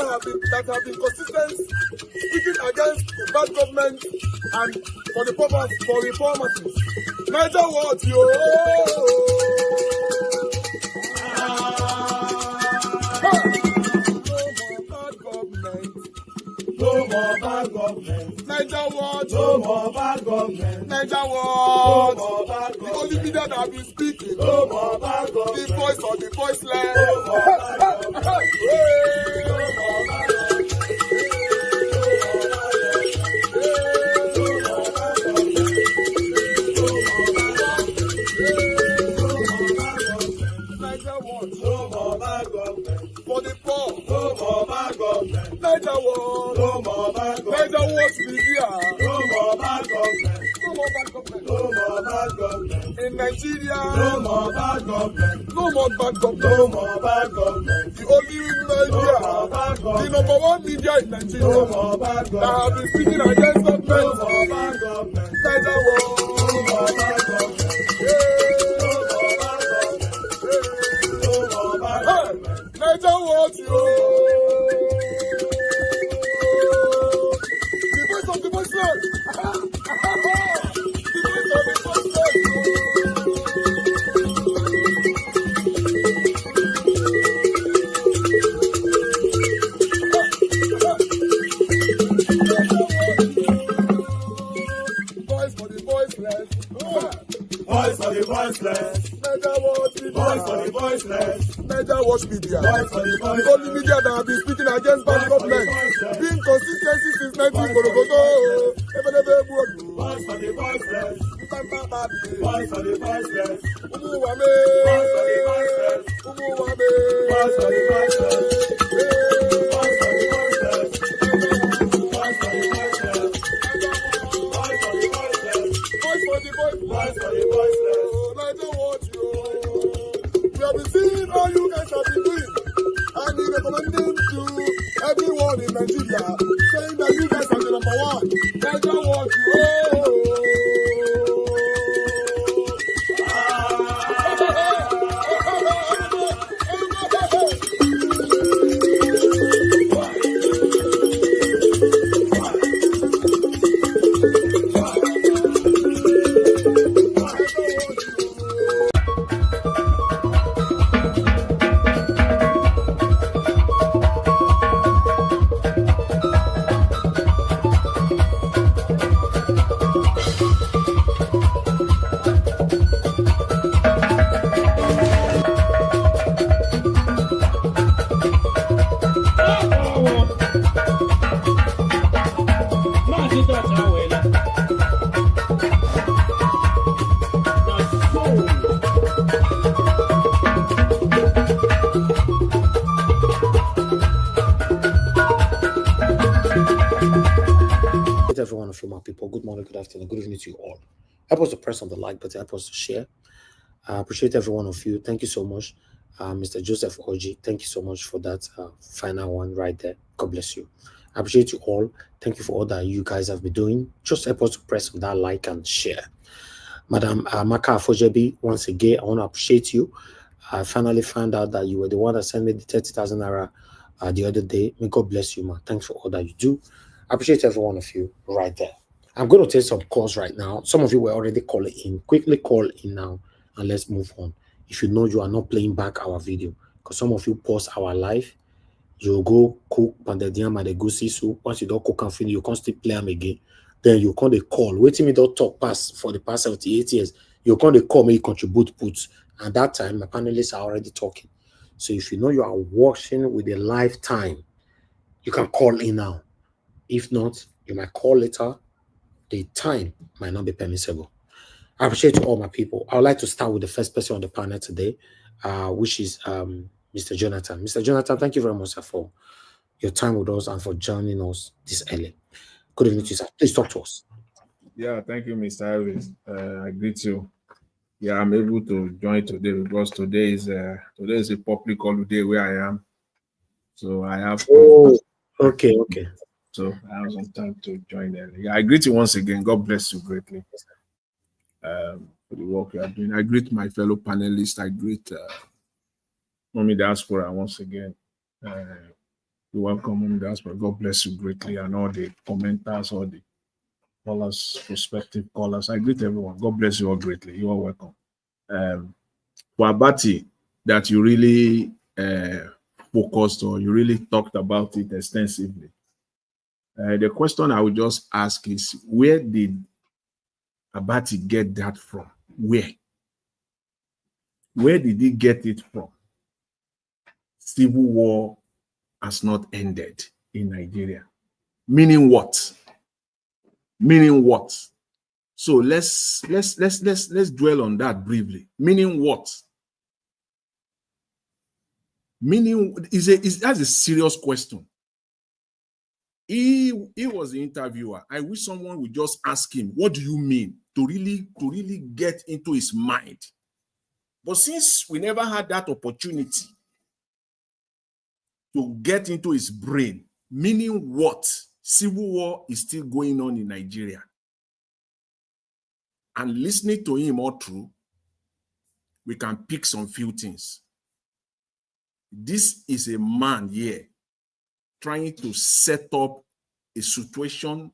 that have been consistent speaking against the bad government and for the purpose for reformers. Niger what yo. No more bad government. Niger what? No more bad government. Niger what? No more bad government. The only media that have been speaking. No more bad government. The voice of the voiceless. No more bad government. No more bad for the poor. No more bad government. Niger what? No more bad government. Niger what be here? No more bad government. No more bad government. No more bad government. In Nigeria. No more bad government. No more bad government. No more bad government. The only media. No more bad government. The number one media in Nigeria. No more bad government. That have been speaking against government. No more bad government. Niger what? No more bad government. Niger what you? The voice of the voiceless. The voice of the voiceless. Voice for the voiceless. Voice for the voiceless. Niger what? Voice for the voiceless. Niger watch media. The only media that have been speaking against bad government. Being consistency since 1944. Voice for the voiceless. Voice for the voiceless. Umuwame. Voice for the voiceless. Umuwame. Voice for the voiceless. Voice for the voiceless. Voice for the voiceless. Voice for the voiceless. Voice for the voiceless. Voice for the voiceless. Niger watch you. We have been seeing all you guys have been doing, and we recommending to everyone in Nigeria, saying that you guys are the number one. Niger watch you. Every one of you, my people, good morning, good afternoon, good evening to you all. Help us to press on the like button, help us to share. I appreciate every one of you. Thank you so much, Mr. Joseph Oji. Thank you so much for that final one right there. God bless you. I appreciate you all. Thank you for all that you guys have been doing. Just help us to press on that like and share. Madam Maka Afojebi, once again, I want to appreciate you. I finally found out that you were the one that sent me the 30,000 naira the other day. May God bless you, man. Thanks for all that you do. I appreciate every one of you right there. I'm going to take some calls right now. Some of you were already calling in. Quickly call in now and let's move on. If you know you are not playing back our video, because some of you pause our live, you go cook pandediam and the goosey soup. Once you don't cook and finish, you can't still play them again. Then you can't call. Waiting me don't talk past for the past 78 years. You can't call me, contribute puts. And that time, my panelists are already talking. So if you know you are watching with a lifetime, you can call in now. If not, you might call later. The time might not be permissible. I appreciate all my people. I would like to start with the first person on the panel today, which is Mr. Jonathan. Mr. Jonathan, thank you very much, sir, for your time with us and for joining us this early. Good evening to you, sir. Please talk to us. Yeah, thank you, Mr. Elvis. I greet you. Yeah, I'm able to join today because today is a public holiday where I am. So I have to, okay. So I have some time to join early. Yeah, I greet you once again. God bless you greatly for the work you are doing. I greet my fellow panelists. I greet Mommy Diaspora once again. You're welcome, Diaspora. God bless you greatly, and all the commenters, all the callers, prospective callers. I greet everyone. God bless you all greatly. You are welcome. For Abati, that you really focused or you really talked about it extensively. The question I would just ask is, where did Abati get that from? Where? Where did he get it from? Civil war has not ended in Nigeria. Meaning what? Meaning what? So let's dwell on that briefly. Meaning what? Meaning that's a serious question. He was the interviewer. I wish someone would just ask him, what do you mean? To really get into his mind. But since we never had that opportunity to get into his brain, meaning what? Civil war is still going on in Nigeria. And listening to him all through, we can pick some few things. This is a man here trying to set up a situation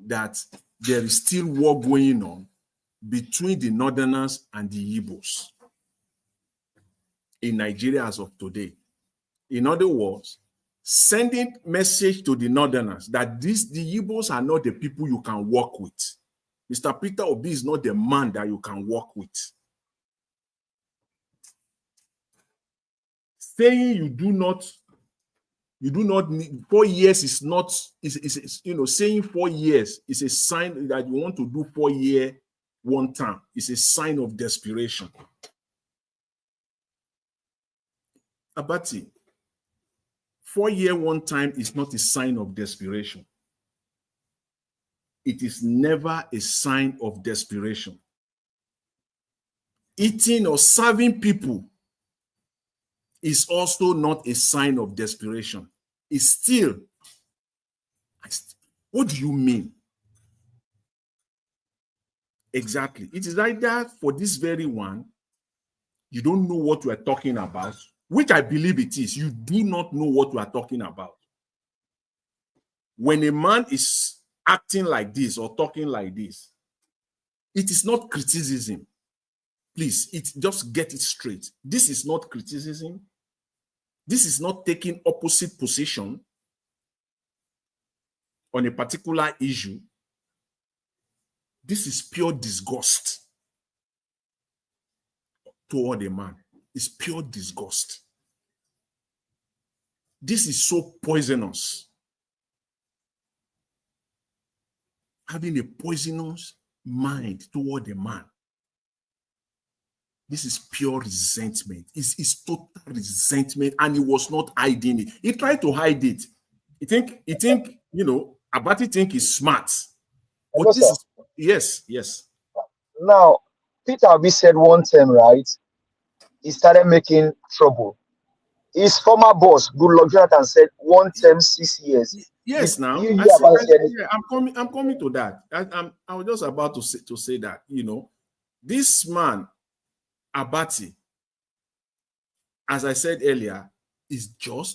that there is still war going on between the Northerners and the Igbos in Nigeria as of today. In other words, sending message to the Northerners that the Igbos are not the people you can work with. Mr. Peter Obi is not the man that you can work with. Saying you do not need 4 years is not, saying 4 years is a sign that you want to do 4 year one term. It's a sign of desperation. Abati, 4 year one time is not a sign of desperation. It is never a sign of desperation. Eating or serving people is also not a sign of desperation. It's still, what do you mean? Exactly. It is either for this very one, you don't know what we are talking about, which I believe it is. You do not know what we are talking about. When a man is acting like this or talking like this, it is not criticism. Please, just get it straight. This is not criticism. This is not taking opposite position on a particular issue. This is pure disgust toward a man. It's pure disgust. This is so poisonous. Having a poisonous mind toward a man. This is pure resentment. It's total resentment, and he was not hiding it. He tried to hide it. He think, Abati think he's smart. But Hello, this sir. is, yes. Now, Peter Obi said one time, right? He started making trouble. His former boss, Goodluck Jonathan, said one term, 6 years. Yes, now You I hear about it? yeah, I'm coming to that. I was just about to say that, this man, Abati, as I said earlier,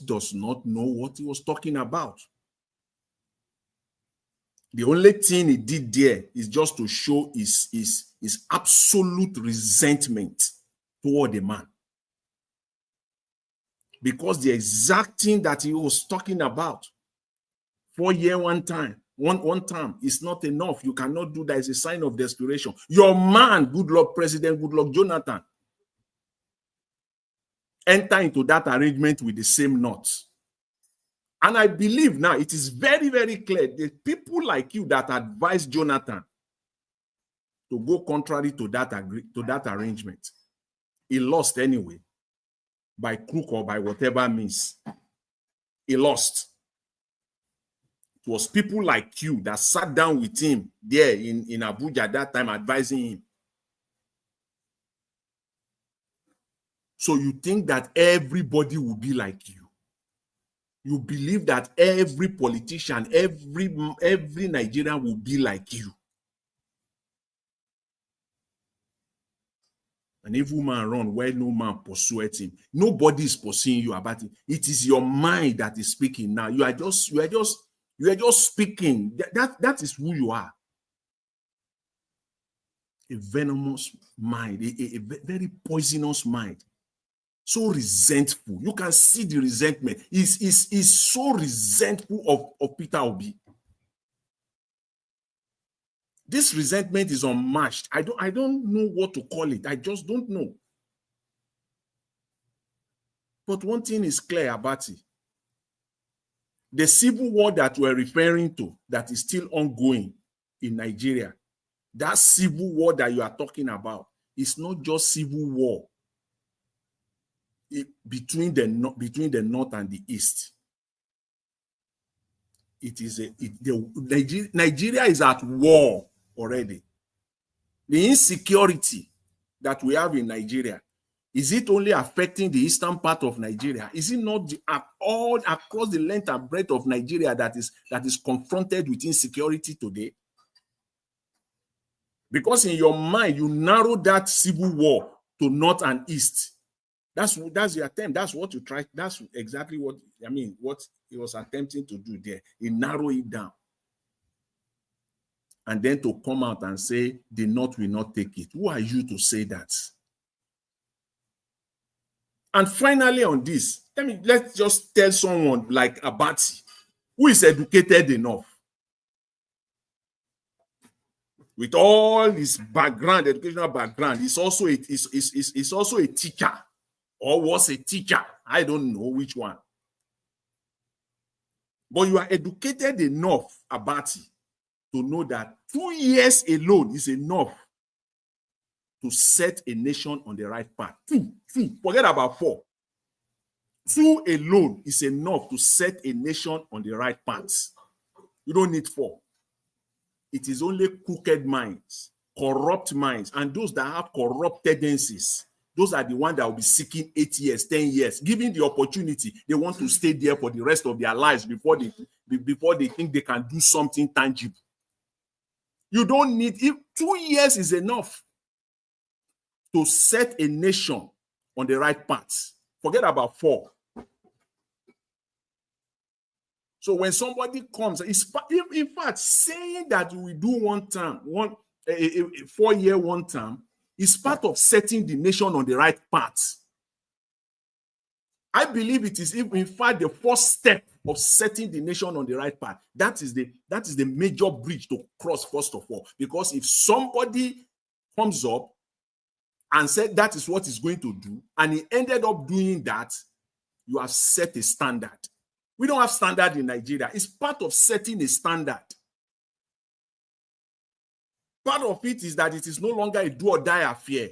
does not know what he was talking about. The only thing he did there is just to show his absolute resentment toward the man. Because the exact thing that he was talking about, 4 year one term is not enough. You cannot do that. It's a sign of desperation. Your man, President Goodluck Jonathan, enter into that arrangement with the same knots. And I believe now it is very, very clear that people like you that advise Jonathan to go contrary to that arrangement, he lost anyway, by crook or by whatever means. He lost. It was people like you that sat down with him there in Abuja at that time advising him. So you think that everybody will be like you. You believe that every politician, every Nigerian will be like you. An evil man run where no man pursueth him. Nobody is pursuing you about it. It is your mind that is speaking now. You are just speaking. That is who you are. A venomous mind, a very poisonous mind. So resentful. You can see the resentment. He's so resentful of Peter Obi. This resentment is unmatched. I don't know what to call it. I just don't know. But one thing is clear about it. The civil war that we're referring to, that is still ongoing in Nigeria, that civil war that you are talking about is not just civil war between the north and the east. It is Nigeria is at war already. The insecurity that we have in Nigeria, is it only affecting the eastern part of Nigeria? Is it not all across the length and breadth of Nigeria that is confronted with insecurity today? Because in your mind, you narrow that civil war to north and east. That's your attempt. That's what you try. That's exactly what he was attempting to do there. He narrowed it down. And then to come out and say the north will not take it. Who are you to say that? And finally on this, let's just tell someone like Abati, who is educated enough, with all his background, educational background, he's also a teacher, or was a teacher. I don't know which one. But you are educated enough, Abati, to know that 2 years alone is enough to set a nation on the right path. Two. Forget about 4. 2 alone is enough to set a nation on the right path. You don't need 4. It is only crooked minds, corrupt minds, and those that have corrupt tendencies. Those are the ones that will be seeking 8 years, 10 years, given the opportunity. They want to stay there for the rest of their lives before they think they can do something tangible. You don't need 2 years is enough to set a nation on the right path. Forget about 4. So when somebody comes, in fact, saying that we do 1 term, a 4-year 1 term, is part of setting the nation on the right path. I believe it is, in fact, the first step of setting the nation on the right path. That is the major bridge to cross, first of all. Because if somebody comes up and said that is what he's going to do, and he ended up doing that, you have set a standard. We don't have standard in Nigeria. It's part of setting a standard. Part of it is that it is no longer a do or die affair.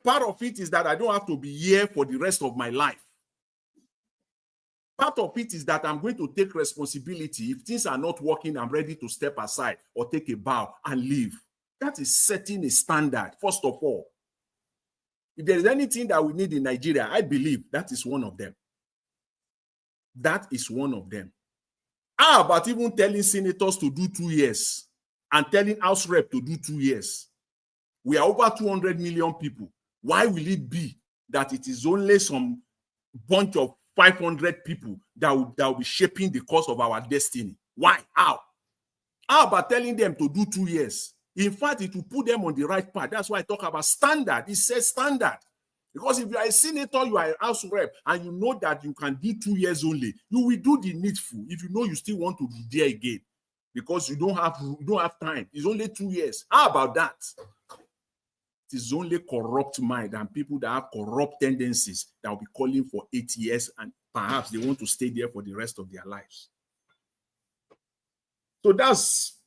Part of it is that I don't have to be here for the rest of my life. Part of it is that I'm going to take responsibility. If things are not working, I'm ready to step aside or take a bow and leave. That is setting a standard, first of all. If there is anything that we need in Nigeria, I believe that is one of them. That is one of them. How about even telling senators to do 2 years and telling House Rep to do 2 years? We are over 200 million people. Why will it be that it is only some bunch of 500 people that will be shaping the course of our destiny? Why? How? How about telling them to do 2 years? In fact, it will put them on the right path. That's why I talk about standard. It says standard. Because if you are a senator, you are a House Rep, and you know that you can do 2 years only, you will do the needful if you know you still want to be there again. Because you don't have time. It's only 2 years. How about that? It is only corrupt mind and people that have corrupt tendencies that will be calling for 8 years, and perhaps they want to stay there for the rest of their lives. So that's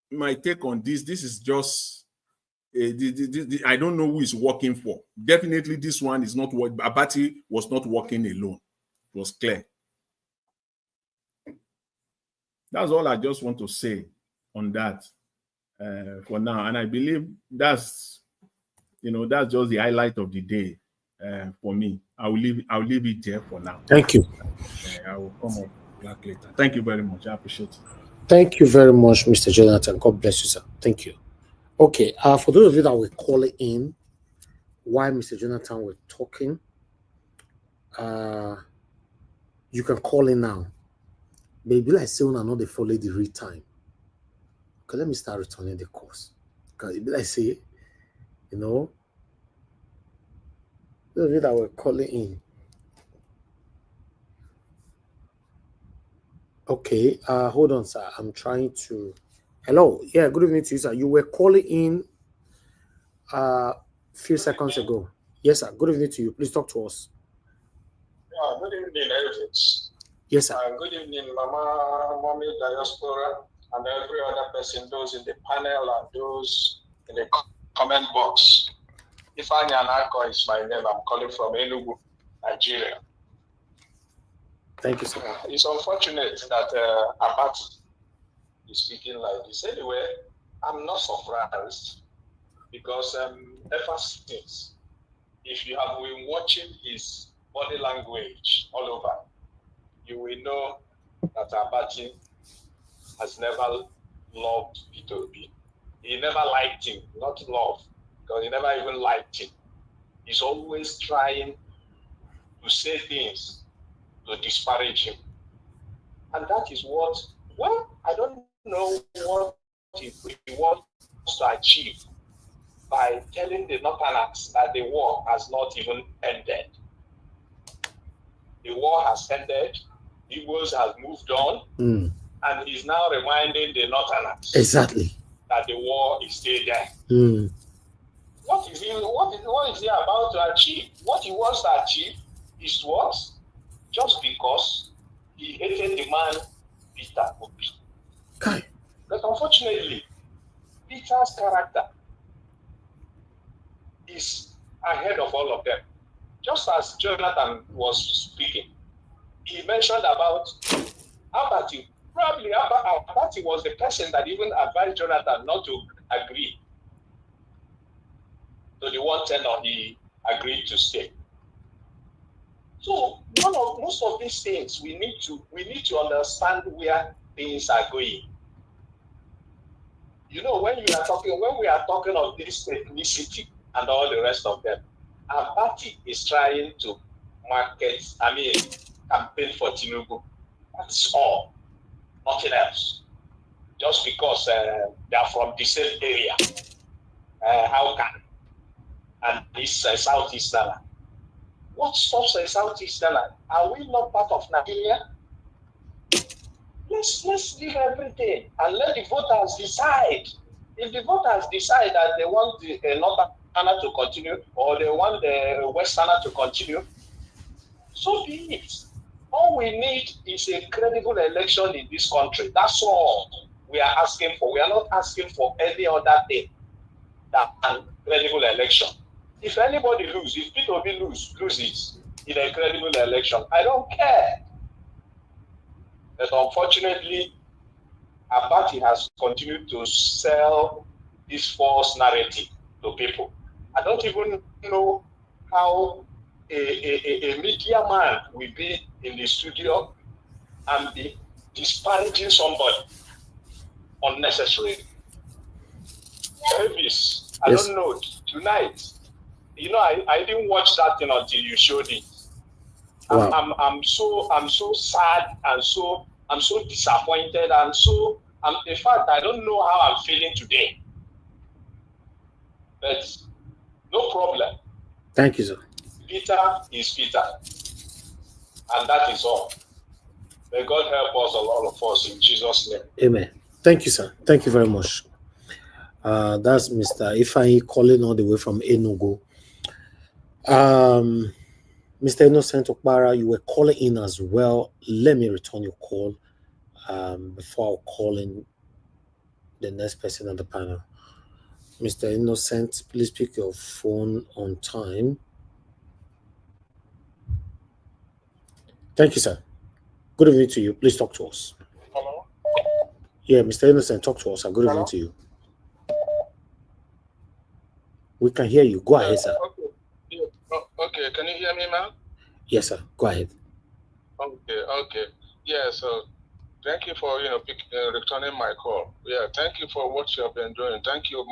my take on this. This is just I don't know who is working for. Definitely this one is not what Abati was not working alone. It was clear. That's all I just want to say on that for now. And I believe that's just the highlight of the day for me. I'll leave it there for now. Thank you. I will come up back later. Thank you very much. I appreciate it. Thank you very much, Mr. Jonathan. God bless you, sir. Thank you. Okay, for those of you that were calling in while Mr. Jonathan were talking, you can call in now. Maybe like say when I know they follow the read time. Okay, let me start returning the course. Because it be like say, you know, those of you that were calling in. Okay, hold on, sir. I'm trying to. Hello, yeah, good evening to you, sir. You were calling in few seconds ago. Yes, sir. Good evening to you. Please talk to us. Yeah, good evening, Elvis. Yes, sir. Good evening, Mama, Mommy, Diaspora, and every other person, those in the panel and those in the comment box. Ifeanyi Anako is my name. I'm calling from Enugu, Nigeria. Thank you, sir. It's unfortunate that Abati is speaking like this. Anyway, I'm not surprised because ever since, if you have been watching his body language all over, you will know that Abati has never loved P2B. He never liked him, not love, because he never even liked him. He's always trying to say things to disparage him. And that is what, well, I don't know what he wants to achieve by telling the Northerners that the war has not even ended. The war has ended, Igbos has moved on, and he's now reminding the Northerners that the war is still there. What is he about to achieve? What he wants to achieve is what? Just because he hated the man Peter Obi. Okay. But unfortunately, Peter's character is ahead of all of them. Just as Jonathan was speaking, he mentioned about Abati. Probably Abati was the person that even advised Jonathan not to agree to the 110 he agreed to stay. So most of these things we need to understand where things are going. You know, when we are talking of this ethnicity and all the rest of them, Abati is trying to campaign for Tinubu. That's all, nothing else. Just because they are from the same area, how can? And this Southeastern. What stops a Southeastern? Are we not part of Nigeria? Let's leave everything and let the voters decide. If the voters decide that they want the Northerner to continue or they want the Westerner to continue, so be it. All we need is a credible election in this country. That's all we are asking for. We are not asking for any other thing than a credible election. If anybody loses, if Peter Obi loses in a credible election, I don't care. But unfortunately, Abati has continued to sell this false narrative to people. I don't even know how a media man will be in the studio and be disparaging somebody unnecessarily. Elvis, I don't know, tonight, you know, I didn't watch that thing until you showed it. Wow. I'm so sad and I'm so disappointed and in fact I don't know how I'm feeling today. But no problem. Thank you, sir. Peter is Peter. And that is all. May God help us, all of us, in Jesus' name. Amen. Thank you, sir. Thank you very much. That's Mr. Ifeanyi calling all the way from Enugu. Mr. Innocent Okpara, you were calling in as well. Let me return your call before I call in the next person on the panel. Mr. Innocent, please pick your phone on time. Thank you, sir. Good evening to you. Please talk to us. Hello? Yeah, Mr. Innocent, talk to us. Good evening to you. We can hear you. Go ahead, sir. Okay. Yeah. Okay, can you hear me now? Yes, sir. Go ahead. Okay. Yeah, so Thank you for returning my call. Yeah, thank you for what you have been doing. Thank you.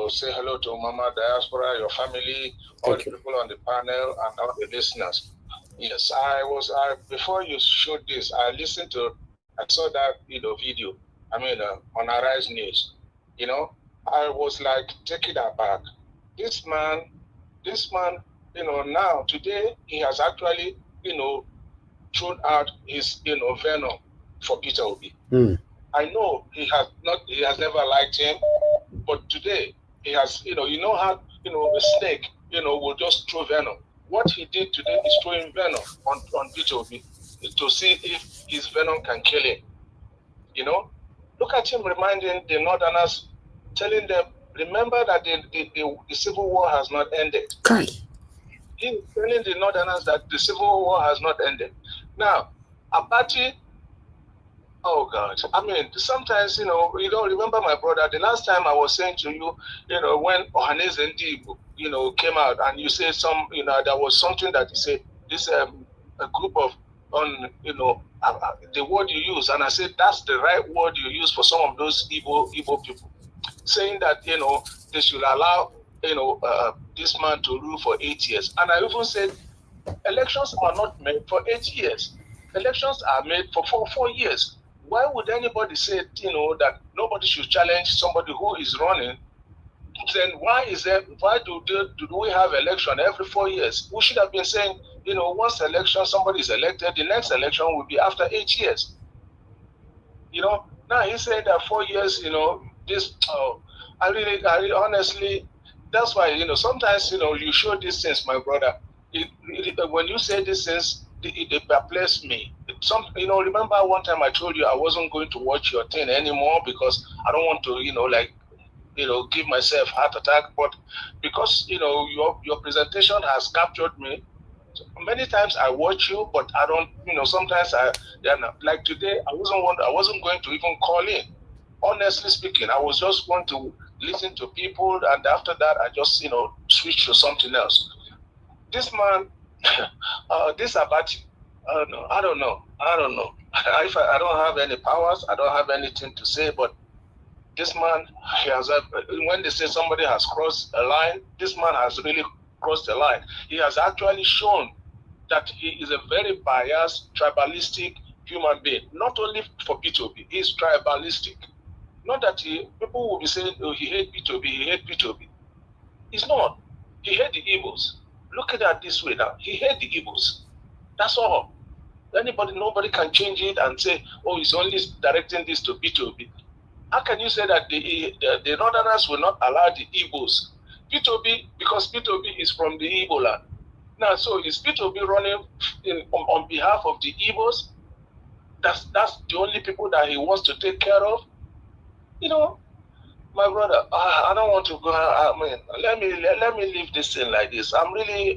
Say hello to Mama Diaspora, your family, all the people on the panel, and all the listeners. Yes, before you showed this, I saw that video. On Arise News. I was like taken aback. This man, now today he has actually, thrown out his, venom for Peter Obi. I know he has never liked him, but today he has, how, a snake, will just throw venom. What he did today is throwing venom on Peter Obi to see if his venom can kill him. Look at him reminding the Northerners, telling them, remember that the civil war has not ended. He's telling the Northerners that the civil war has not ended. Now, Abati, oh God, sometimes, you don't remember my brother, the last time I was saying to you, when Ohaneze Ndi, came out and you said there was something that you said, this a group of, the word you use, and I said, that's the right word you use for some of those Igbo people, saying that, they should allow, this man to rule for 8 years. And I even said, elections are not made for 8 years. Elections are made for 4 years. Why would anybody say, that nobody should challenge somebody who is running? Then why do we have election every 4 years? We should have been saying, once election, somebody is elected, the next election will be after 8 years. Now he said that 4 years, I really honestly, that's why, sometimes, you show these things, my brother. When you say these things, they perplex me. Remember one time I told you I wasn't going to watch your thing anymore because I don't want to, give myself heart attack. But because, your presentation has captured me, many times I watch you, but I don't, sometimes like today, I wasn't going to even call in. Honestly speaking, I was just going to listen to people, and after that, I just, switch to something else. This man, this Abati, I don't know. I don't have any powers. I don't have anything to say, but this man, when they say somebody has crossed a line, this man has really crossed the line. He has actually shown that he is a very biased, tribalistic human being. Not only for P2B, he's tribalistic. Not that people will be saying, oh, he hates P2B, he hates P2B. He's not. He hates the Igbos. Look at that this way now. He hates the Igbos. That's all. Nobody can change it and say, oh, he's only directing this to P2B. How can you say that the Northerners will not allow the Igbos? P2B, because P2B is from the Igbo land. Now, so is P2B running on behalf of the Igbos? That's the only people that he wants to take care of. My brother, I don't want to go. Let me leave this thing like this. I'm really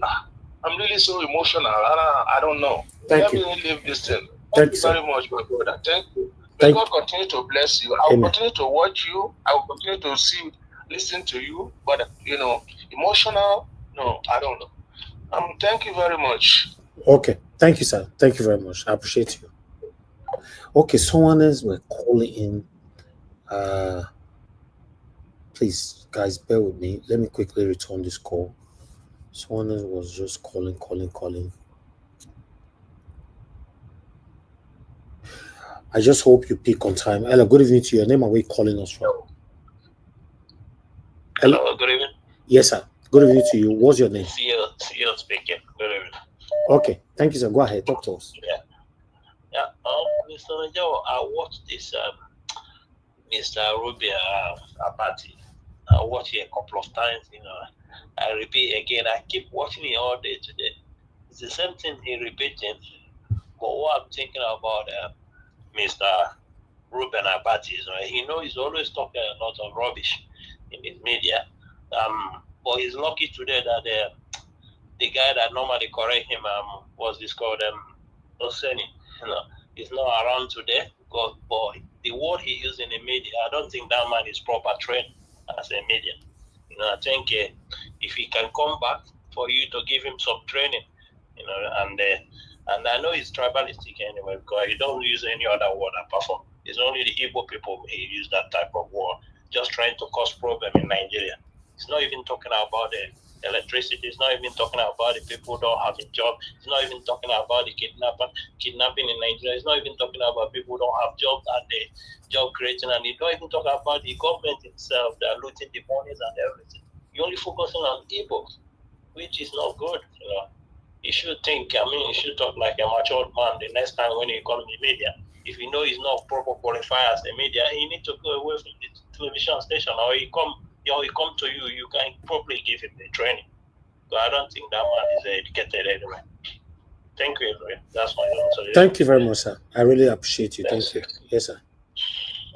so emotional. I don't know. Let me leave this thing. Thank you very much, my brother. Thank you. May God continue to bless you. I will continue to watch you. I will continue to listen to you. But emotional, no, I don't know. Thank you very much. Okay, thank you, sir. Thank you very much. I appreciate you. Okay, someone else were calling in. Please, guys, bear with me. Let me quickly return this call. Someone else was just calling. I just hope you pick on time. Hello, good evening to you. Your name and where you calling us from? Hello, good evening. Yes, sir. Good evening to you. What's your name? CEO speaking. Good evening. Okay, thank you, sir. Go ahead, talk to us. Yeah. Mr. Najo, I watched this Mr. Ruben Abati. I watched it a couple of times. I repeat again. I keep watching it all day today. It's the same thing he repeating. But what I'm thinking about Mr. Ruben Abati is, he's always talking a lot of rubbish in his media. But he's lucky today that the guy that normally correct him was this called Oseni. He's not around today. But the word he used in the media, I don't think that man is proper trained as a media. I think if he can come back for you to give him some training, and And I know it's tribalistic anyway, because he don't use any other word apart from, it's only the Igbo people he use that type of word, just trying to cause problem in Nigeria. It's not even talking about the electricity. It's not even talking about the people who don't have a job. It's not even talking about the kidnapping in Nigeria. It's not even talking about people who don't have jobs and the job creating. And you don't even talk about the government itself that are looting the monies and everything. You're only focusing on Igbo, which is not good. You know, you should think. I mean, you should talk like a matured man the next time when you call in the media. If you know he's not proper qualified as a media, you need to go away from the television station, or he come to you. You can probably give him the training. But I don't think that man is educated anyway. Thank you, everyone. That's my answer. Thank you very much, sir. I really appreciate you. Thank you. Yes, sir.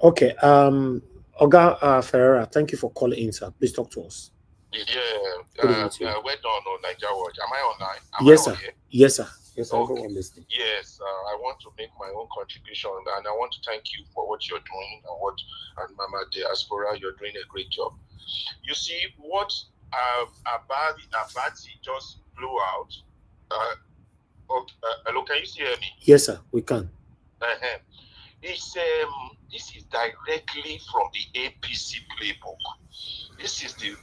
Okay. Oga Ferreira, thank you for calling in, sir. Please talk to us. Yeah, well done on Nigeria Watch. Am I online? Yes, sir. Yes, sir. Yes, sir. Okay. Yes, I want to make my own contribution, and I want to thank you for what you're doing and Mama Diaspora, you're doing a great job. You see, what Abati just blew out. Hello, can you see me? Yes, sir, we can. This is directly from the APC playbook.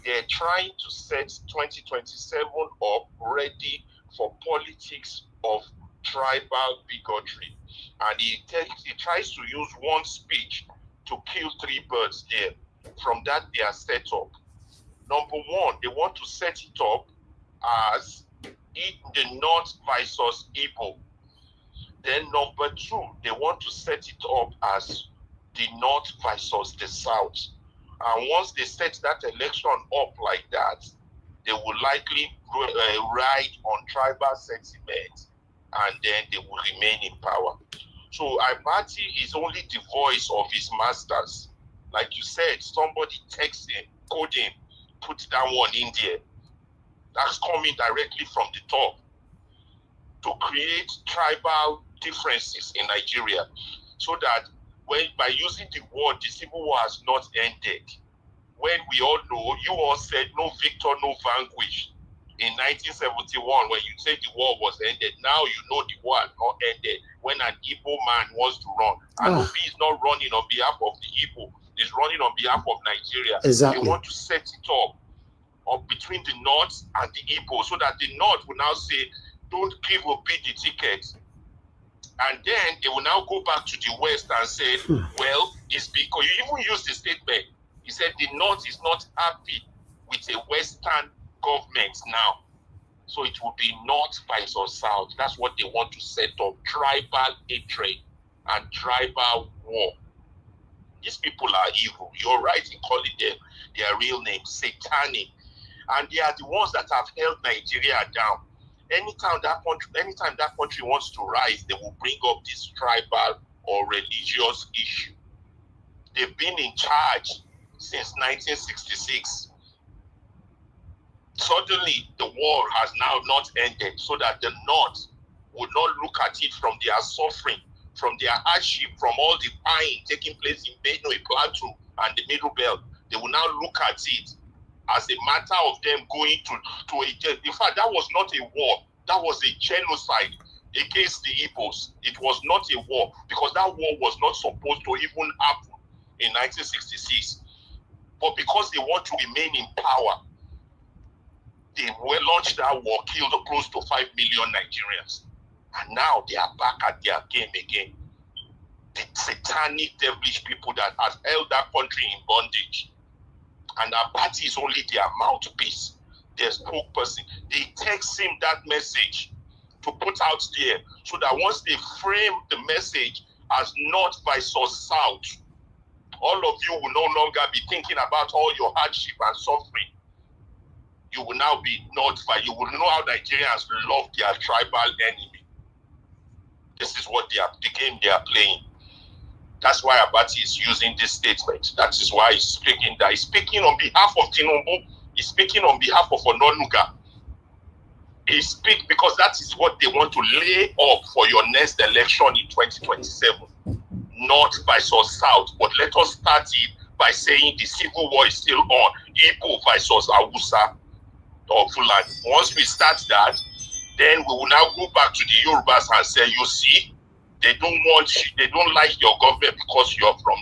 They're trying to set 2027 up ready for politics of tribal bigotry, and he tries to use one speech to kill three birds there. From that, they are set up. Number one, they want to set it up as the North versus Igbo. Then number two, they want to set it up as the North versus the South. And once they set that election up like that, they will likely ride on tribal sentiment, and then they will remain in power. So Abati is only the voice of his masters. Like you said, somebody text him, code him, put that one in there. That's coming directly from the top to create tribal differences in Nigeria, so that by using the word, the civil war has not ended. When we all know, you all said no victor, no vanquish in 1971 when you said the war was ended. Now you know the war has not ended when an Igbo man wants to run. And Obi is not running on behalf of the Igbo, he's running on behalf of Nigeria. Exactly. They want to set it up between the North and the Igbo, so that the North will now say, don't give Obi the ticket. And then they will now go back to the West and say, well, it's because you even used the statement. He said the North is not happy with a Western government now. So it will be North versus South. That's what they want to set up. Tribal hatred and tribal war. These people are evil. You're right in calling them their real name, satanic. And they are the ones that have held Nigeria down. Anytime that country wants to rise, they will bring up this tribal or religious issue. They've been in charge since 1966. Suddenly, the war has now not ended, so that the North would not look at it from their suffering, from their hardship, from all the pain taking place in Benue, Plateau, and the Middle Belt. They will now look at it as a matter of them going to a death. In fact, that was not a war. That was a genocide against the Igbos. It was not a war, because that war was not supposed to even happen in 1966. But because they want to remain in power, they launched that war, killed close to 5 million Nigerians. And now they are back at their game again. The satanic, devilish people that has held that country in bondage. And our party is only their mouthpiece, their spokesperson. They text him that message to put out there, so that once they frame the message as North versus South, all of you will no longer be thinking about all your hardship and suffering. You will now be North. You will know how Nigerians love their tribal enemy. This is what the game they are playing. That's why Abati is using this statement. That is why he's speaking that. He's speaking on behalf of Tinubu. He's speaking on behalf of Ononuga. He speaks because that is what they want to lay up for your next election in 2027. North versus South. But let us start it by saying the civil war is still on. Igbo versus Hausa or Fulani. Once we start that, Then we will now go back to the Yorubas and say, you see, they don't like your government because you're from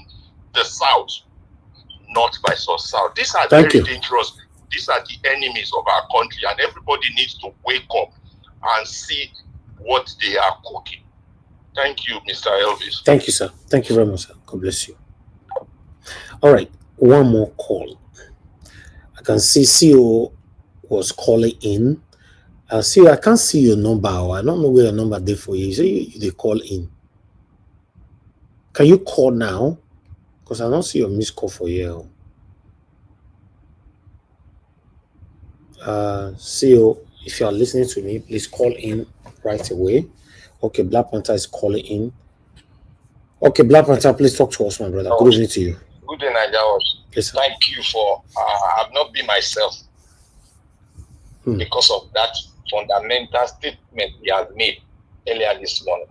the south, not by south. These are very dangerous. These are the enemies of our country, and everybody needs to wake up and see what they are cooking. Thank you, Mr. Elvis. Thank you, sir. Thank you very much, sir. God bless you. All right, one more call. I can see CEO was calling in. CEO, I can't see your number. I don't know where your number there for you. So they call in. Can you call now? Because I don't see your missed call for you. CEO, if you are listening to me, please call in right away. Okay, Black Panther is calling in. Okay, Black Panther, please talk to us, my brother. Good evening to you. Good day, Nigeria. Yes, sir. Thank you for. I have not been myself because of that fundamental statement he has made earlier this morning.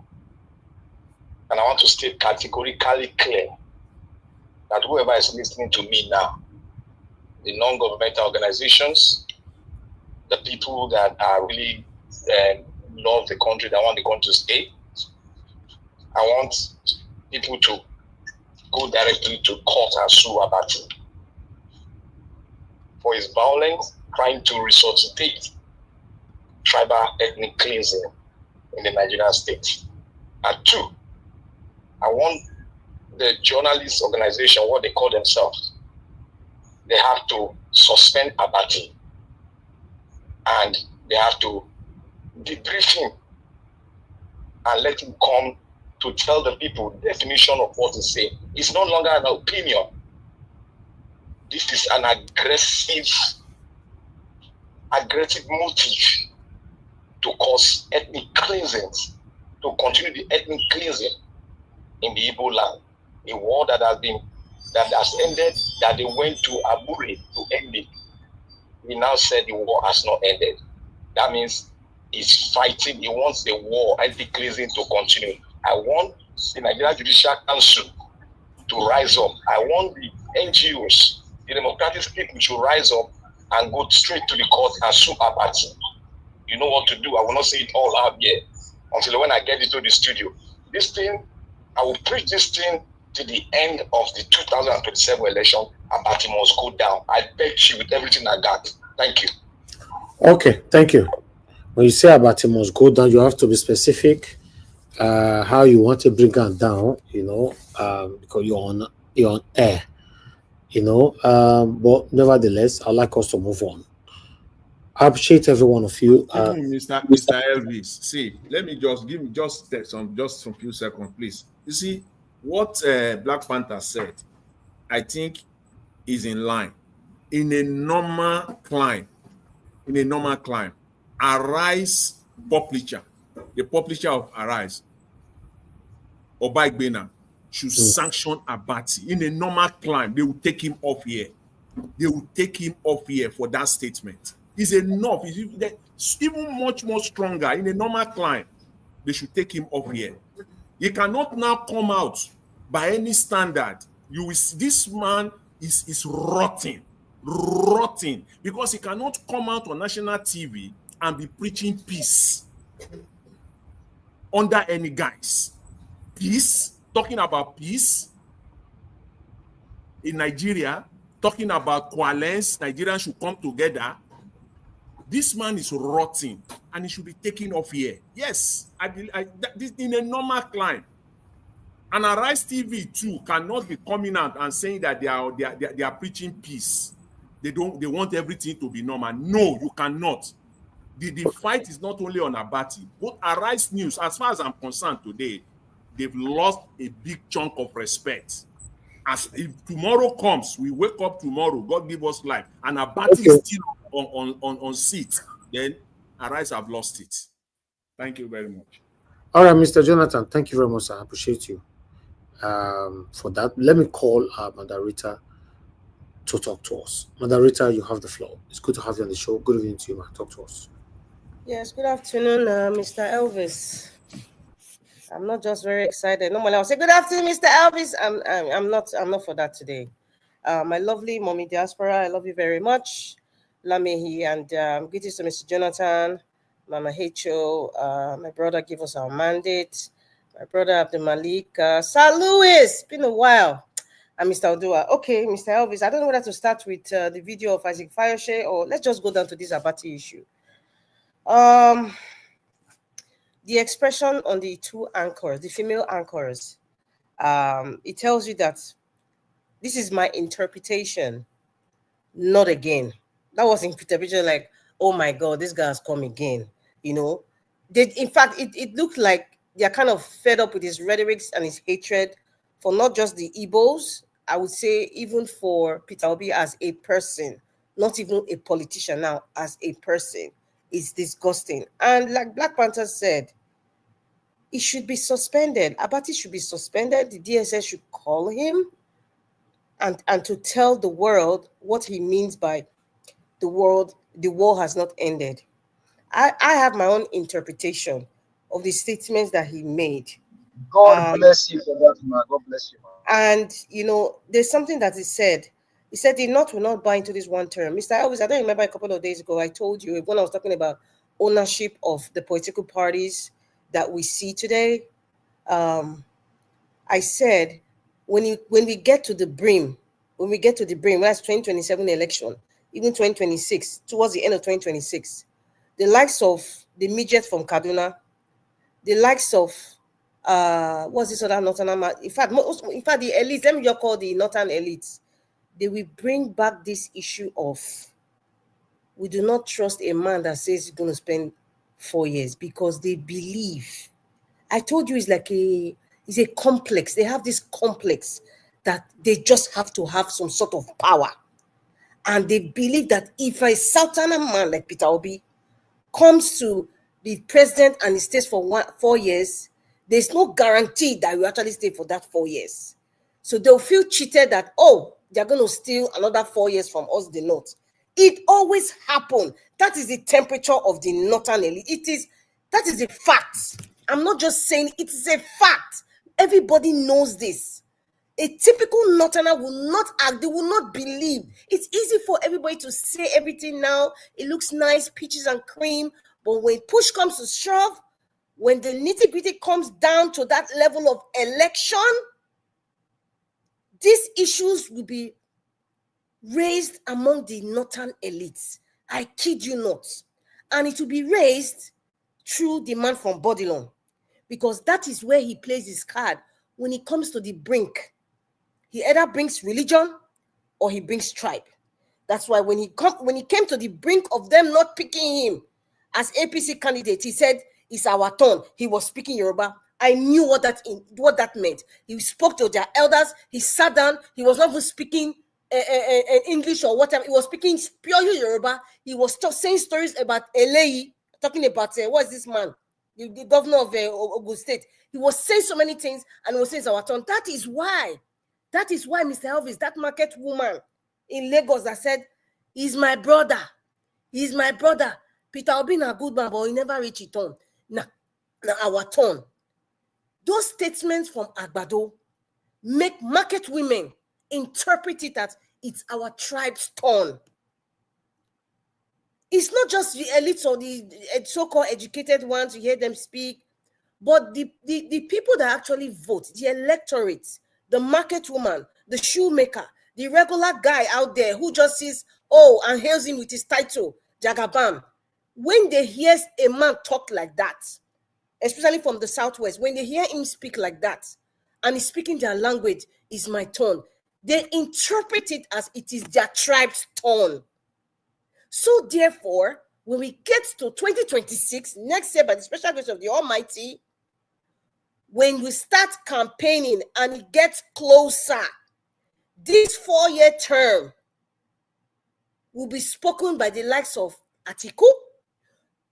And I want to state categorically clear that whoever is listening to me now, the non-governmental organizations, the people that are really love the country, that want the country to stay, I want people to go directly to court and sue Abati for his violence, trying to resuscitate tribal ethnic cleansing in the Nigerian state. And two, I want the journalist organization, what they call themselves, they have to suspend Abati and they have to debrief him and let him come to tell the people the definition of what he's saying. It's no longer an opinion. This is an aggressive motive to cause ethnic cleansing, to continue the ethnic cleansing in the Igbo land. A war that has ended, that they went to Aburi to end it. He now said the war has not ended. That means he's fighting. He wants the war, ethnic cleansing, to continue. I want the Nigerian Judicial Council to rise up. I want the NGOs, the democratic people, to rise up and go straight to the court and sue Abati. You know what to do. I will not say it all out here until when I get into the studio. This thing, I will preach this thing to the end of the 2027 election. Abati must go down. I beg you with everything I got. Thank you. Okay, thank you. When you say Abati must go down, you have to be specific. How you want to bring it down, because you're on air, but nevertheless, I'd like us to move on. I appreciate every one of you. Mr. Elvis, see, let me just some few seconds, please. You see, what Black Panther said, I think, is in line. In a normal climb, Arise publisher, the publisher of Arise, Obaigbena, should sanction Abati. In a normal climb, they will take him off here. They will take him off here for that statement. It's enough. It's even much more stronger. In a normal climb, they should take him off here. He cannot now come out by any standard. You will see this man is rotting, because he cannot come out on national TV and be preaching peace under any guise. Peace, talking about peace in Nigeria, talking about coalesce, Nigerians should come together. This man is rotting and he should be taken off here. Yes, this in a normal climb. And Arise TV too cannot be coming out and saying that they are preaching peace. They want everything to be normal. No, you cannot. The fight is not only on Abati. Both Arise News, as far as I'm concerned today, they've lost a big chunk of respect. As if tomorrow comes, we wake up tomorrow, God give us life, and Abati is still on seat, then Arise have lost it. Thank you very much. All right, Mr. Jonathan, thank you very much. I appreciate you for that. Let me call Madarita to talk to us. Madarita, you have the floor. It's good to have you on the show. Good evening to you, ma. Talk to us. Yes, good afternoon, Mr. Elvis. I'm not just very excited. Normally I'll say good afternoon, Mr. Elvis. I'm not for that today. My lovely mommy diaspora, I love you very much. Lamehi, and greetings to Mr. Jonathan, Mama H.O., my brother give us our mandate. My brother Abdul Malik, Sir Louis, been a while. And Mr. Odua. Okay, Mr. Elvis, I don't know whether to start with the video of Isaac Fayoshe or let's just go down to this Abati issue. The expression on the two anchors, the female anchors, it tells you that this is my interpretation, not again. That was interpretation like, oh my God, this guy has come again. You know, in fact, it looked like they're kind of fed up with his rhetoric and his hatred for not just the Igbos, I would say even for Peter Obi as a person, not even a politician now, as a person. It's disgusting. And like Black Panther said, he should be suspended. Abati should be suspended. The DSS should call him and to tell the world what he means by the war has not ended. I have my own interpretation of the statements that he made. God bless you for that, man. God bless you, man. And, you know, there's something that he said. He said the North will not buy into this one term. Mr. Elvis, I don't remember a couple of days ago, I told you when I was talking about ownership of the political parties that we see today. I said, when we get to the brim, that's 2027 election, even 2026, towards the end of 2026, the likes of the midget from Kaduna, the likes of what's this other northern? In fact, the elites. Let me just call the northern elites. They will bring back this issue of we do not trust a man that says he's going to spend 4 years because they believe. I told you it's a complex. They have this complex that they just have to have some sort of power, and they believe that if a Southerner man like Peter Obi comes to be president and he stays for 4 years, there's no guarantee that you actually stay for that 4 years. So they'll feel cheated that, oh, they're going to steal another 4 years from us, the North. It always happens. That is the temperature of the Northern elite. That is a fact. I'm not just saying it is a fact. Everybody knows this. A typical Northerner will not act, they will not believe. It's easy for everybody to say everything now. It looks nice, peaches and cream. But when push comes to shove, when the nitty-gritty comes down to that level of election, these issues will be raised among the northern elites. I kid you not. And it will be raised through the man from Bodilon, because that is where he plays his card when it comes to the brink. He either brings religion or he brings tribe. That's why when he came to the brink of them not picking him as APC candidate, he said, it's our turn. He was speaking Yoruba. I knew what that meant. He spoke to their elders. He sat down. He was not even speaking English or whatever. He was speaking purely Yoruba. He was saying stories about Eleyi, talking about what is this man, the governor of Ogun State. He was saying so many things and he was saying it's our turn. That is why, Mr. Elvis, that market woman in Lagos that said, he's my brother. He's my brother. Peter Obi na good man, but he never reach his turn. Now our turn. Those statements from Agbado make market women interpret it as it's our tribe's turn. It's not just the elites or the so-called educated ones, you hear them speak, but the people that actually vote, the electorate, the market woman, the shoemaker, the regular guy out there who just sees, and hails him with his title, Jagabam. When they hear a man talk like that, especially from the Southwest, when they hear him speak like that, and he's speaking their language, is my turn, they interpret it as it is their tribe's turn. So therefore, when we get to 2026, next year, by the special grace of the Almighty, when we start campaigning and it gets closer, this 4-year term will be spoken by the likes of Atiku,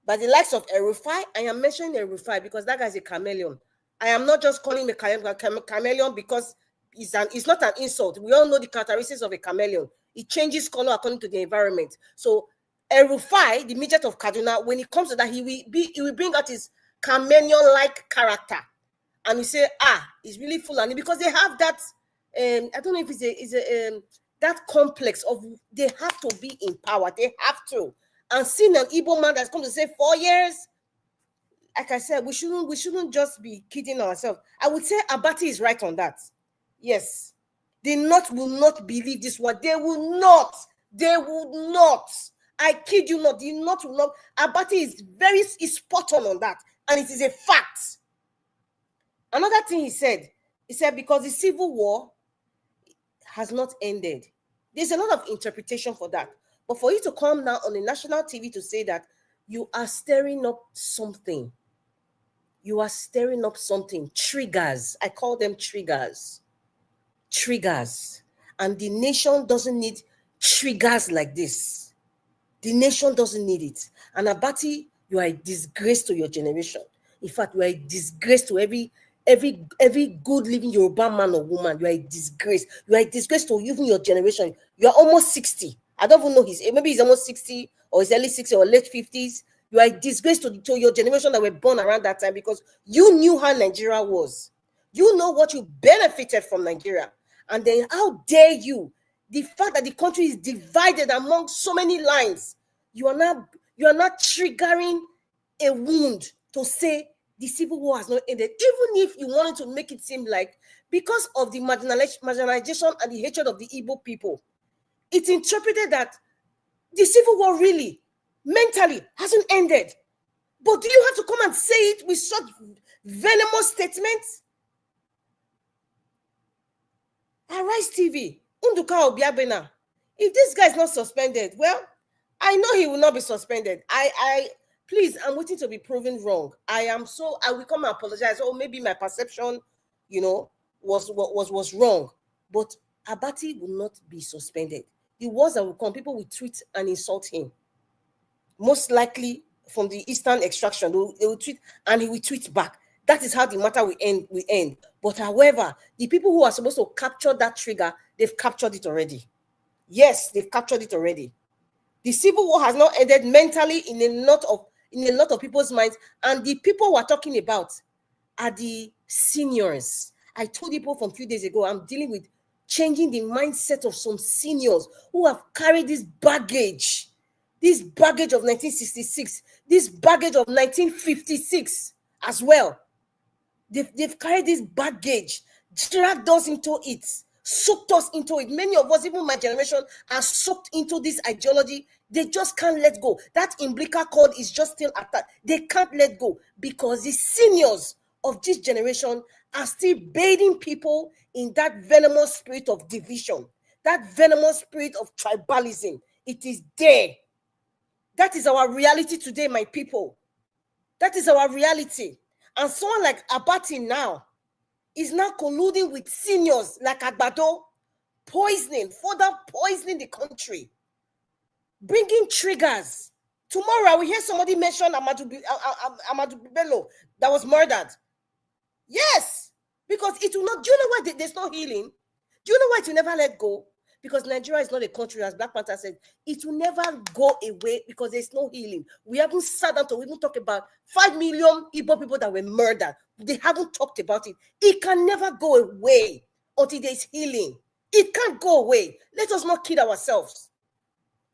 by the likes of El-Rufai. I am mentioning El-Rufai because that guy is a chameleon. I am not just calling him a chameleon because it's not an insult. We all know the characteristics of a chameleon. It changes color according to the environment. So El-Rufai, the midget of Kaduna, when it comes to that, he will bring out his chameleon-like character. And we say, it's really full. And because they have that, I don't know if it's that complex of they have to be in power. They have to. and seeing an Igbo man that's come to say 4 years, like I said, we shouldn't just be kidding ourselves. I would say Abati is right on that. Yes. The North will not believe this one. They will not. They will not. I kid you not. The North will not. Abati is spot on that. And it is a fact. Another thing he said because the civil war has not ended. There's a lot of interpretation for that. But for you to come now on the national TV to say that you are stirring up something. You are stirring up something. Triggers. I call them triggers. Triggers. And the nation doesn't need triggers like this. The nation doesn't need it. And Abati, you are a disgrace to your generation. In fact, you are a disgrace to every good living Yoruba man or woman. You are a disgrace. You are a disgrace to even your generation. You are almost 60. I don't even know maybe he's almost 60 or he's early 60 or late 50s. You are a disgrace to your generation that were born around that time because you knew how Nigeria was. You know what you benefited from Nigeria. And then how dare you? The fact that the country is divided among so many lines, you are not triggering a wound to say the civil war has not ended. Even if you wanted to make it seem like because of the marginalization and the hatred of the Igbo people, it's interpreted that the civil war really mentally hasn't ended. But do you have to come and say it with such venomous statements? Arise TV, Unduka Obiabena. If this guy is not suspended, well, I know he will not be suspended. Please, I'm waiting to be proven wrong. I will come and apologize. Oh, maybe my perception, was wrong. But Abati will not be suspended. The words that will come, people will tweet and insult him. Most likely from the Eastern extraction, they will tweet and he will tweet back. That is how the matter will end. But however, the people who are supposed to capture that trigger, they've captured it already. Yes, they've captured it already. The civil war has not ended mentally in a lot of people's minds, and the people who are talking about are the seniors. I told people from a few days ago, I'm dealing with changing the mindset of some seniors who have carried this baggage of 1966, this baggage of 1956 as well. They've carried this baggage, dragged us into it, soaked us into it. Many of us, even my generation, are soaked into this ideology. They just can't let go. That umbilical cord is just still attached. They can't let go because the seniors of this generation are still bathing people in that venomous spirit of division, that venomous spirit of tribalism. It is there. That is our reality today, my people. That is our reality. And someone like Abati now is now colluding with seniors like Agbado, further poisoning the country, bringing triggers. Tomorrow we hear somebody mention Amadou Bello that was murdered. Yes, because it will not. Do you know why there's no healing? Do you know why it will never let go? Because Nigeria is not a country, as Black Panther said. It will never go away because there's no healing. We haven't sat down to even talk about 5 million Igbo people that were murdered. They haven't talked about it. It can never go away until there's healing. It can't go away. Let us not kid ourselves.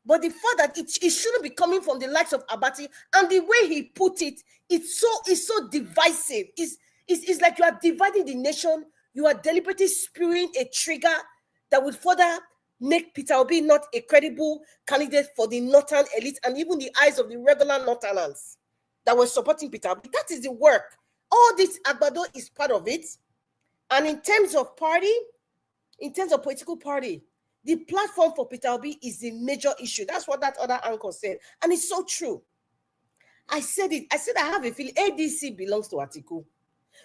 But the fact that it shouldn't be coming from the likes of Abati, and the way he put it, it's so divisive. It's like you are dividing the nation. You are deliberately spewing a trigger that would further make Peter Obi not a credible candidate for the northern elite and even the eyes of the regular northerners that were supporting Peter Obi. That is the work. All this Agbado is part of it. And in terms of party, in terms of political party, the platform for Peter Obi is the major issue. That's what that other anchor said. And it's so true. I said it. I said I have a feeling ADC belongs to Atiku.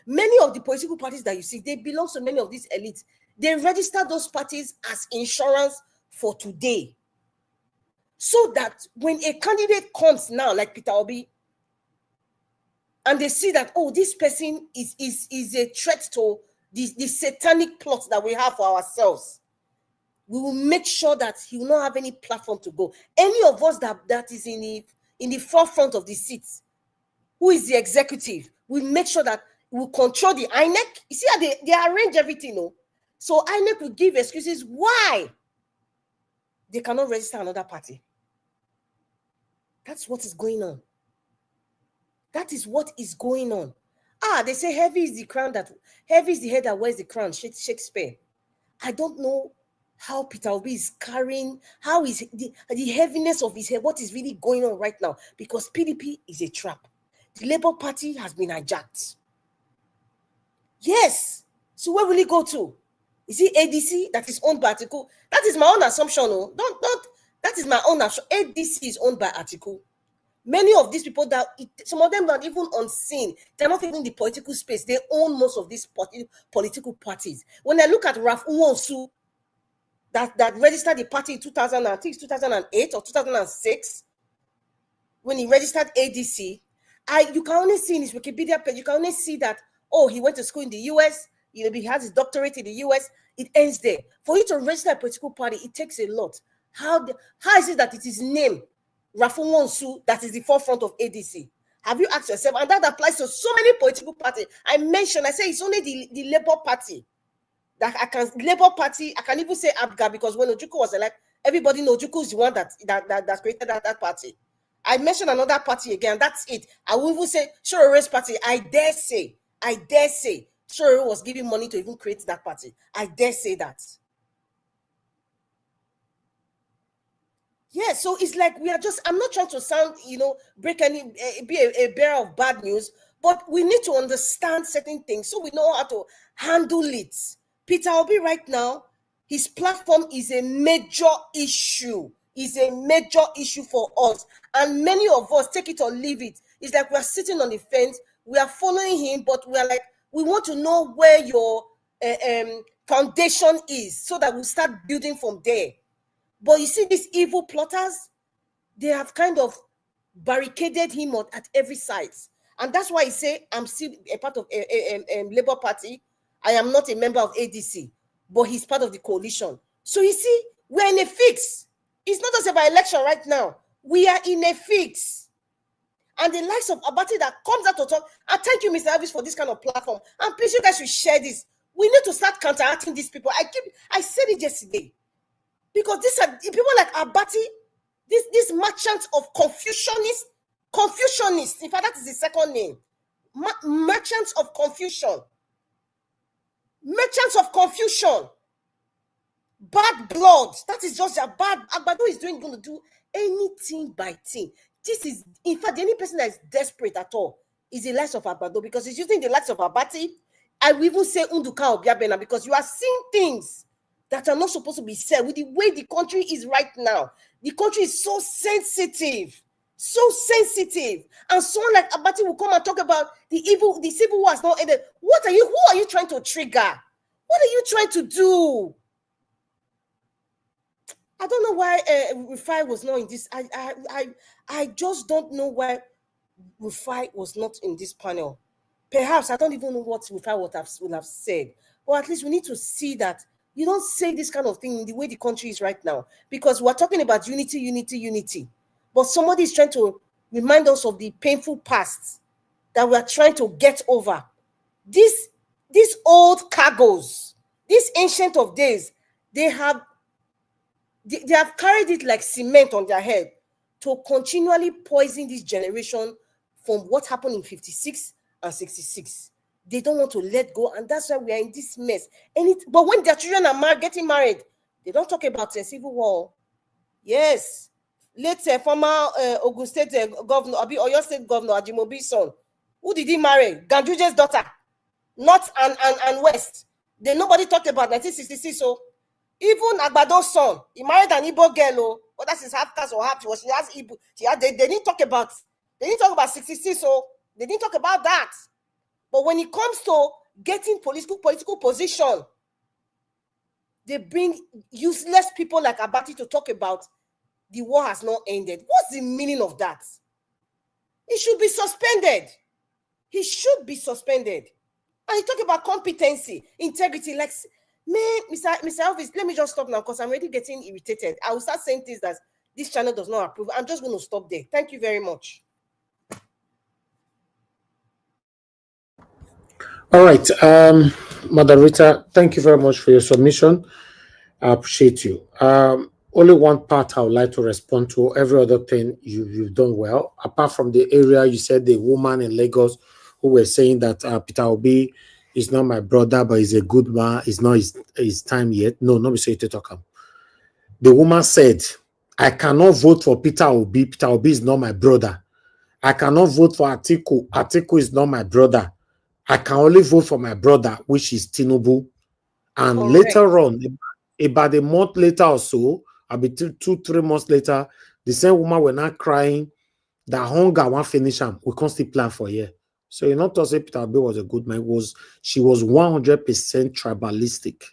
Many of the political parties that you see, they belong to many of these elites. They register those parties as insurance for today. So that when a candidate comes now, like Peter Obi, and they see that, oh, this person is a threat to the satanic plot that we have for ourselves, we will make sure that he will not have any platform to go. Any of us that is in the forefront of the seats, who is the executive, we make sure that we will control the INEC. You see how they arrange everything, no? So INEC will give excuses why they cannot register another party. That's what is going on. That is what is going on. They say heavy is the head that wears the crown, Shakespeare. I don't know how Peter Obi is carrying, how is the heaviness of his head, what is really going on right now, because PDP is a trap. The Labour Party has been hijacked. Yes. So where will he go to? Is it ADC that is owned by Atiku? That is my own assumption. Oh. Don't. That is my own assumption. ADC is owned by Atiku. Many of these people some of them are even unseen. They're not even in the political space. They own most of these political parties. When I look at Raf Uwonsu, that registered the party in 2008 or 2006, when he registered ADC, you can only see in his Wikipedia page, you can only see that, he went to school in the US, he has his doctorate in the US, it ends there. For you to register a political party, it takes a lot. How is it that it is named Rafu Wonsu that is the forefront of ADC? Have you asked yourself? And that applies to so many political parties. I say it's only the Labour Party. Labour Party, I can even say ABGA, because when Ojukwu was elected, everybody knows Ojukwu is the one that created that party. I mentioned another party again, that's it. I will even say Shorore's party. I dare say Shorore was giving money to even create that party. I dare say that. Yeah, so it's like I'm not trying to sound, be a bearer of bad news, but we need to understand certain things so we know how to handle it. Peter Obi right now, his platform is a major issue. Is a major issue for us. And many of us, take it or leave it. It's like we're sitting on the fence, we are following him, but we're like, we want to know where your foundation is so that we start building from there. But you see, these evil plotters, they have kind of barricaded him at every side. And that's why I say I'm still a part of a Labour Party. I am not a member of ADC, but he's part of the coalition. So you see, we're in a fix. It's not just about election right now. We are in a fix. And the likes of Abati that comes out to talk, and thank you, Mr. Elvis, for this kind of platform. And please, you guys should share this. We need to start counteracting these people. I said it yesterday. Because these are people like Abati, these merchants of Confucianists. In fact, that is the second name. Merchants of confusion. Merchants of confusion. Bad blood. That is just a bad. Agbado is going to do anything by thing. This is, in fact, the only person that is desperate at all is the likes of Agbado, because he's using the likes of Abati. I will even say Unduka Obiabena, because you are seeing things that are not supposed to be said with the way the country is right now. The country is so sensitive. And someone like Abati will come and talk about the civil war has not ended. Who are you trying to trigger? What are you trying to do? I don't know why Rufai was not in this. I just don't know why Rufai was not in this panel. Perhaps I don't even know what Rufai would have said. But at least we need to see that you don't say this kind of thing in the way the country is right now, because we're talking about unity. But somebody is trying to remind us of the painful past that we're trying to get over. These old cargoes, these ancient of days, they have carried it like cement on their head to continually poison this generation from what happened in 56 and 66. They don't want to let go, and that's why we are in this mess. But when their children are getting married, they don't talk about a civil war. Yes, let's say former Ogun State governor, Oyo State governor Ajimobi's son. Who did he marry? Ganjuje's daughter, North and West. Nobody talked about 1966. So even Agbado's son, he married an Igbo girl. But that's his half caste or half. She has Igbo. They didn't talk about. They didn't talk about 66. So they didn't talk about that. But when it comes to getting political position, they bring useless people like Abati to talk about the war has not ended. What's the meaning of that? He should be suspended. He should be suspended. And he talk about competency, integrity. Like, man, Mr. Elvis, let me just stop now because I'm already getting irritated. I will start saying things that this channel does not approve. I'm just going to stop there. Thank you very much. All right, Moderator, thank you very much for your submission. I appreciate you. Only one part I would like to respond to. Every other thing you've done well. Apart from the area you said, the woman in Lagos who were saying that Peter Obi is not my brother, but he's a good man. It's not his time yet. No, not say to talk. The woman said, I cannot vote for Peter Obi. Peter Obi is not my brother. I cannot vote for Atiku. Atiku is not my brother. I can only vote for my brother, which is Tinubu. And later on, about a month later or so, I'll be 2-3 months later, the same woman were not crying that hunger won't finish him. We can't still plan for a year. So you're not to say Peter Obi was a good man. She was 100% tribalistic.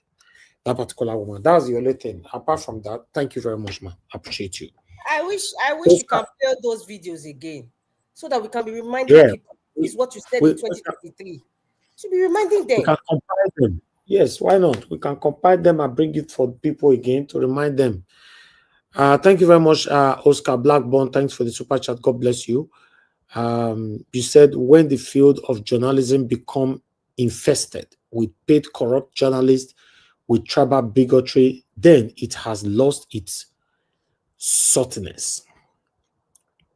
That particular woman. That was the only thing. Apart from that, thank you very much, man. I appreciate you. I wish you can play those videos again so that we can be reminding people. This is what you said in 2023. Should be reminding them. We can compile them. Yes, why not? We can compile them and bring it for people again to remind them. Thank you very much, Oscar Blackburn. Thanks for the super chat. God bless you. You said when the field of journalism become infested with paid corrupt journalists with tribal bigotry, then it has lost its saltiness.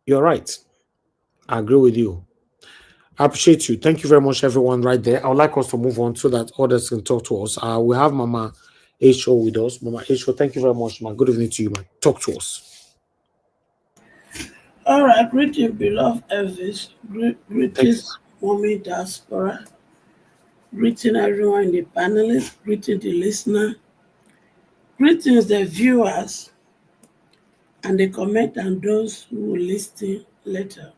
You're right. I agree with you. I appreciate you. Thank you very much, everyone, right there. I would like us to move on so that others can talk to us. We have Mama H.O. with us. Mama H.O., thank you very much, man. Good evening to you, man. Talk to us. All right. Greetings, beloved Elvis. Greetings, Mommy Diaspora. Greetings, everyone in the panelists. Greetings, the listener. Greetings, the viewers. And the comment and those who will listen later.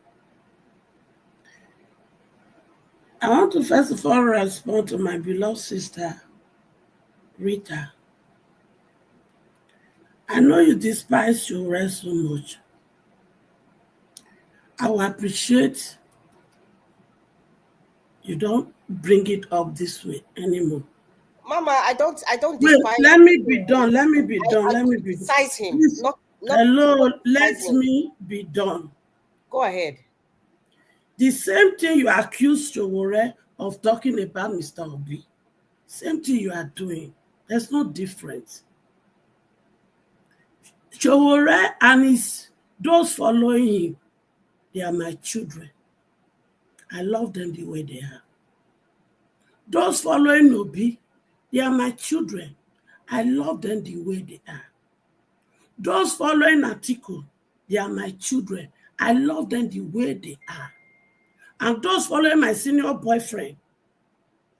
I want to first of all respond to my beloved sister, Rita. I know you despise your rest so much. I will appreciate you don't bring it up this way anymore. Mama, I don't Wait, despise let me be done. Let me be done. I Let me be criticize him. Please, Not hello, let me be done. Go ahead. The same thing you accused Showore of talking about Mr. Obi. Same thing you are doing. There's no difference. Showore and those following him, they are my children. I love them the way they are. Those following Obi, they are my children. I love them the way they are. Those following Atiku, they are my children. I love them the way they are. And those following my senior boyfriend,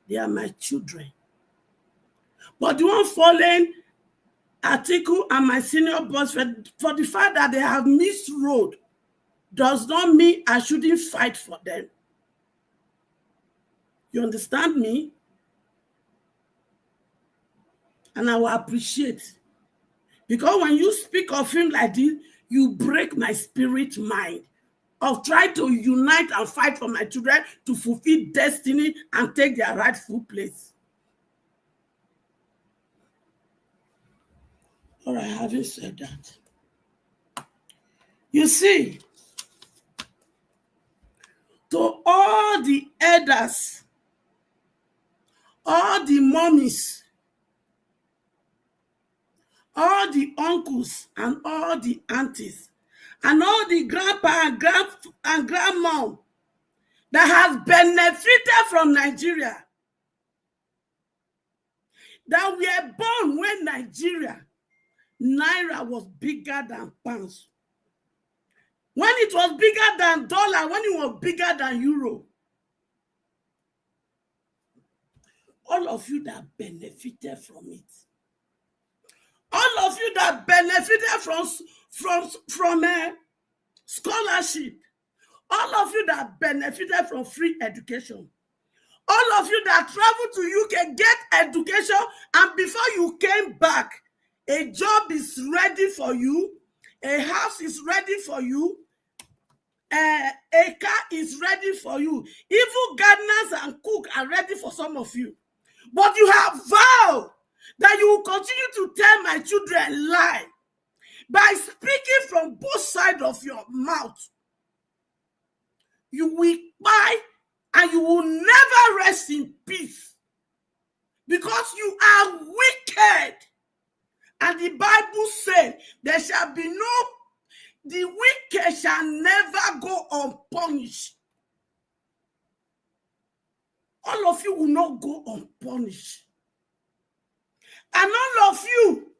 they are my children. But the one following Atiku and my senior boyfriend, for the fact that they have missed road, does not mean I shouldn't fight for them. You understand me? And I will appreciate. Because when you speak of him like this, you break my spirit mind of trying to unite and fight for my children to fulfill destiny and take their rightful place. All right, having said that, you see, to all the elders, all the mummies, all the uncles and all the aunties, and all the grandpa and grandma that has benefited from Nigeria, that were born when Naira was bigger than pounds. When it was bigger than dollar, when it was bigger than euro. All of you that benefited from it. All of you that benefited from scholarship. All of you that benefited from free education. All of you that traveled to UK, get education, and before you came back, a job is ready for you, a house is ready for you, a car is ready for you. Even gardeners and cook are ready for some of you. But you have vowed that you will continue to tell my children lie by speaking from both sides of your mouth. You will buy and you will never rest in peace because you are wicked. And the Bible says There shall be the wicked shall never go unpunished. All of you will not go unpunished. And all of you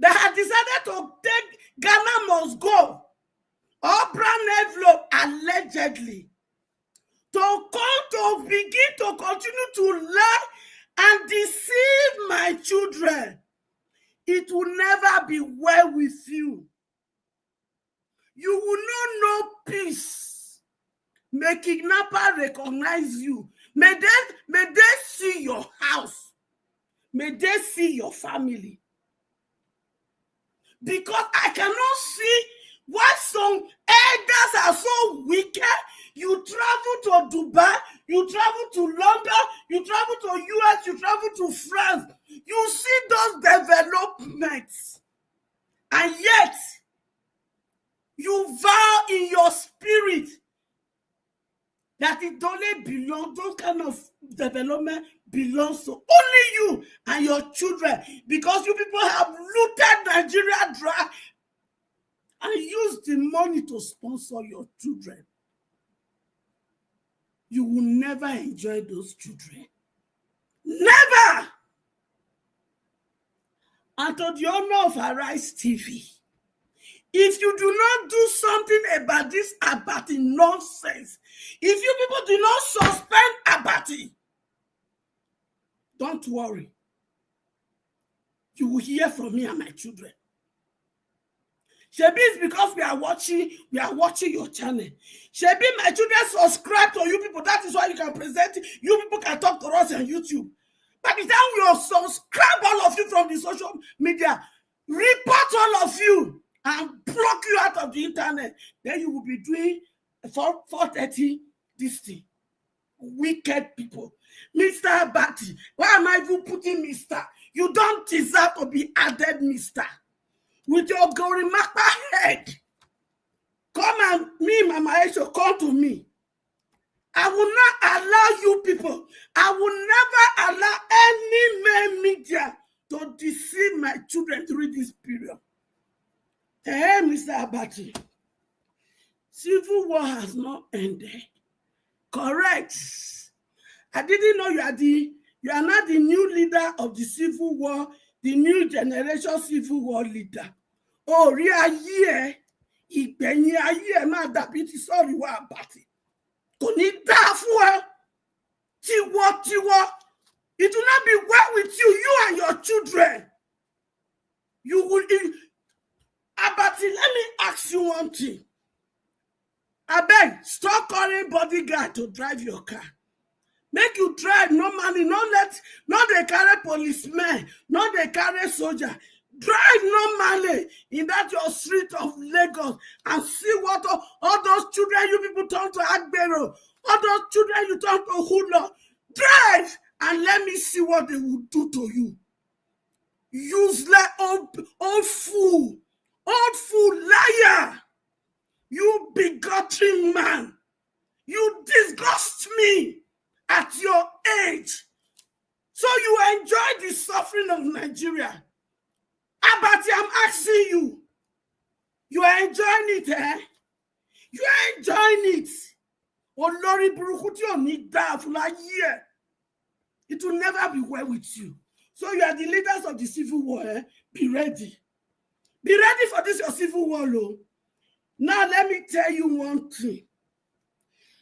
that have decided to take Ghana must go, or brown envelope allegedly, to come to begin to continue to lie and deceive my children, it will never be well with you. You will not know peace. May kidnapper recognize you. May they see your house. May they see your family. Because I cannot see why some elders are so wicked. You travel to Dubai, you travel to London, you travel to US, you travel to France. You see those developments. And yet, you vow in your spirit that it only belongs, those kind of development belongs to only you and your children, because you people have looted Nigeria dry and used the money to sponsor your children. You will never enjoy those children. Never! And to the honor of Arise TV, if you do not do something about this Abati nonsense, if you people do not suspend Abati, don't worry. You will hear from me and my children. Shebi, it's because we are watching your channel. Shebi, my children subscribe to you people. That is why you can present it. You people can talk to us on YouTube. By the time we will subscribe all of you from the social media, report all of you, and block you out of the internet, then you will be doing 4:30 this thing. Wicked people. Mr. Abati, why am I even putting Mr.? You don't deserve to be added Mr. With your Gorimapa head. Come and me, Mama Aisha, come to me. I will not allow you people. I will never allow any main media to deceive my children during this period. Hey, Mr. Abati, civil war has not ended. Correct. I didn't know you are not the new leader of the civil war, the new generation civil war leader. Oh, Ria Ibenya ma dàbí ti sorry wa Abati. Kò ní dá fún ẹ. Tiwo. It will not be well with you and your children. You will. Abati, let me ask you one thing. I beg, stop calling bodyguard to drive your car. Make you drive normally, not they carry policemen, not they carry soldier. Drive normally in that your street of Lagos and see what all those children you people turn to Agbero, all those children you turn to Hula. Drive and let me see what they will do to you. Useless old fool liar. You bigotry man. You disgust me at your age. So you enjoy the suffering of Nigeria. Abati, I'm asking you. You are enjoying it, eh? You are enjoying it. Oh, Lori Burukuti on need that for a year. It will never be well with you. So you are the leaders of the civil war, eh? Be ready. Be ready for this, your civil war, Lord. Now, let me tell you one thing.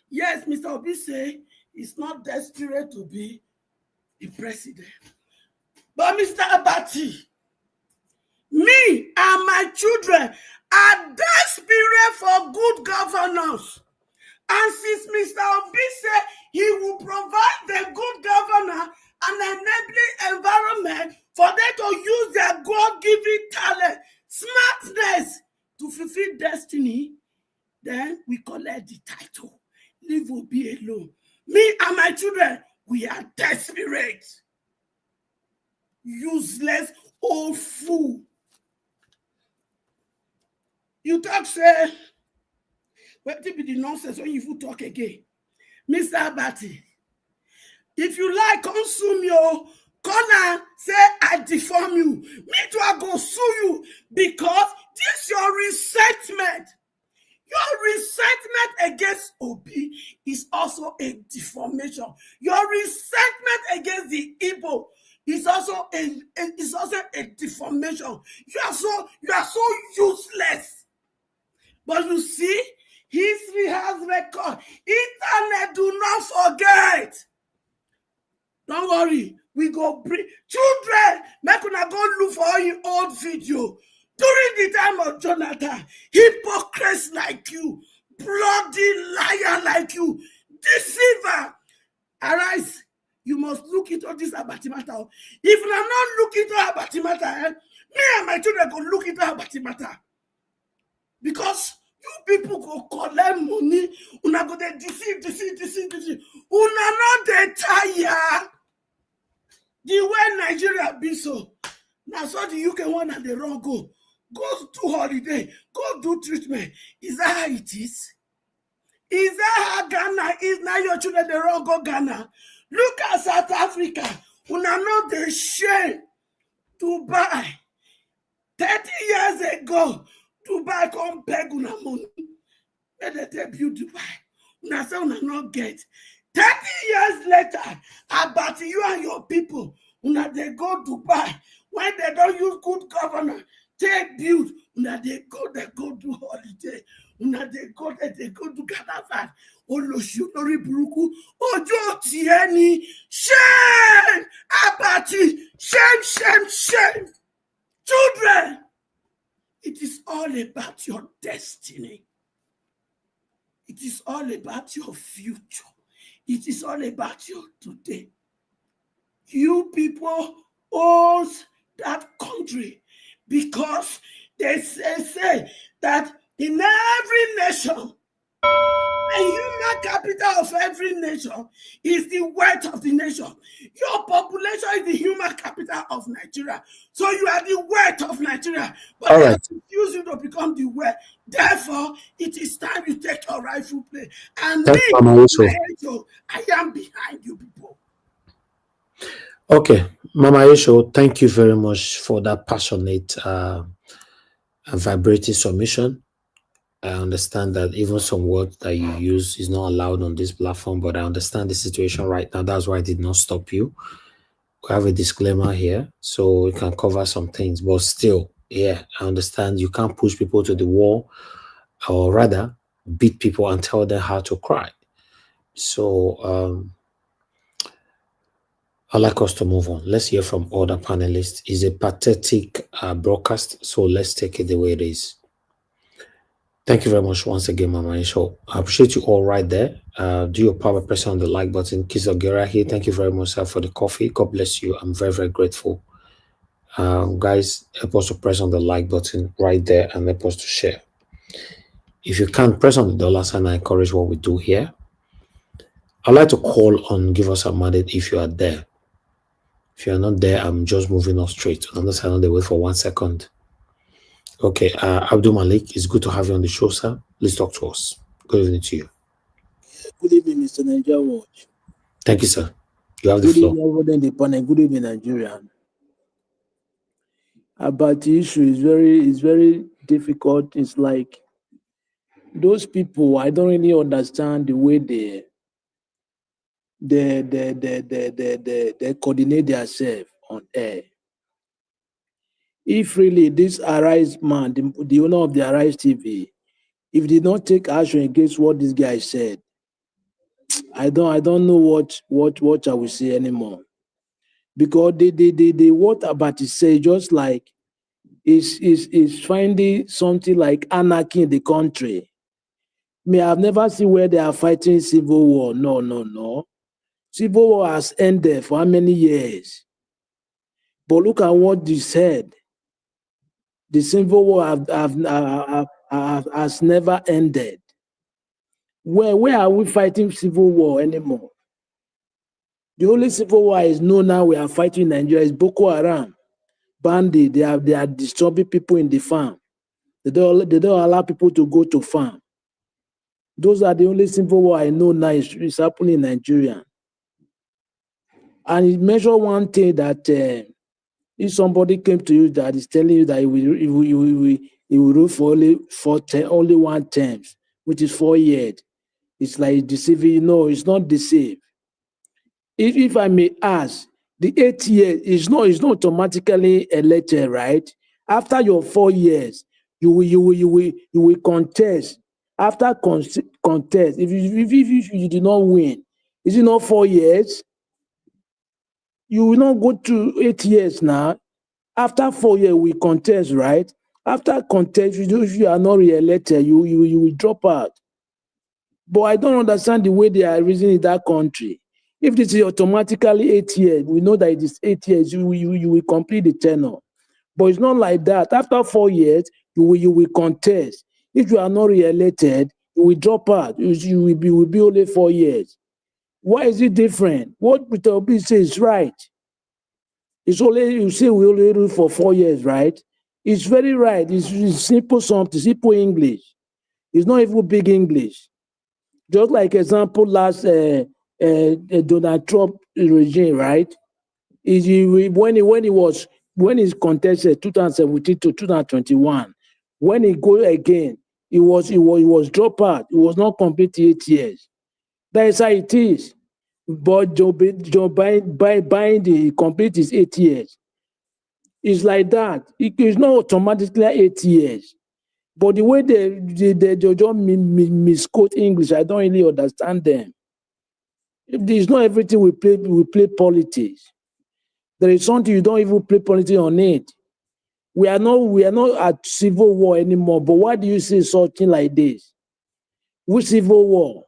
Yes, Mr. Obi say he's not desperate to be the president. But Mr. Abati, me and my children are desperate for good governance. And since Mr. Obi said he will provide the good governor and enabling environment for them to use their God-given talent, smartness to fulfill destiny, then we collect the title. Leave Obi alone. Me and my children, we are desperate. Useless old fool. You talk, say, what be the nonsense when you talk again? Mr. Abati, if you like, consume your corner, say I deform you. Me too, I go sue you because It's your resentment. Your resentment against Obi is also a deformation. Your resentment against the Igbo is also a deformation. You are so useless. But you see, history has record. Internet, do not forget. Don't worry, we go bring children. Make una go look for your old video. During the time of Jonathan, hypocrites like you, bloody liar like you, deceiver, arise. You must look into this Abati matter. If you are not looking into Abati matter, me and my children go look into Abati matter. Because you people go collect money, una go dey deceive. Una not dey tire. The way Nigeria be so. Now so the UK one and the wrong go do holiday, go do treatment. Is that how it is? Is that how Ghana is? Now your children the wrong go Ghana. Look at South Africa. Una know the shame to buy 30 years ago. Dubai come beg una money. Let they debut Dubai. Una say una not get. 30 years later, about you and your people, una they go Dubai. When they don't use good governor, they build. Una they go do holiday. Una they go do carnival. Oloshu lori buruku. Ojo tieni. Shame! Abati. Shame. Children, it is all about your destiny. It is all about your future. It is all about your today. You people own that country because they say that in every nation, the human capital of every nation is the wealth of the nation. Your population is the human capital of Nigeria. So you are the wealth of Nigeria. But All they right. have refused you to become the wealth. Therefore, it is time you take your rightful place. And Thank you, Mama Yesho. I am behind you people. Okay, Mama Yesho, thank you very much for that passionate and vibrating submission. I understand that even some words that you use is not allowed on this platform, but I understand the situation right now. That's why I did not stop you. We have a disclaimer here, so we can cover some things, but still, yeah, I understand you can't push people to the wall, or rather beat people and tell them how to cry. So I'd like us to move on. Let's hear from other panelists. It's a pathetic broadcast, so let's take it the way it is. Thank you very much once again, Mama Isho. I appreciate you all right there. Do your power, press on the like button. Kizogera here. Thank you very much, sir, for the coffee. God bless you. I'm very, very grateful. Guys, help us to press on the like button right there and help us to share. If you can't, press on the dollar sign. I encourage what we do here. I'd like to call on Give Us a Mandate if you are there. If you're not there, I'm just moving on straight. On the side, they wait for 1 second. Okay, Abdul Malik, it's good to have you on the show, sir. Please talk to us. Good evening to you. Good evening, Mr. Nigeria Watch. Thank you, sir. You have the floor. Good evening, good evening, Nigeria. About the issue is very difficult. It's like those people, I don't really understand the way they coordinate themselves on air. If really this Arise man, the owner of the Arise TV, if they don't take action against what this guy said, I don't know what I will say anymore. Because the what about to say just like is finding something like anarchy in the country. I've never seen where they are fighting civil war. No. Civil war has ended for how many years? But look at what they said. The civil war has never ended. Where are we fighting civil war anymore? The only civil war is known now we are fighting in Nigeria is Boko Haram. Bandit, they are disturbing people in the farm. They don't allow people to go to farm. Those are the only civil war I know now is happening in Nigeria. And it measures one thing that if somebody came to you that is telling you that he will rule for only one term, which is 4 years. It's like deceiving. No, it's not deceive. If I may ask, the 8 years is not automatically elected, right? After your 4 years, you will contest. After contest, if you do not win, is it not 4 years? You will not go to 8 years now. After 4 years, we contest, right? After contest, if you are not re-elected, you will drop out. But I don't understand the way they are reasoning in that country. If this is automatically 8 years, we know that it is 8 years, you will complete the tenure. But it's not like that. After 4 years, you will contest. If you are not re-elected, you will drop out. You will be only 4 years. Why is it different? What Mr. Obi says is right. It's only, you say we only rule for 4 years, right? It's very right. It's simple something, simple English. It's not even big English. Just like example, last Donald Trump regime, right? When he contested 2017 to 2021, when he go again, he was drop out. It was not complete 8 years. That is how it is. But Joe Biden, he complete his 8 years. It's like that. It's not automatically 8 years. But the way they just misquote English, I don't really understand them. It's not everything we play politics. There is something you don't even play politics on it. We are not at civil war anymore. But why do you say something like this? Which civil war?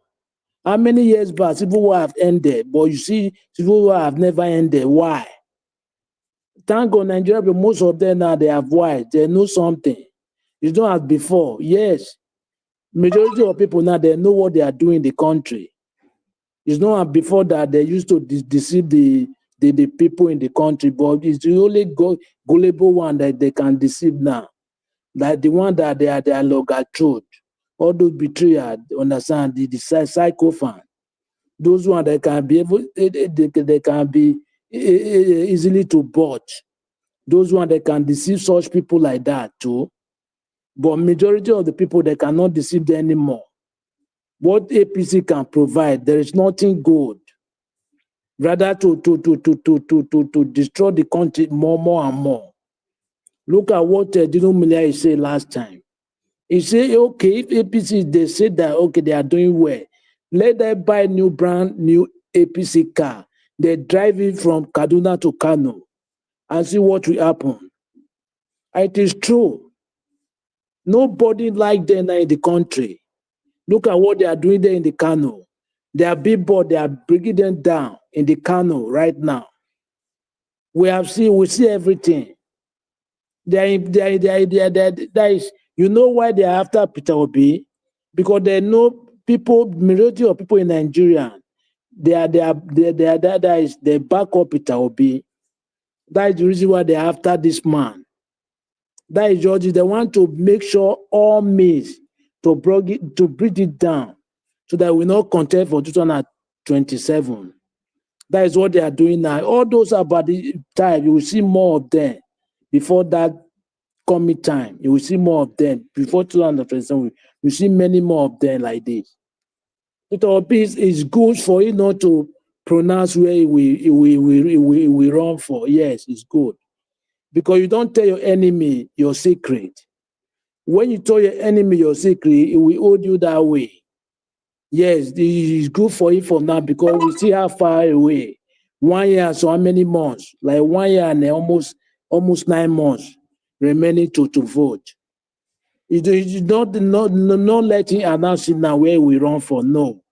How many years back civil war have ended? But you see, civil war have never ended. Why? Thank God, Nigeria, but most of them now, they have wives. They know something. It's not as before. Yes. Majority of people now, they know what they are doing in the country. It's not as before that they used to deceive the people in the country, but it's the only gullible one that they can deceive now. Like the one that they are local truth. All those betrayers, understand, the psychophant. Those ones that can be able, they can be easily to bought. Those ones that can deceive such people like that too. But majority of the people, they cannot deceive them anymore. What APC can provide, there is nothing good. Rather to destroy the country more and more. Look at what Dino Milia said last time. He said, okay, if APC, they say that, okay, they are doing well. Let them buy new APC car. They drive it from Kaduna to Kano and see what will happen. It is true. Nobody like them in the country. Look at what they are doing there in the Kano. They are billboard, they are bringing them down in the Kano right now. We see everything. That is, you know why they are after Peter Obi? Because they know majority of people in Nigeria, they back up Peter Obi. That is the reason why they are after this man. That is just, they want to make sure all means to bring it down so that we not contest for 2027. That is what they are doing now. All those about the time, you will see more of them before that coming time. You will see more of them before 2027. You see many more of them like this. It is good for you not to pronounce where we run for. Yes, it's good. Because you don't tell your enemy your secret. When you tell your enemy your secret, it will hold you that way. Yes, it is good for you for now because we see how far away. 1 year, so how many months? Like 1 year and almost 9 months remaining to vote. It's not letting announce it now where we run for. No.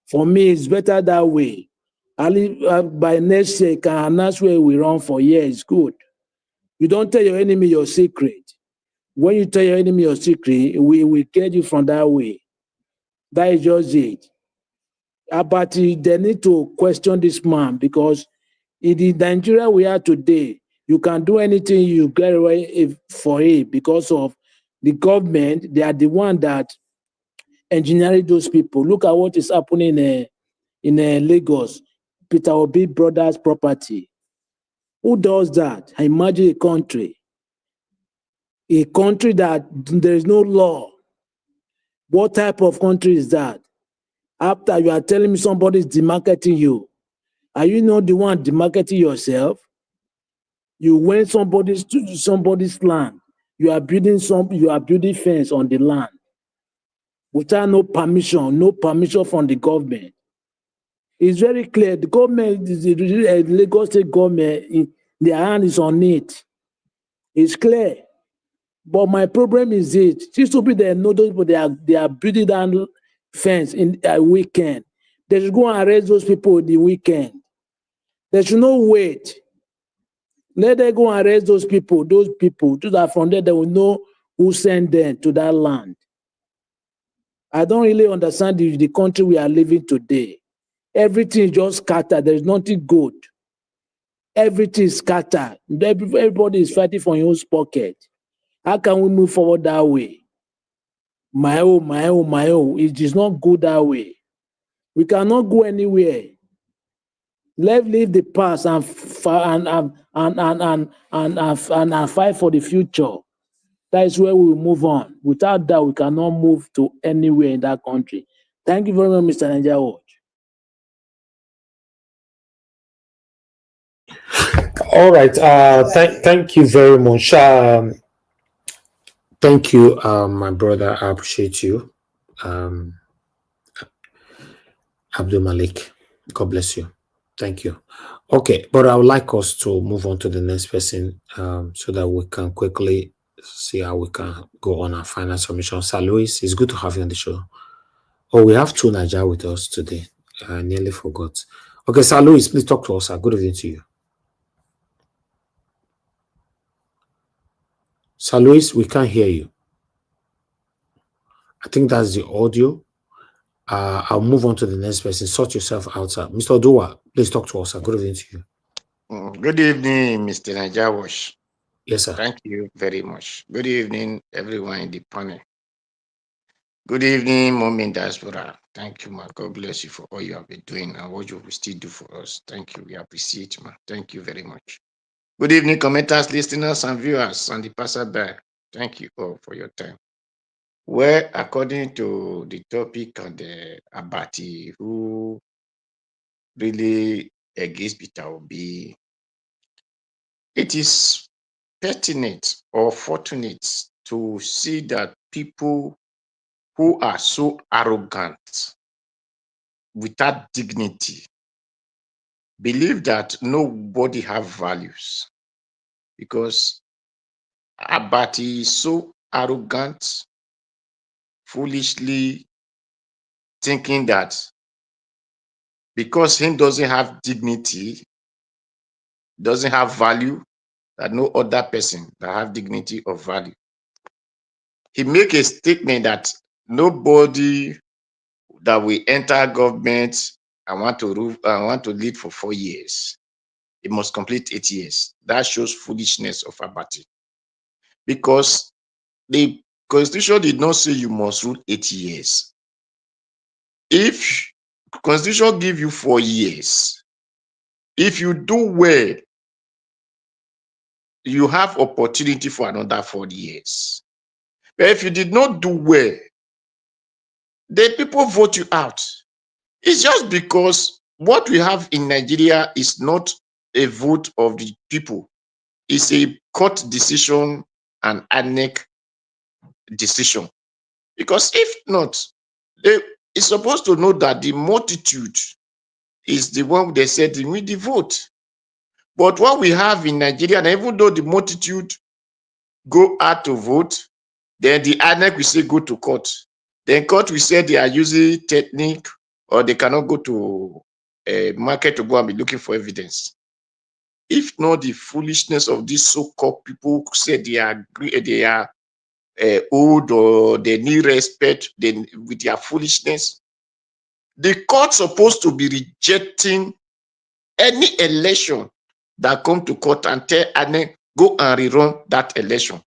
For me, it's better that way. By next year, can announce where we run for. Yeah, it's good. You don't tell your enemy your secret. When you tell your enemy your secret, we will get you from that way. That is just it. But they need to question this man because in the Nigeria we are today, you can do anything you get away for it because of the government. They are the one that engineering those people. Look at what is happening in Lagos, Peter Obi brothers' property. Who does that? I imagine a country. A country that there is no law. What type of country is that? After you are telling me somebody is demarketing you, are you not the one demarketing yourself? You went somebody's land. You are building fence on the land without no permission from the government. It's very clear. The government, the Lagos State government, their hand is on it. It's clear. But my problem is it. These people, they know those people, they are building down fence in a weekend. They should go and arrest those people in the weekend. They should not wait. Let them go and arrest those people, so that from there they will know who sent them to that land. I don't really understand the country we are living today. Everything is just scattered. There is nothing good. Everything is scattered. Everybody is fighting for your own pocket. How can we move forward that way? My own. It is not good that way. We cannot go anywhere. Let's leave the past and fight for the future. That is where we will move on. Without that, we cannot move to anywhere in that country. Thank you very much, Mr. Nigeria Watch. All right. Thank you very much. Thank you, my brother. I appreciate you. Abdul Malik. God bless you. Thank you. Okay, but I would like us to move on to the next person so that we can quickly see how we can go on our final submission. Sir Louis, it's good to have you on the show. Oh, we have two Naija with us today. I nearly forgot. Okay, Sir Louis, please talk to us, sir. Good evening to you. Sir Louis, we can't hear you. I think that's the audio. I'll move on to the next person. Sort yourself out, sir. Mr. Odua, please talk to us, sir. Good evening to you. Good evening, Mr. Najawash. Yes, sir. Thank you very much. Good evening, everyone in the panel. Good evening, Mom in Diaspora. Thank you, ma. God bless you for all you have been doing and what you will still do for us. Thank you. We appreciate, ma. Thank you very much. Good evening, commenters, listeners, and viewers, and the passerby. Thank you all for your time. Well, according to the topic on the Abati, who really against Peter Obi, it is pertinent or fortunate to see that people who are so arrogant without dignity believe that nobody have values, because Abati is so arrogant, foolishly thinking that because he doesn't have dignity, doesn't have value, that no other person that have dignity or value. He make a statement that nobody that will enter government and want to lead for 4 years, it must complete 8 years. That shows foolishness of Abati, because the Constitution did not say you must rule 8 years. If Constitution give you 4 years, if you do well, you have opportunity for another 4 years. But if you did not do well, the people vote you out. It's just because what we have in Nigeria is not a vote of the people. It's a court decision and ANEC decision. Because if not, it's supposed to know that the multitude is the one they said with the vote. But what we have in Nigeria, and even though the multitude go out to vote, then the ANEC will say go to court. Then court will say they are using technique, or they cannot go to a market to go and be looking for evidence. If not the foolishness of these so-called people who say they are old or they need respect, then with their foolishness, the court supposed to be rejecting any election that come to court and tell ANEC go and rerun that election.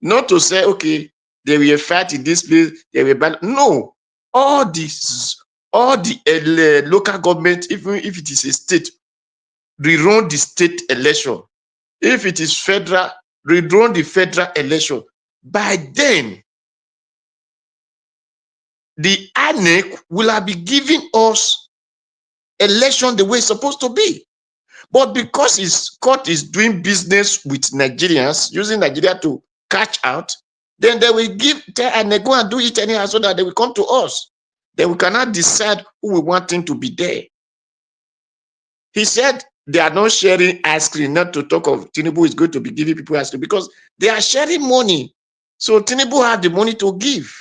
Not to say, okay, they will fight in this place, they will ban. No, all the local government, even if it is a state, rerun the state election. If it is federal, redrawn the federal election. By then, the INEC will have been giving us election the way it's supposed to be. But because his court is doing business with Nigerians, using Nigeria to catch out, then they will tell INEC go and do it anyhow so that they will come to us. Then we cannot decide who we want him to be there. He said they are not sharing ice cream, not to talk of Tinubu is going to be giving people ice cream because they are sharing money. So Tinubu had the money to give.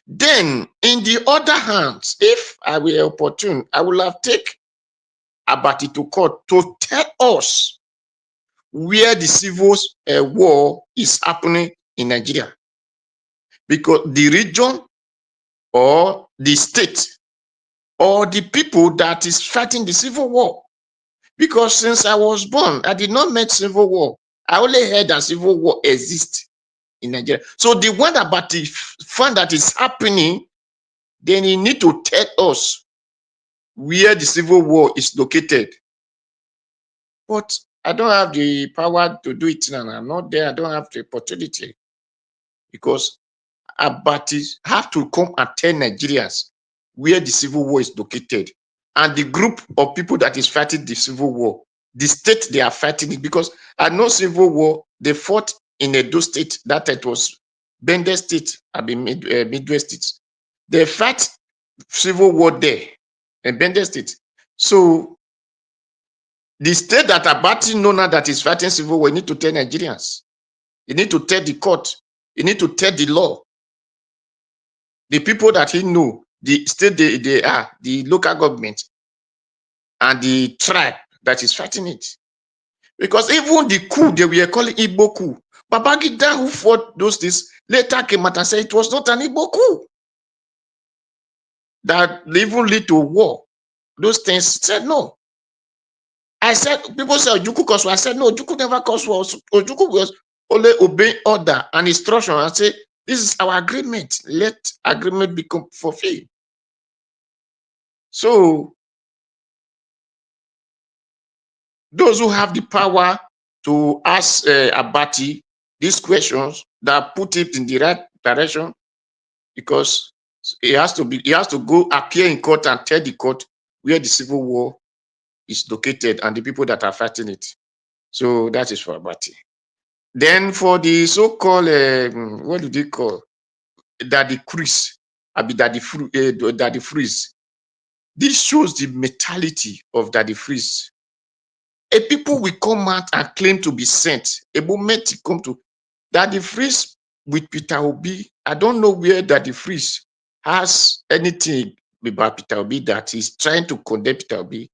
Then, in the other hands, if I were opportune, I will have taken Abati to court to tell us where the civil war is happening in Nigeria. Because the region or the state or the people that is fighting the civil war. Because since I was born, I did not meet civil war. I only heard that civil war exists in Nigeria. So the one about the fund that is happening, then you need to tell us where the civil war is located. But I don't have the power to do it now. I'm not there. I don't have the opportunity. Because Abati have to come and tell Nigerians where the civil war is located. And the group of people that is fighting the civil war, the state they are fighting it, because I know civil war, they fought in Edo State, that it was Bender State, I mean Midwest States. They fight civil war there in Bender State. So the state that Abati know now that is fighting civil war, you need to tell Nigerians. You need to tell the court. You need to tell the law. The people that he know, the state they are, the local government, and the tribe that is fighting it. Because even the coup, they were calling Igbo coup. Babangida, who fought those things, later came out and said it was not an Igbo coup. That even lead to war. Those things said no. I said, people say Ojuku caused war. I said, no, Ojuku never caused war. Ojuku was only obeying order and instruction. I say, this is our agreement. Let agreement become fulfilled. So, those who have the power to ask Abati these questions that put it in the right direction, because he has to go appear in court and tell the court where the civil war is located and the people that are fighting it. So that is for Abati. Then for the so-called what do they call Daddy Chris, Daddy Freeze. This shows the mentality of Daddy Freeze. A people will come out and claim to be sent. A moment he come to Daddy Freeze with Peter Obi. I don't know where Daddy Freeze has anything about Peter Obi that he's trying to condemn Peter Obi.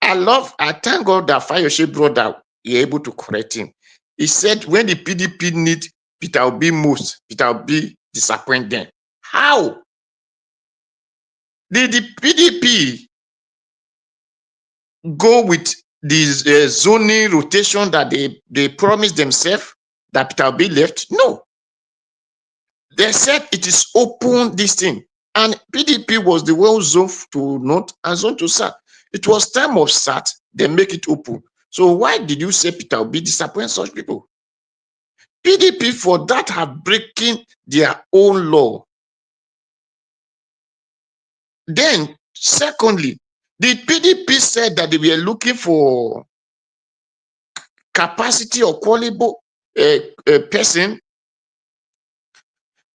I thank God that Fayose brother is able to correct him. He said when the PDP need Peter Obi most, Peter Obi disappoint them. How? Did the PDP go with this zoning rotation that they promised themselves that Peter Obi left? No. They said it is open, this thing. And PDP was the one zone to north and zone to south. It was time of south, they make it open. So why did you say Peter Obi disappoint such people? PDP for that have breaking their own law. Then, secondly, the PDP said that they were looking for capacity or qualified person.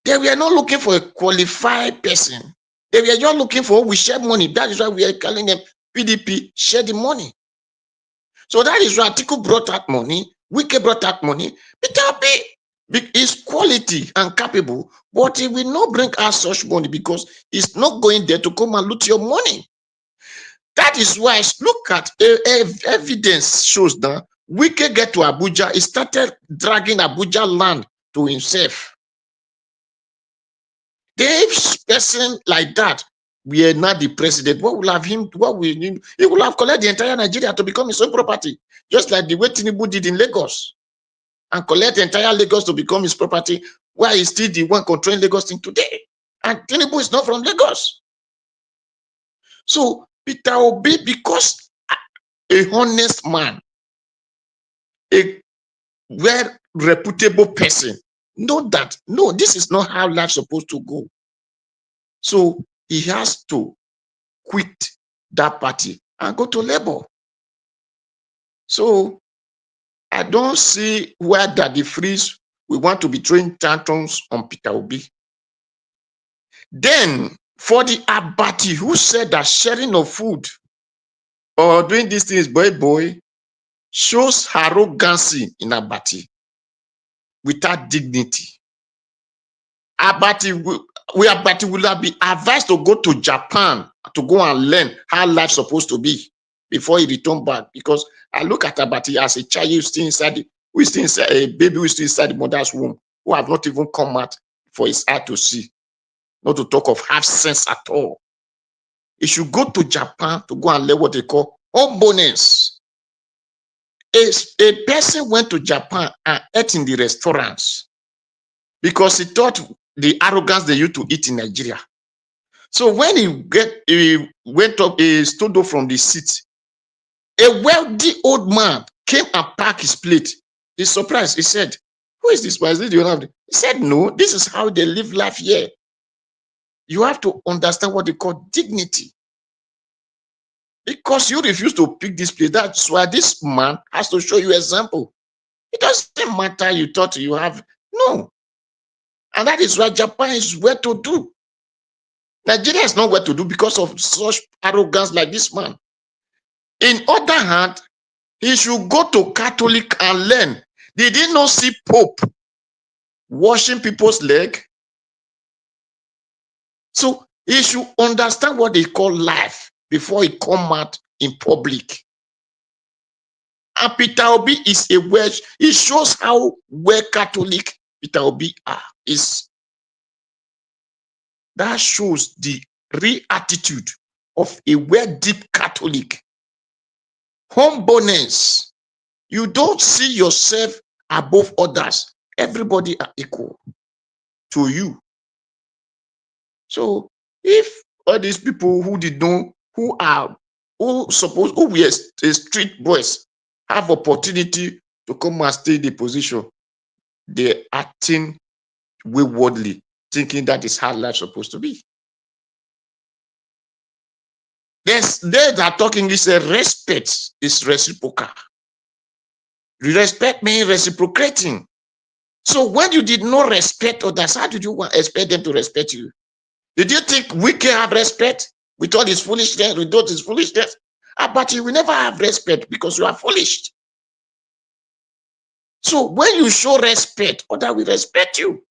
They were not looking for a qualified person. They were just looking for we share money. That is why we are calling them PDP share the money. So that is why Atiku brought out money, Wike brought out money. Peter Obi is quality and capable, but he will not bring out such money because he's not going there to come and loot your money. That is why look at evidence shows that Wike get to Abuja, he started dragging Abuja land to himself. If person like that were not the president, what will have him? What will he? He will have collected the entire Nigeria to become his own property, just like the way Tinubu did in Lagos, and collect the entire Lagos to become his property. While he's still the one controlling Lagos thing today, and Tinubu is not from Lagos. So Peter Obi, because a honest man, a well reputable person, know that no, this is not how life's supposed to go. So he has to quit that party and go to Labour. So I don't see where Daddy Freeze we want to be throwing tantrums on Peter Obi. Then for the Abati who said that sharing of food or doing these things, boy, shows arrogancy in Abati without dignity. Abati will have been advised to go to Japan to go and learn how life's supposed to be before he returned back. Because I look at Abati as a child who's still inside, a baby who's still inside the mother's womb, who have not even come out for his eye to see, not to talk of have sense at all. He should go to Japan to go and learn what they call humbleness. A person went to Japan and ate in the restaurants because he thought the arrogance they used to eat in Nigeria. So when he stood up from the seat, a wealthy old man came and packed his plate. He's surprised. He said, "Who is this man? Is this the owner of it?" He said, "No, this is how they live life here." You have to understand what they call dignity. Because you refuse to pick this plate, that's why this man has to show you example. It doesn't matter you thought you have. No. And that is why Japan is where to do. Nigeria is not where to do because of such arrogance like this man. In other hand, he should go to Catholic and learn. Did he not see Pope washing people's leg? So he should understand what they call life before he come out in public. And Peter Obi is a wedge. It shows how well Catholic Peter Obi is. That shows the real attitude of a well deep Catholic. Humbleness. You don't see yourself above others. Everybody are equal to you. So if all these people who were street boys have opportunity to come and stay in the position, they're acting waywardly, thinking that is how life's supposed to be. They are talking this respect is reciprocal. Respect means reciprocating. So when you did not respect others, how did you expect them to respect you? Did you think we can have respect with all this foolishness, with all this foolishness? But you will never have respect because you are foolish. So when you show respect, others will respect you.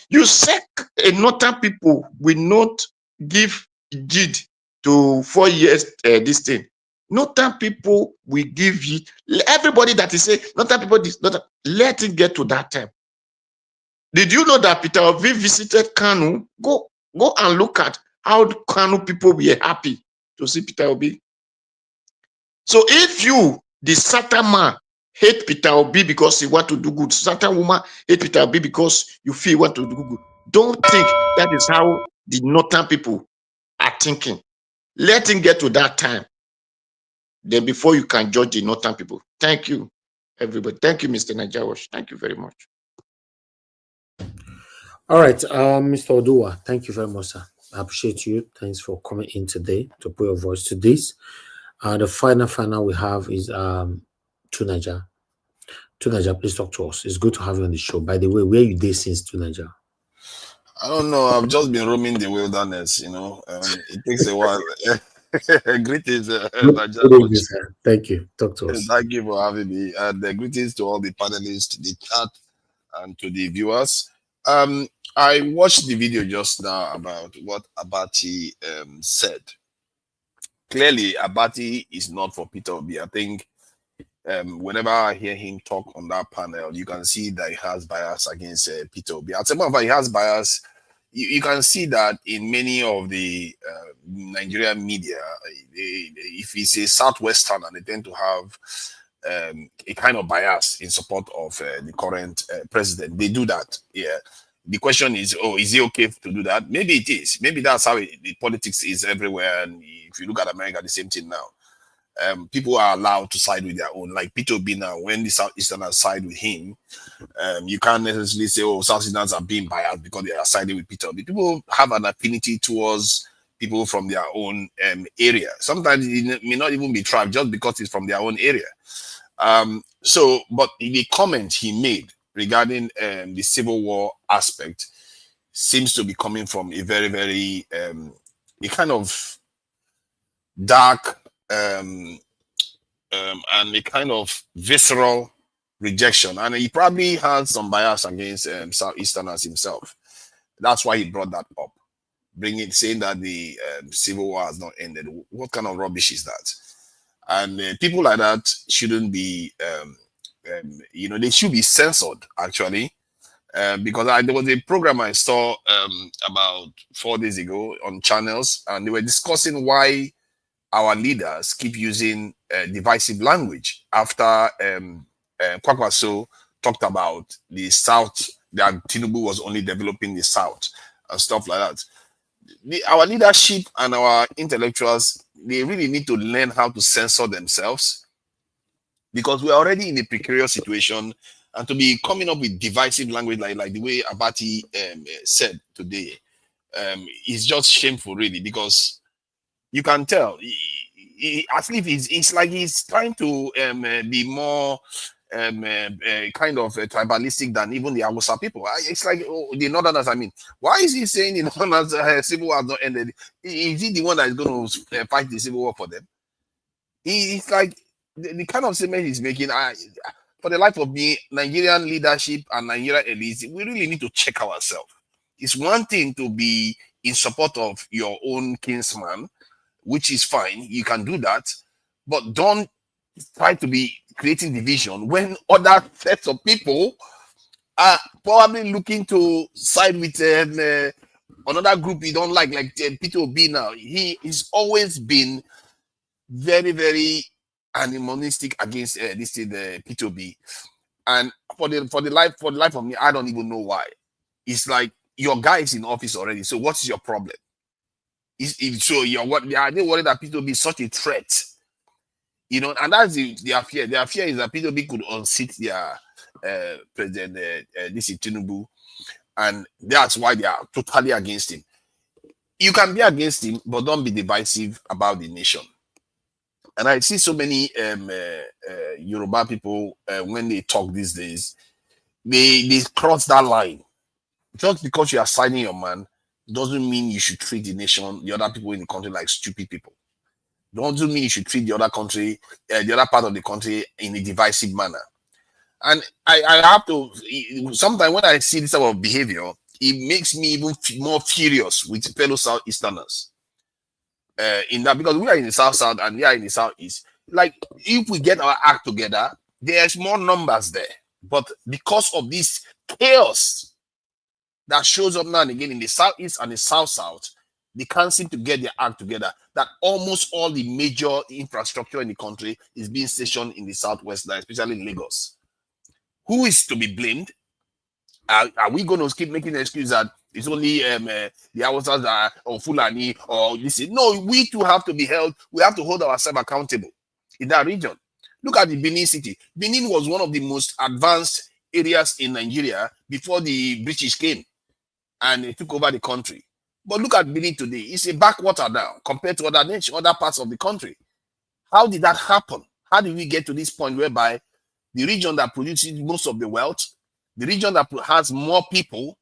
You said a northern people will not give heed to 4 years this thing. Northern people will give you everybody that is saying northern people let it get to that time. Did you know that Peter Obi visited Kanu? Go and look at how the Kanu people were happy to see Peter Obi. So if you, the Satan man, hate Peter Obi because he want to do good, Satan woman hate Peter Obi because you feel you want to do good, don't think that is how the northern people are thinking. Let him get to that time. Then before you can judge the northern people. Thank you, everybody. Thank you, Mr. Najawash. Thank you very much. All right, Mr. Odua, thank you very much, sir. I appreciate you. Thanks for coming in today to put your voice to this. The final we have is Tunaja. Tunaja, please talk to us. It's good to have you on the show. By the way, where you did since Tunaja? I don't know. I've just been roaming the wilderness, it takes a while. Greetings, thank you. Talk to us. Thank you for having me. The greetings to all the panelists, the chat, and to the viewers. I watched the video just now about what Abati said. Clearly, Abati is not for Peter Obi. I think whenever I hear him talk on that panel, you can see that he has bias against Peter Obi. As a matter of fact, he has bias. You can see that in many of the Nigerian media. If he's a Southwesterner, they tend to have a kind of bias in support of the current president. They do that. Yeah. The question is, is it okay to do that? Maybe it is. Maybe that's how the politics is everywhere. And if you look at America, the same thing now. people are allowed to side with their own. Like Peter Obi now, when the Southeasterners side with him, you can't necessarily say, oh, Southeasterners are being biased because they are siding with Peter Obi. People have an affinity towards people from their own area. Sometimes it may not even be tribe just because it's from their own area. But the comment he made regarding the Civil War aspect seems to be coming from a very, very a kind of dark and a kind of visceral rejection, and he probably has some bias against Southeasterners himself. That's why he brought that up, saying that the Civil War has not ended. What kind of rubbish is that? And people like that shouldn't be, they should be censored actually, because there was a program I saw about 4 days ago on channels, and they were discussing why our leaders keep using divisive language after Kwakwaso talked about the South, that Tinubu was only developing the South and stuff like that. Our leadership and our intellectuals, they really need to learn how to censor themselves, because we're already in a precarious situation, and to be coming up with divisive language like the way Abati said today is just shameful, really, because you can tell at least it's like he's trying to be more kind of tribalistic than even the Hausa people. It's like the Northerners. I mean, why is he saying the Northerners Civil War has not ended? Is he the one that is going to fight the Civil War for them? It's like the kind of statement he's making. For the life of me, Nigerian leadership and Nigerian elites, we really need to check ourselves. It's one thing to be in support of your own kinsman, which is fine. You can do that, but don't try to be creating division when other sets of people are probably looking to side with another group you don't like Peter Obi now. He has always been very, very animalistic against Peter Obi, and for the life of me, I don't even know why. It's like your guy is in office already, so what's your problem? So are they worried that Peter Obi is such a threat? And that's their fear. Their fear is that Peter Obi could unseat their president, this is Tinubu, and that's why they are totally against him. You can be against him, but don't be divisive about the nation. And I see so many Yoruba people when they talk these days, they cross that line. Just because you are signing your man doesn't mean you should treat the nation, the other people in the country, like stupid people. Doesn't mean you should treat the other country, the other part of the country in a divisive manner. And I have to, sometimes when I see this type of behavior, it makes me even more furious with fellow Southeasterners. In that, because we are in the South and we are in the Southeast. Like, if we get our act together, there's more numbers there. But because of this chaos that shows up now and again in the Southeast and the South, they can't seem to get their act together. That almost all the major infrastructure in the country is being stationed in the Southwest, especially in Lagos. Who is to be blamed? Are we going to keep making an excuse that it's only the Hausas that or Fulani or this? No, we too have to be held. We have to hold ourselves accountable in that region. Look at the Benin city. Benin was one of the most advanced areas in Nigeria before the British came and they took over the country. But look at Benin today. It's a backwater now compared to other parts of the country. How did that happen? How did we get to this point whereby the region that produces most of the wealth, the region that has more people,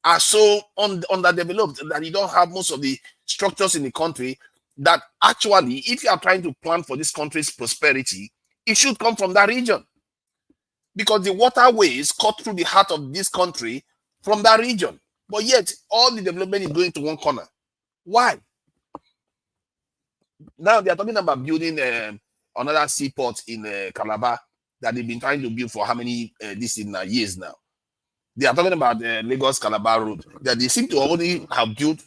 are so underdeveloped that you don't have most of the structures in the country, that actually, if you are trying to plan for this country's prosperity, it should come from that region. Because the waterways cut through the heart of this country from that region. But yet, all the development is going to one corner. Why? Now they are talking about building another seaport in Calabar that they've been trying to build for how many years now. They are talking about Lagos-Calabar road that they seem to only have built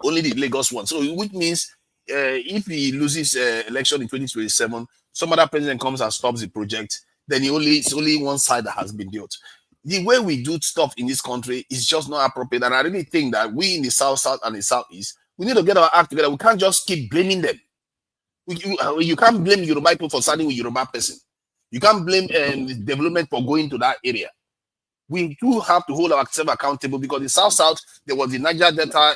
only the Lagos one. So which means if he loses election in 2027, some other president comes and stops the project, then it's only one side that has been built. The way we do stuff in this country is just not appropriate. And I really think that we in the South and the Southeast, we need to get our act together. We can't just keep blaming them. You can't blame Yoruba people for starting with Yoruba person. You can't blame development for going to that area. We do have to hold ourselves accountable, because the South, there was the Niger Delta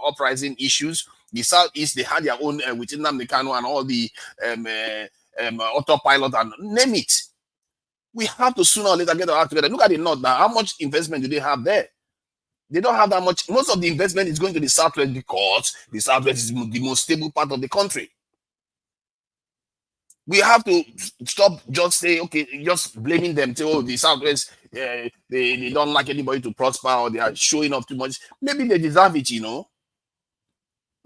uprising issues. The Southeast, they had their own within Namdekano and all the autopilot and name it. We have to sooner or later get our act together. Look at the North now. How much investment do they have there? They don't have that much. Most of the investment is going to the Southwest, because the Southwest is the most stable part of the country. We have to stop just say, okay, just blaming them. Say, oh, the Southwest, they don't like anybody to prosper, or they are showing off too much. Maybe they deserve it, you know.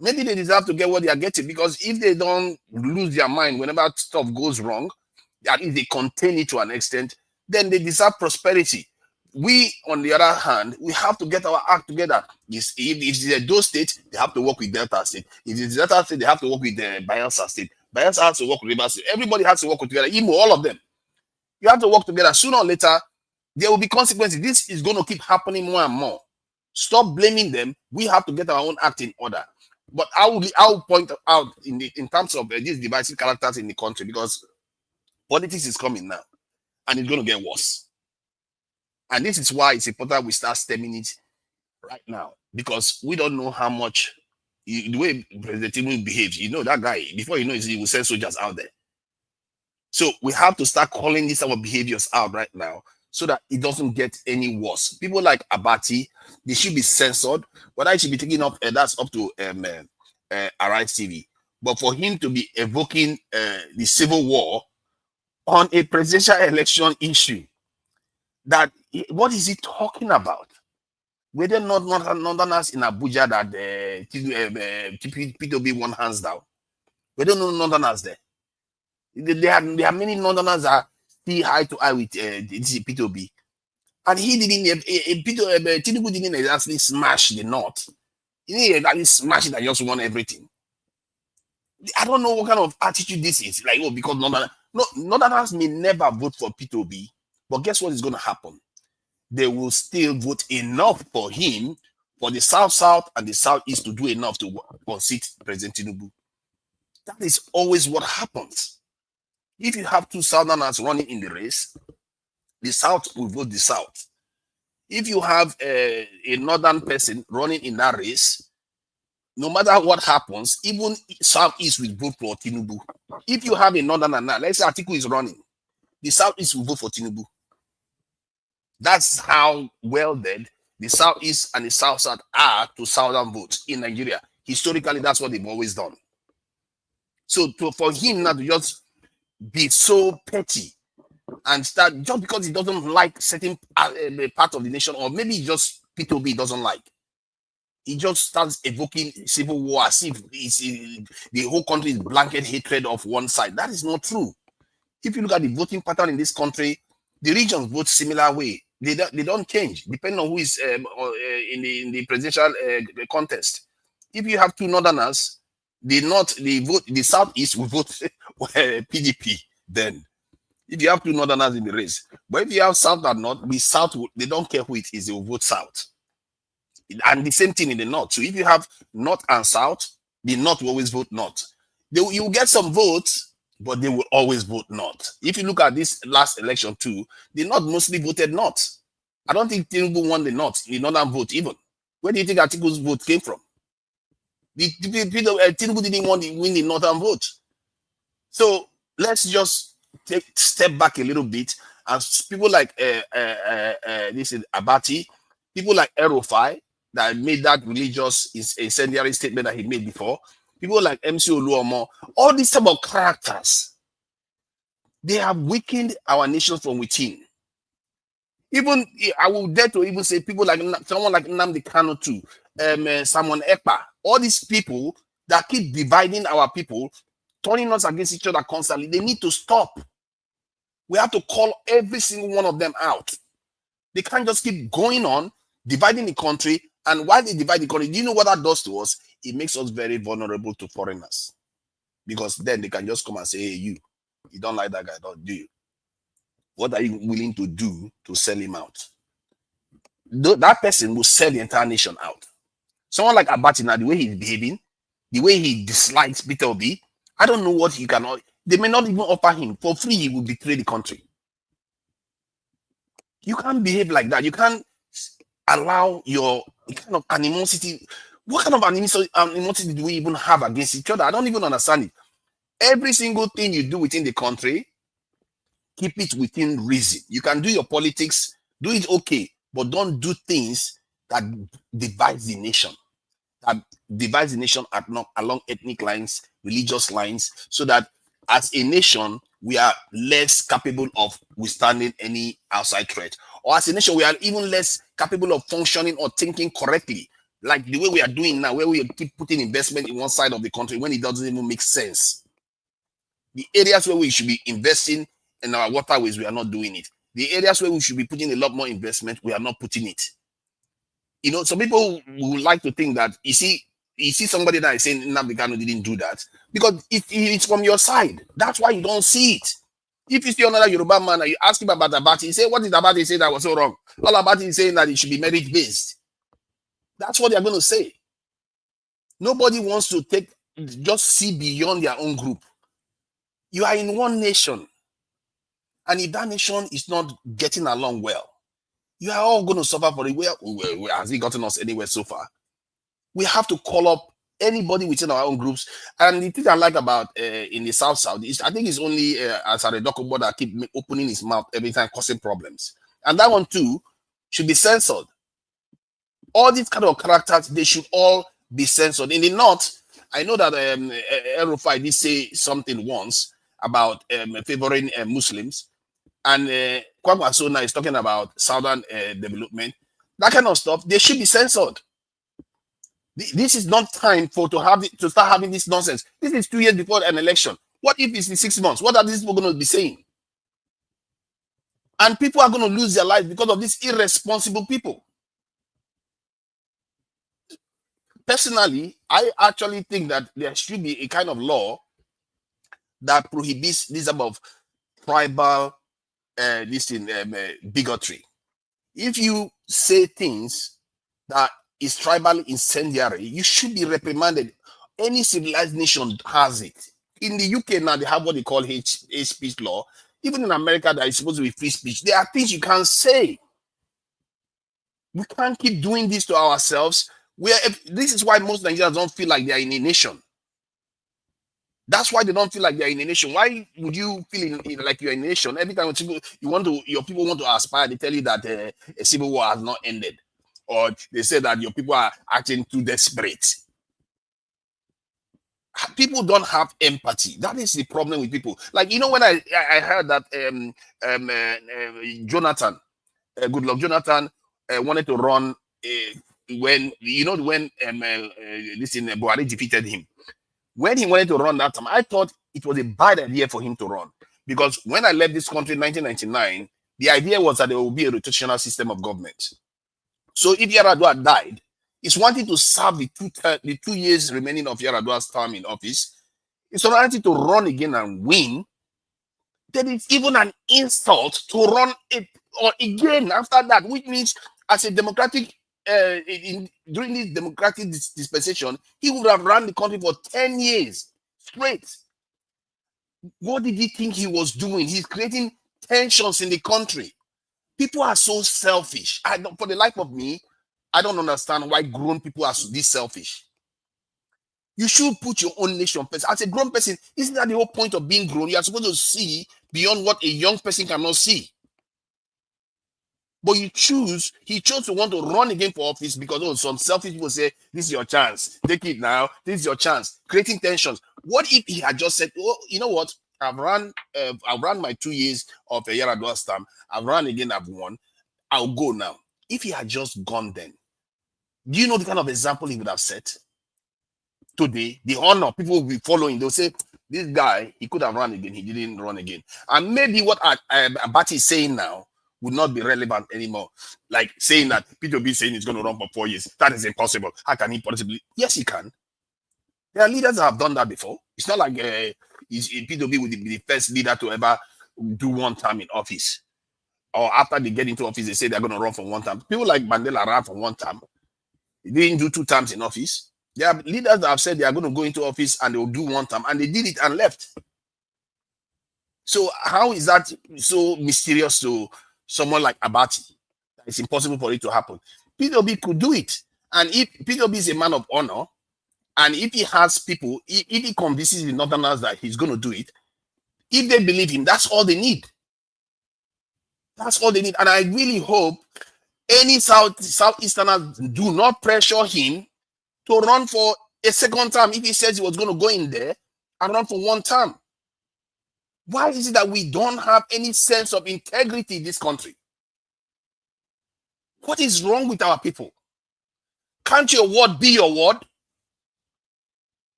Maybe they deserve to get what they are getting, because if they don't lose their mind whenever stuff goes wrong, at least they contain it to an extent, then they deserve prosperity. We, on the other hand, we have to get our act together. If it's a Edo State, they have to work with Delta State. If it's Delta State, they have to work with Bayelsa State. Bayelsa has to work with River State. Everybody has to work together, Imo, all of them. You have to work together. Sooner or later, there will be consequences. This is going to keep happening more and more. Stop blaming them. We have to get our own act in order. But I will point out in terms of these divisive characters in the country, because politics is coming now, and it's going to get worse. And this is why it's important we start stemming it right now, because we don't know how much the way President Tinubu behaves. You know that guy, before you know it, he will send soldiers out there. So we have to start calling these our behaviors out right now, so that it doesn't get any worse. People like Abati, they should be censored. What I should be taking up, that's up to Arise TV. But for him to be evoking the civil war on a presidential election issue, that what is he talking about? Were there not Northerners in Abuja that P2B won hands down? We don't know Northerners there. There are many Northerners that see eye to eye with P2B, and he didn't. Tinubu didn't exactly smash the North. He didn't exactly smash it and just won everything. I don't know what kind of attitude this is. Like, oh, because Northerners may never vote for P2B, but guess what is going to happen? They will still vote enough for him, for the South and the Southeast to do enough to unseat President Tinubu. That is always what happens. If you have two Southerners running in the race, the South will vote the South. If you have a Northern person running in that race, no matter what happens, even Southeast will vote for Tinubu. If you have a Northerner now, let's say Atiku is running, the Southeast will vote for Tinubu. That's how welded the Southeast and the South are to Southern votes in Nigeria. Historically, that's what they've always done. So for him not to just be so petty and start, just because he doesn't like certain part of the nation, or maybe just P2B doesn't like, he just starts evoking civil war as if the whole country is blanket hatred of one side. That is not true. If you look at the voting pattern in this country, the regions vote similar way. They don't change depending on who is in the presidential contest. If you have two Northerners, the Southeast will vote PDP. Then, if you have two Northerners in the race, but if you have South and North, the South they don't care who it is, they will vote South. And the same thing in the North. So if you have North and South, the North will always vote North. You will get some votes, but they will always vote North. If you look at this last election too, the North mostly voted North. I don't think Tinubu won the Northern vote even. Where do you think Atiku's vote came from? Tinubu didn't win the Northern vote. So let's just step back a little bit. And people like this is Abati, people like Erofai that made that religious incendiary statement that he made before, people like MC Oluomo, all these type of characters, they have weakened our nation from within. Even I will dare to even say people like someone like Nnamdi Kanu too, Simon Ekpa, all these people that keep dividing our people, turning us against each other constantly, they need to stop. We have to call every single one of them out. They can't just keep going on, dividing the country, and while they divide the country, do you know what that does to us? It makes us very vulnerable to foreigners. Because then they can just come and say, hey, you don't like that guy, don't do you? What are you willing to do to sell him out? That person will sell the entire nation out. Someone like Abati, now, the way he's behaving, the way he dislikes Peter Obi, I don't know what he cannot. They may not even offer him for free. He will betray the country. You can't behave like that. You can't allow your kind of animosity. What kind of animosity do we even have against each other? I don't even understand it. Every single thing you do within the country, keep it within reason. You can do your politics, do it okay, but don't do things that divides the nation. That divides the nation along ethnic lines, religious lines, so that as a nation, we are less capable of withstanding any outside threat. Or as a nation, we are even less capable of functioning or thinking correctly. Like the way we are doing now, where we keep putting investment in one side of the country when it doesn't even make sense. The areas where we should be investing in our waterways, we are not doing it. The areas where we should be putting a lot more investment, we are not putting it. You know, some people would like to think that, you see somebody that is saying Nnamdi Kanu didn't do that because it's from your side. That's why you don't see it. If you see another Yoruba man and you ask him about Abati, he say, what did Abati say that was so wrong? All Abati is saying that it should be merit-based. That's what they're going to say. Nobody wants to just see beyond their own group. You are in one nation. And if that nation is not getting along well, you are all going to suffer for it. Where has he gotten us anywhere so far? We have to call up anybody within our own groups. And the thing I like about in the South, is I think it's only Asare Dokubo that keep opening his mouth every time causing problems. And that one too should be censored. All these kind of characters, they should all be censored. In the North, I know that El-Rufai did say something once about favoring Muslims. And Kwame Asona is talking about Southern development. That kind of stuff, they should be censored. This is not time to start having this nonsense. This is 2 years before an election. What if it's in 6 months? What are these people going to be saying? And people are going to lose their lives because of these irresponsible people. Personally, I actually think that there should be a kind of law that prohibits this type of tribal bigotry. If you say things that is tribal incendiary, you should be reprimanded. Any civilized nation has it. In the UK now, they have what they call hate speech law. Even in America, that is supposed to be free speech. There are things you can't say. We can't keep doing this to ourselves. This is why most Nigerians don't feel like they are in a nation. That's why they don't feel like they're in a nation. Why would you feel like you're in a nation? Every time your people want to aspire, they tell you that a civil war has not ended. Or they say that your people are acting too desperate. People don't have empathy. That is the problem with people. Like, you know, when I heard that Jonathan, Goodluck Jonathan, wanted to run when Buhari defeated him. When he wanted to run that time, I thought it was a bad idea for him to run. Because when I left this country in 1999, the idea was that there will be a rotational system of government. So if Yar'Adua died, he's wanting to serve the 2 years remaining of Yar'Adua's term in office. It's wanting to run again and win. Then it's even an insult to run it or again after that, which means as a democratic during this democratic dispensation, he would have run the country for 10 years straight. What did he think he was doing? He's creating tensions in the country. People are so selfish. For the life of me, I don't understand why grown people are this selfish. You should put your own nation first. As a grown person, isn't that the whole point of being grown? You are supposed to see beyond what a young person cannot see. But he chose to want to run again for office because some selfish people say, this is your chance. Take it now. This is your chance. Creating tensions. What if he had just said, oh, you know what? I've run my 2 years of a Yar'Adua's term. I've run again, I've won. I'll go now. If he had just gone then, do you know the kind of example he would have set? Today, the honor people will be following. They'll say, this guy, he could have run again. He didn't run again. And maybe what Abati is saying now would not be relevant anymore. Like saying that P2B saying he's going to run for 4 years. That is impossible. How can he possibly? Yes, he can. There are leaders that have done that before. It's not like P2B would be the first leader to ever do one term in office. Or after they get into office, they say they're going to run for one term. People like Mandela ran for one term. He didn't do 2 terms in office. There are leaders that have said they are going to go into office and they will do one term, and they did it and left. So how is that so mysterious to someone like Abati? It's impossible for it to happen. PWB could do it. And if PWB is a man of honor, and if he has people, if he convinces the Northerners that he's going to do it, if they believe him, that's all they need. That's all they need. And I really hope any Southeasterners do not pressure him to run for a second term if he says he was going to go in there and run for one term. Why is it that we don't have any sense of integrity in this country? What is wrong with our people? Can't your word be your word?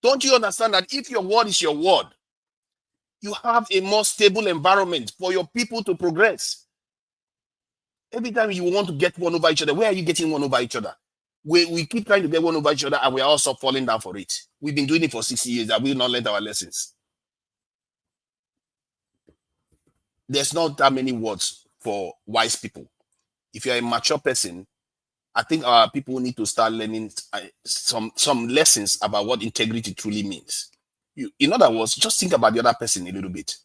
Don't you understand that if your word is your word, you have a more stable environment for your people to progress? Every time you want to get one over each other, where are you getting one over each other? We keep trying to get one over each other, and we are also falling down for it. We've been doing it for 60 years, and we've not learned our lessons. There's not that many words for wise people. If you're a mature person, I think our people need to start learning some lessons about what integrity truly means. In other words, just think about the other person a little bit.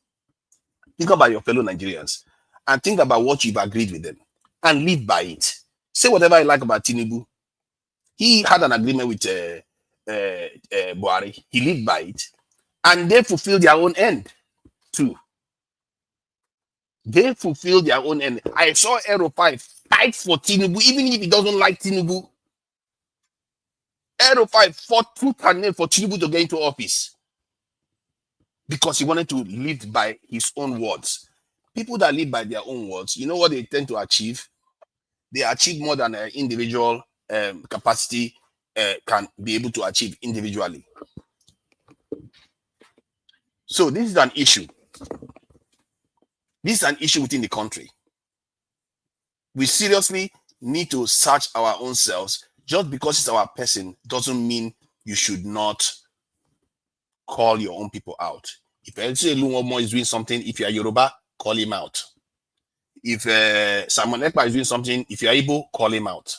Think about your fellow Nigerians and think about what you've agreed with them and live by it. Say whatever you like about Tinubu. He had an agreement with Buhari. He lived by it. And they fulfilled their own end too. They fulfilled their own end. I saw Aero 5 fight for Tinubu, even if he doesn't like Tinubu. Aero 5 fought tooth and nail for Tinubu to get into office because he wanted to live by his own words. People that live by their own words, you know what they tend to achieve? They achieve more than an individual capacity can be able to achieve individually. So this is an issue. This is an issue within the country. We seriously need to search our own selves. Just because it's our person doesn't mean you should not call your own people out. If Luomo is doing something, if you are Yoruba, call him out. If Simon Ekpa is doing something, if you are Igbo, call him out.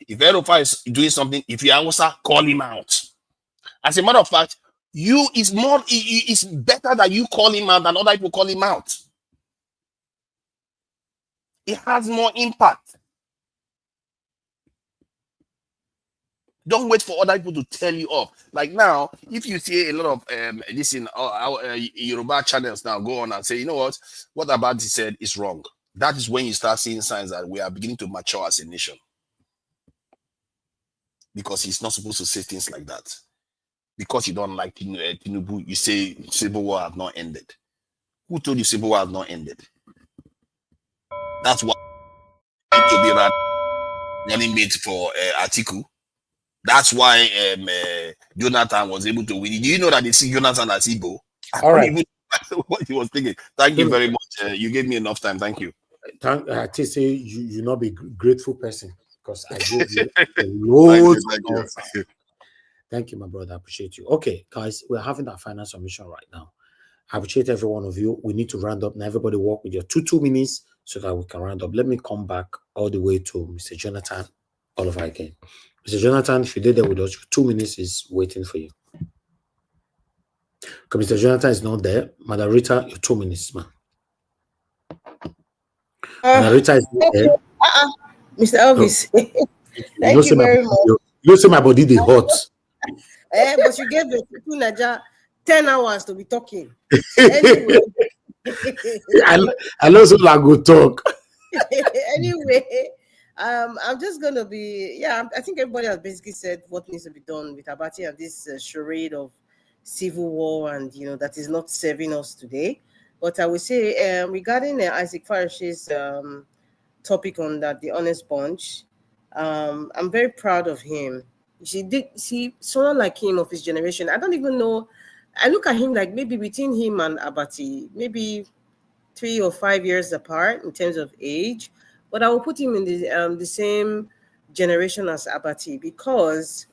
If Erofa is doing something, if you are Hausa, call him out. As a matter of fact, it's better that you call him out than other people call him out. It has more impact. Don't wait for other people to tell you off. Like now, if you see a lot of this in Yoruba channels now go on and say, you know what Abati said is wrong. That is when you start seeing signs that we are beginning to mature as a nation. Because he's not supposed to say things like that. Because you don't like Tinubu, you say civil war has not ended. Who told you civil war has not ended? That's why to be running mate for Atiku. That's why Jonathan was able to win. Do you know that they see Jonathan as Igbo? All right. What he was thinking. Thank you very much. You gave me enough time. Thank you. I say you not be grateful person because I gave you loads. Thank you. Thank you, my brother. I appreciate you. Okay, guys, we're having our final submission right now. I appreciate every one of you. We need to round up now. Everybody walk with your 2 minutes so that we can round up. Let me come back all the way to Mr. Jonathan all over again. Mr. Jonathan, if you did that with us, 2 minutes is waiting for you. Because Mr. Jonathan is not there. Madam Rita, your 2 minutes, man. Madam Rita is not there. Mr. Elvis. No. Thank you very much. You say my body, they hot. But you gave the people Naja 10 hours to be talking. Anyway. I know some like go talk. Anyway, I'm just gonna be I think everybody has basically said what needs to be done with Abati and this charade of civil war, and that is not serving us today. But I would say regarding Isaac Farish's topic on that, the honest bunch, I'm very proud of him. See someone like him of his generation. I don't even know. I look at him like maybe between him and Abati, maybe 3 or 5 years apart in terms of age, but I will put him in the same generation as Abati because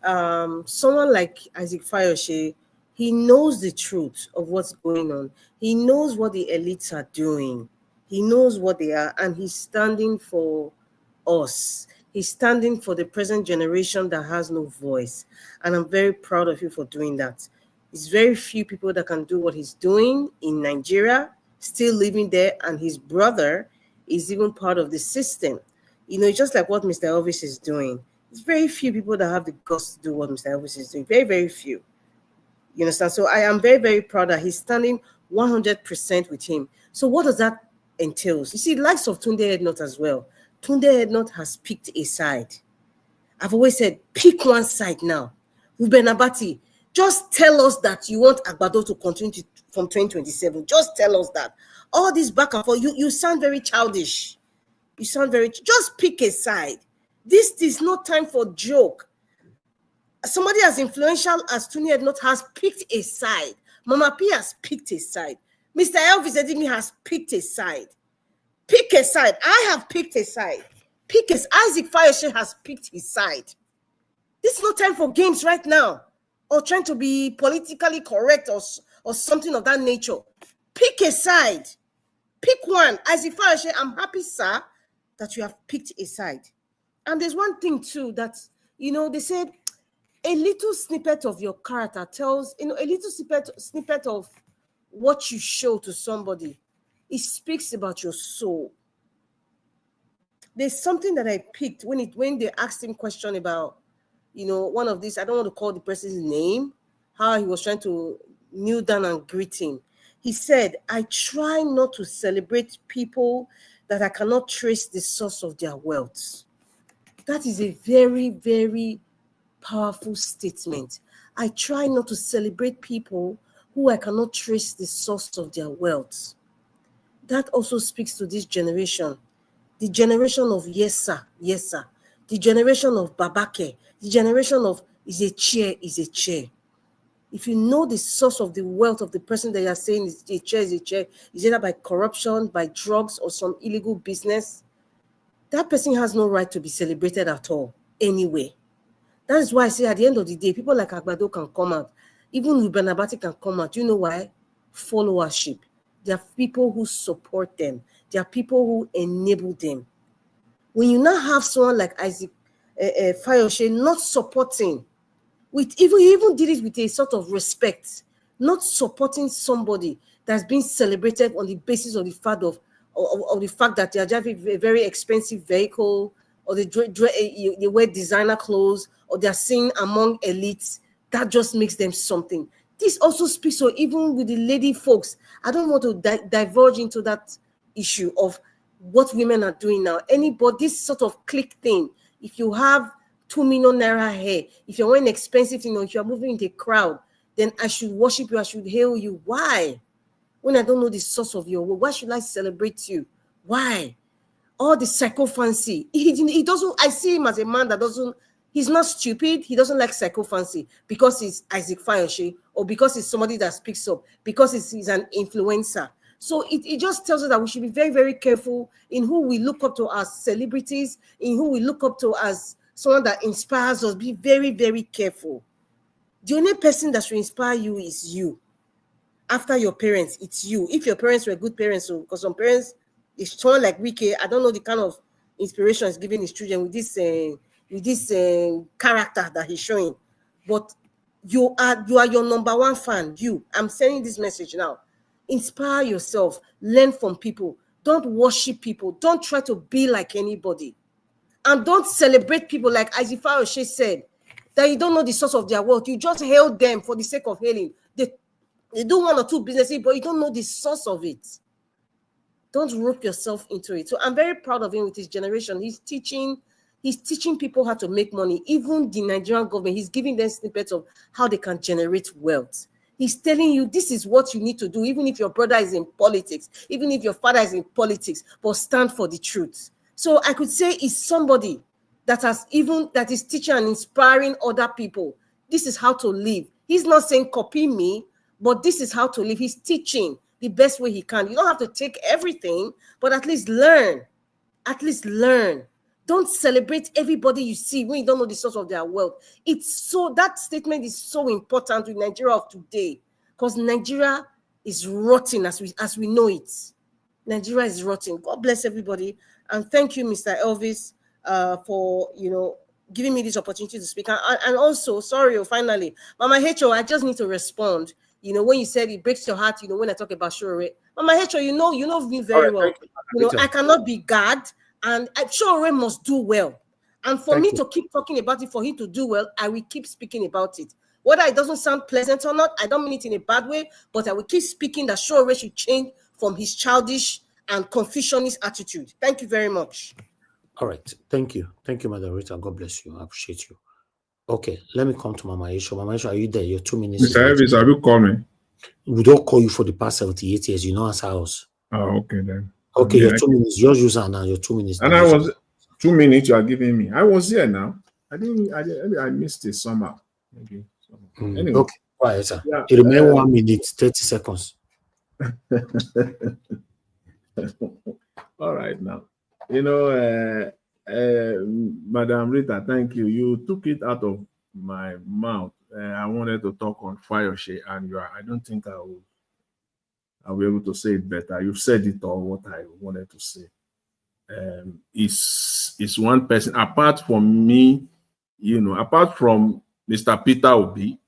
someone like Isaac Fayoshe, he knows the truth of what's going on. He knows what the elites are doing. He knows what they are, and he's standing for us. He's standing for the present generation that has no voice. And I'm very proud of you for doing that. It's very few people that can do what he's doing in Nigeria, still living there, and his brother is even part of the system. You know, just like what Mr. Elvis is doing. It's very few people that have the guts to do what Mr. Elvis is doing. Very, very few. You understand? So I am very, very proud that he's standing 100% with him. So what does that entails? You see, the likes of Tunde Ednut as well. Tunde Ednut has picked a side. I've always said, pick one side now. Ruben Abati, just tell us that you want Agbado to continue from 2027. Just tell us that. All this back and forth, you sound very childish. You sound very, just pick a side. This is not time for joke. Somebody as influential as Tunde Ednut has picked a side. Mama P has picked a side. Mr. Elvis Edimi has picked a side. Pick a side. I have picked a side. Isaac Fayose has picked his side. This is no time for games right now, or trying to be politically correct or something of that nature. Pick a side. Pick one. Isaac Fayose, I'm happy, sir, that you have picked a side. And there's one thing too that, you know, they said a little snippet of your character tells, you know, a little snippet of what you show to somebody. It speaks about your soul. There's something that I picked when they asked him question about, you know, one of these, I don't want to call the person's name, how he was trying to kneel down and greet him. He said, I try not to celebrate people that I cannot trace the source of their wealth. That is a very, very powerful statement. I try not to celebrate people who I cannot trace the source of their wealth. That also speaks to this generation. The generation of yes, sir, yes, sir. The generation of Babake. The generation of is a chair, is a chair. If you know the source of the wealth of the person that you are saying is a chair, is either by corruption, by drugs, or some illegal business, that person has no right to be celebrated at all, anyway. That is why I say at the end of the day, people like Agbado can come out. Even Ruben Abati can come out. You know why? Followership. There are people who support them. There are people who enable them. When you now have someone like Isaac Fayose not supporting, he even did it with a sort of respect, not supporting somebody that's being celebrated on the basis of the fact that they are driving a very expensive vehicle, or they wear designer clothes, or they are seen among elites. That just makes them something. This also speaks to even with the lady folks. I don't want to diverge into that issue of what women are doing now. This sort of clique thing, if you have 2 million naira hair, if you're wearing expensive, if you're moving in the crowd, then I should worship you, I should hail you. Why? When I don't know the source of your work, why should I celebrate you? Why? All the psychophancy. He doesn't, I see him as a man that doesn't, he's not stupid. He doesn't like psychophancy because he's Isaac Fayose, or because he's somebody that speaks up, because he's an influencer. So it just tells us that we should be very, very careful in who we look up to as celebrities, in who we look up to as someone that inspires us. Be very, very careful. The only person that should inspire you is you. After your parents, it's you. If your parents were good parents, so because some parents, it's someone like Wike, I don't know the kind of inspiration he's giving his children with this character that he's showing. But you are your number one fan. I'm sending this message now. Inspire yourself. Learn from people. Don't worship people. Don't try to be like anybody. And don't celebrate people like Isaac Fayose said, that you don't know the source of their wealth. You just hail them for the sake of hailing. They do one or two businesses, but you don't know the source of it. Don't rope yourself into it. So I'm very proud of him with his generation. He's teaching people how to make money. Even the Nigerian government, he's giving them snippets of how they can generate wealth. He's telling you this is what you need to do, even if your brother is in politics, even if your father is in politics, but stand for the truth. So I could say it's somebody that is teaching and inspiring other people. This is how to live. He's not saying copy me, but this is how to live. He's teaching the best way he can. You don't have to take everything, but at least learn. At least learn. Don't celebrate everybody you see when you don't know the source of their wealth. That statement is so important with Nigeria of today, because Nigeria is rotting as we know it. Nigeria is rotting. God bless everybody. And thank you, Mr. Elvis, for giving me this opportunity to speak. And also, sorry, finally, Mama Hecho, I just need to respond. When you said it breaks your heart, when I talk about Shore. Mama Hecho, you know me very well. I cannot be gagged, and Shore must do well. And for me to keep talking about it, for him to do well, I will keep speaking about it. Whether it doesn't sound pleasant or not, I don't mean it in a bad way, but I will keep speaking that Shore should change from his childish and Confucianist attitude. Thank you very much. All right. Thank you. Thank you, Madam Rita. God bless you. I appreciate you. Okay, let me come to Mama Isho. Mama Isho, are you there? Your 2 minutes. Mr. Elvis, have you called me? We don't call you for the past 78 years. You know us house. Oh, okay then. Okay, your 2 minutes. Yours user now. Your 2 minutes. And I was 2 minutes you are giving me. I was here now. I missed it somehow. Maybe. Anyway. Okay, quiet, sir. Yeah, it remains 1 minute, 30 seconds. All right now. Madam Rita, thank you. You took it out of my mouth. I wanted to talk on Fayose, and I don't think I'll be able to say it better. You've said it all what I wanted to say. It's one person apart from me, apart from Mr. Peter Obi,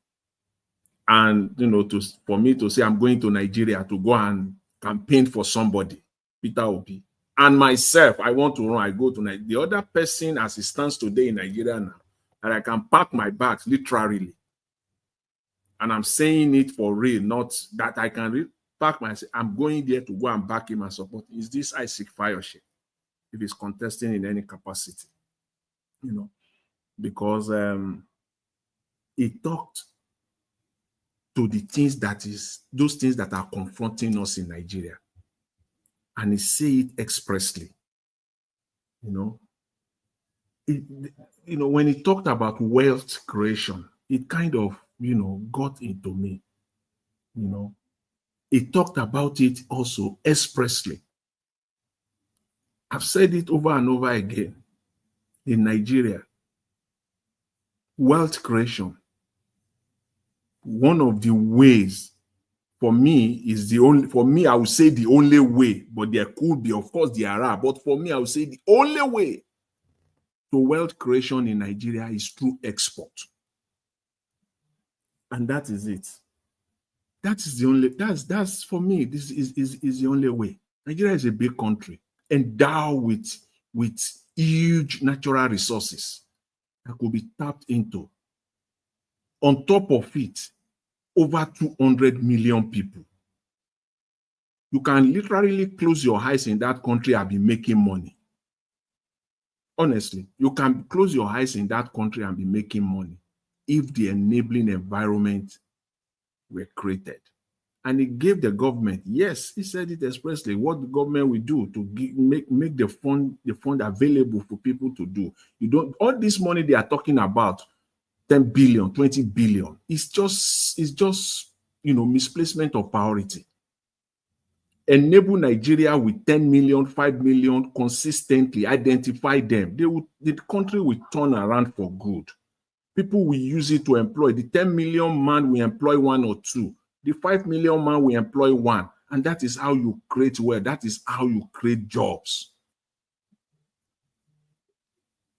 and for me to say I'm going to Nigeria to go and campaign for somebody, Peter Obi, and myself, I want to run. I go to Nigeria. The other person, as it stands today in Nigeria now, that I can pack my bags literally, and I'm saying it for real, not that I can pack myself. I'm going there to go and back him and support. Is this Isaac Fayose, if he's contesting in any capacity, because he talked to those things that are confronting us in Nigeria, and he said it expressly. When he talked about wealth creation, it kind of got into me. He talked about it also expressly. I've said it over and over again. In Nigeria, wealth creation, one of the ways, for me, I would say the only way, but there could be, of course, there are, but for me, I would say the only way to wealth creation in Nigeria is through export. And that is it. That is the only, that's for me, this is the only way. Nigeria is a big country, endowed with huge natural resources that could be tapped into. On top of it, over 200 million people. You can literally close your eyes in that country and be making money. Honestly, you can close your eyes in that country and be making money if the enabling environment were created. And he gave the government, yes, he said it expressly, what the government will do to make the fund available for people to do. All this money they are talking about, 10 billion, 20 billion, it's just misplacement of priority. Enable Nigeria with 10 million, 5 million consistently, identify them. The country will turn around for good. People will use it to employ. The 10 million man will employ 1 or 2. The 5 million man will employ 1. And that is how you create wealth. That is how you create jobs.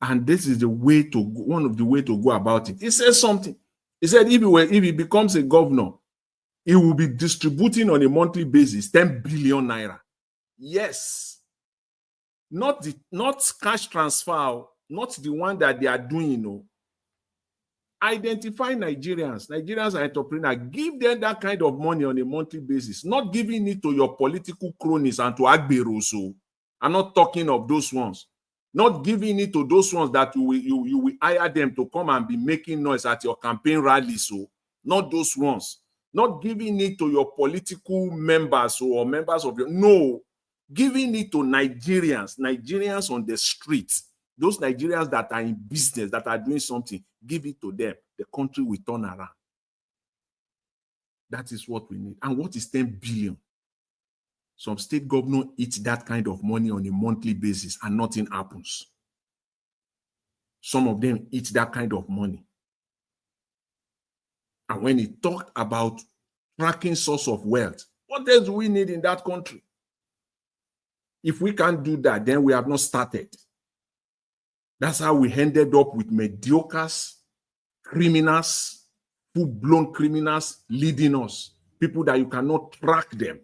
And this is one of the way to go about it. He said something. He said if he becomes a governor, he will be distributing on a monthly basis 10 billion naira. Yes. Not cash transfer, not the one that they are doing, Identify Nigerians. Nigerians are entrepreneurs. Give them that kind of money on a monthly basis, not giving it to your political cronies and to Agberoso. I'm not talking of those ones. Not giving it to those ones that you will hire them to come and be making noise at your campaign rallies. So not those ones. Not giving it to your political members or members of your... No. Giving it to Nigerians on the streets. Those Nigerians that are in business, that are doing something, give it to them. The country will turn around. That is what we need. And what is 10 billion? Some state governor eats that kind of money on a monthly basis and nothing happens. Some of them eat that kind of money. And when he talked about tracking source of wealth, what else do we need in that country? If we can't do that, then we have not started. That's how we ended up with mediocres, criminals, full-blown criminals leading us. People that you cannot track them.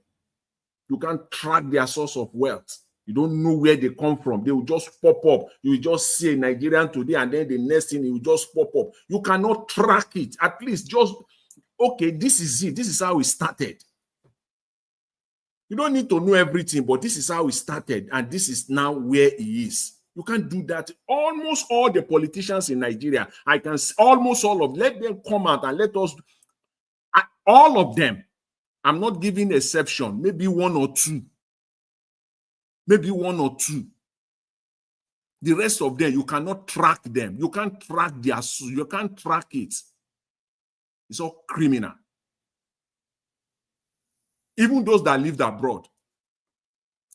You can't track their source of wealth. You don't know where they come from. They will just pop up. You will just see a Nigerian today, and then the next thing it will just pop up. You cannot track it. At least just, okay, this is it. This is how it started. You don't need to know everything, but this is how it started, and this is now where he is. You can't do that. Almost all the politicians in Nigeria, I can almost all of, let them come out and let us, all of them. I'm not giving exception, maybe one or two. Maybe one or two. The rest of them, you cannot track them. You can't track their, you can't track it. It's all criminal. Even those that lived abroad,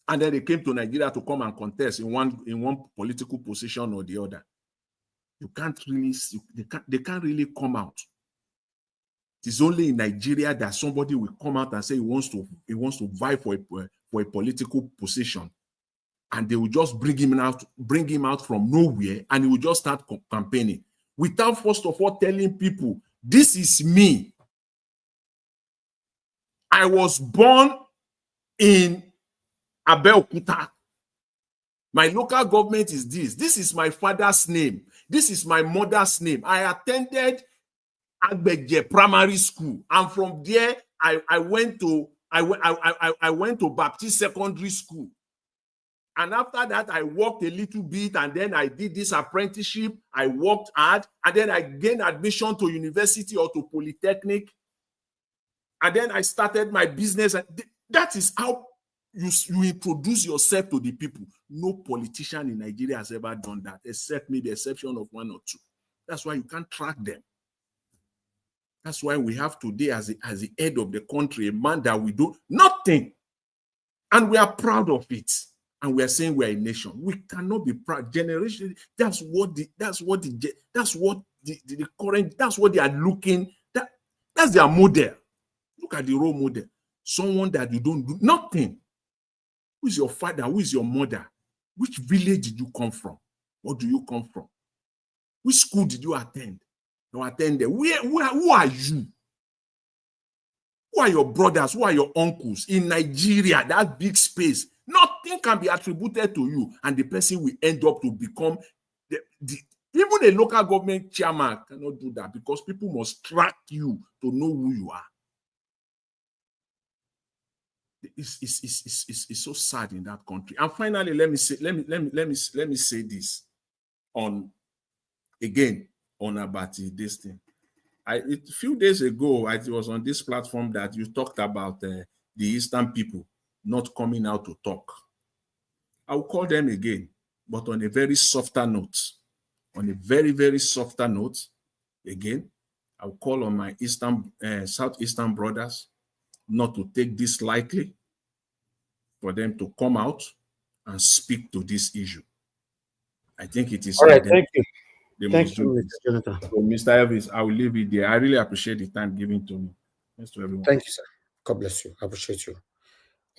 and then they came to Nigeria to come and contest in one political position or the other. You can't really see, they can't really come out. It's only in Nigeria that somebody will come out and say he wants to vie for a political position, and they will just bring him out from nowhere, and he will just start campaigning without first of all telling people, this is me. I was born in Abeokuta. My local government is this. This is my father's name. This is my mother's name. I attended Agbeje Primary School, and from there I went to Baptist Secondary School, and after that I worked a little bit, and then I did this apprenticeship. I worked hard, and then I gained admission to university or to polytechnic, and then I started my business. That is how you introduce yourself to the people. No politician in Nigeria has ever done that, except maybe the exception of one or two. That's why you can't track them. That's why we have today as the head of the country a man that we do nothing, and we are proud of it, and we are saying we are a nation. We cannot be proud. Generation, that's what they are looking. That's their model. Look at the role model. Someone that you don't do nothing. Who is your father? Who is your mother? Which village did you come from? Where do you come from? Which school did you attend? You attended. Who are you? Who are your brothers? Who are your uncles? In Nigeria, that big space, nothing can be attributed to you, and the person will end up to become even a local government chairman cannot do that, because people must track you to know who you are. It's so sad in that country. And finally, let me say this on Abati, this thing. A few days ago, I was on this platform that you talked about the Eastern people not coming out to talk. I'll call them again, but on a very softer note. On a very, very softer note, again, I'll call on my Southeastern brothers not to take this lightly, for them to come out and speak to this issue. I think it is. All right, thank you. Thank you, Mr. Jonathan. So, Mr. Elvis, I will leave it there. I really appreciate the time given to me. Thanks to everyone. Thank you, sir. God bless you. I appreciate you.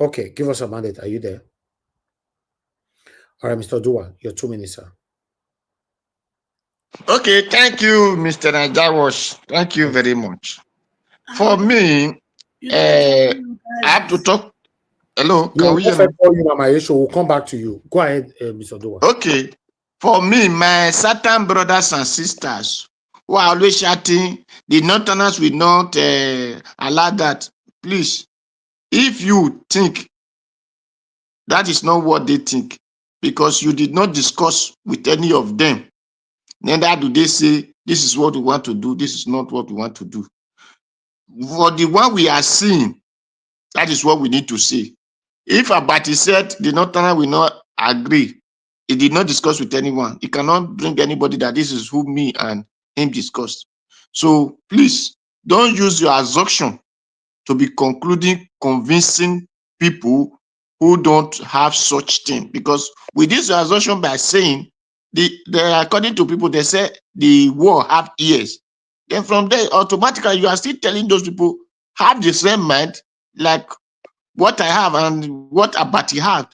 Okay, give us a mandate. Are you there? All right, Mr. Dua, your 2 minutes, sir. Okay, thank you, Mr. Najawash. Thank you very much. For me, I have to talk. Hello, can we hear me? We'll come back to you. Go ahead, Mr. Dua. Okay. For me, my certain brothers and sisters who are always shouting, the Northerners will not allow that. Please, if you think that is not what they think, because you did not discuss with any of them, neither do they say, this is what we want to do, this is not what we want to do. For the one we are seeing, that is what we need to say. If Abati said the Northerner will not agree, he did not discuss with anyone. He cannot bring anybody that this is who me and him discussed. So please don't use your assumption to be convincing people who don't have such thing. Because with this assumption by saying, according to people, they say the war have ears. Then from there, automatically, you are still telling those people have the same mind like what I have and what Abati had.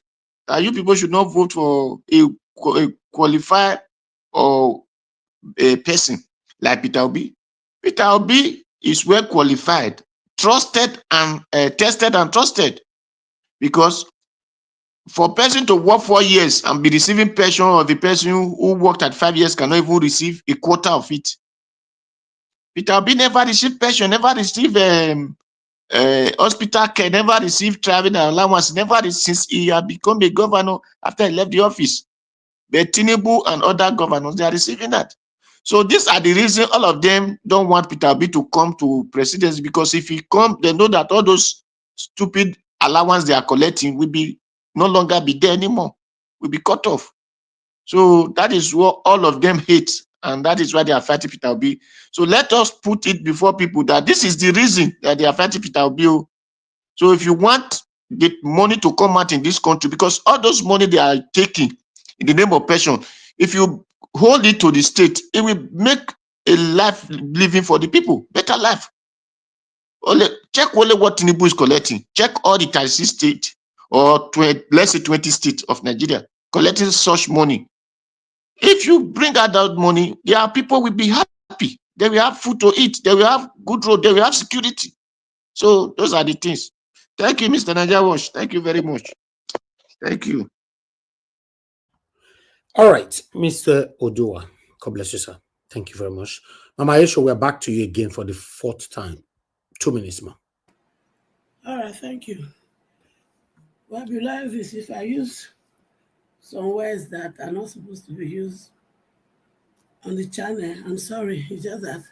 You people should not vote for a qualified or a person like Peter Obi. Peter Obi is well qualified, trusted and tested and trusted, because for a person to work 4 years and be receiving pension of the person who worked at 5 years cannot even receive a quarter of it. Peter Obi never received pension, never received hospital care, never received traveling allowance, never since he had become a governor after he left the office. But Tinubu and other governors, they are receiving that. So these are the reasons all of them don't want Peter Obi to come to presidency, because if he come, they know that all those stupid allowance they are collecting will be no longer be there anymore, will be cut off. So that is what all of them hate, and that is why they are fighting Peter Obi. So let us put it before people that this is the reason that they are fighting Peter Obi. So if you want the money to come out in this country, because all those money they are taking in the name of pension, if you hold it to the state, it will make a life living for the people, better life. Check only what Tinubu is collecting. Check all the 36 states, or let's say 20 states of Nigeria collecting such money. If you bring out that money, their people will be happy. They will have food to eat. They will have good road. They will have security. So those are the things. Thank you, Mr. Niger Wash. Thank you very much. Thank you. All right, Mr. Odua. God bless you, sir. Thank you very much. Mama Aisha, we're back to you again for the 4th time. 2 minutes, ma'am. All right, thank you. What we like is if I use some words that are not supposed to be used on the channel, I'm sorry. It's just that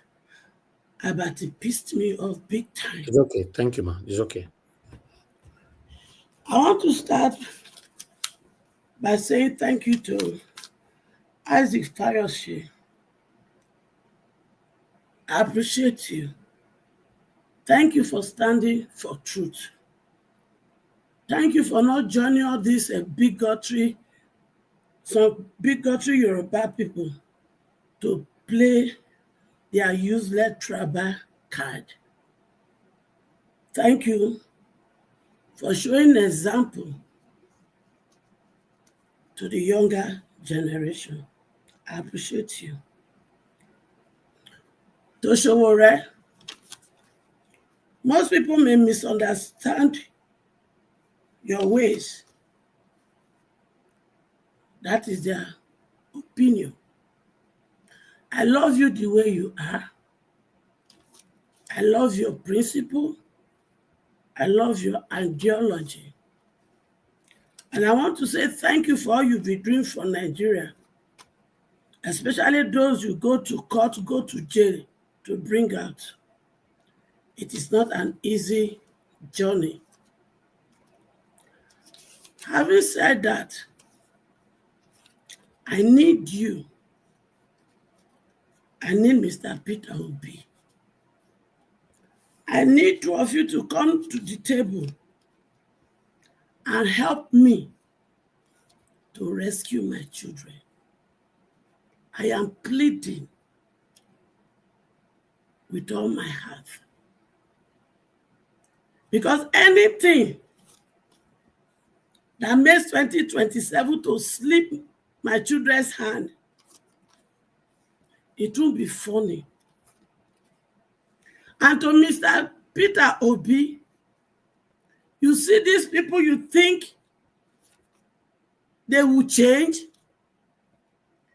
Abati pissed me off big time. It's okay. Thank you, ma'am. It's okay. I want to start by saying thank you to Isaac Fayoshe. I appreciate you. Thank you for standing for truth. Thank you for not joining all this bigotry, some bigotry Yoruba people to play their useless tribal card. Thank you for showing an example to the younger generation. I appreciate you. Toshowore, most people may misunderstand your ways. That is their opinion. I love you the way you are. I love your principle. I love your ideology. And I want to say thank you for all you've been doing for Nigeria, especially those you go to court, go to jail to bring out. It is not an easy journey. Having said that, I need you. I need Mr. Peter Obi. I need 2 of you to come to the table and help me to rescue my children. I am pleading with all my heart. Because anything that makes 2027 to slip my children's hand, it won't be funny. And to Mr. Peter Obi, you see these people, you think they will change?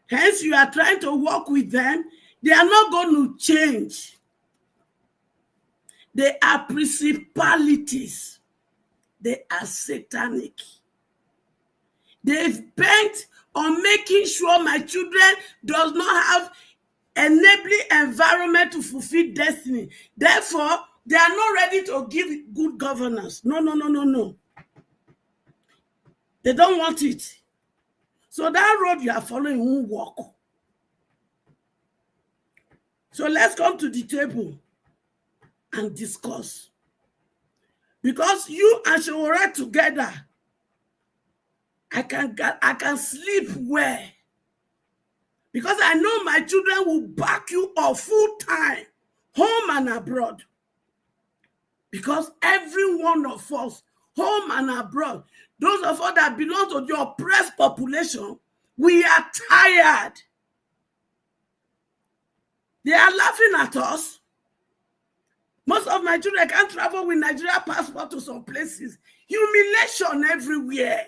Hence, you are trying to work with them. They are not going to change. They are principalities. They are satanic. They've bent on making sure my children does not have enabling environment to fulfill destiny. Therefore, they are not ready to give good governance. No. They don't want it. So that road you are following won't work. So let's come to the table and discuss. Because you and Shawara together, I can sleep well. Because I know my children will back you up full time, home and abroad. Because every one of us, home and abroad, those of us that belong to the oppressed population, we are tired. They are laughing at us. Most of my children can't travel with Nigeria passport to some places. Humiliation everywhere.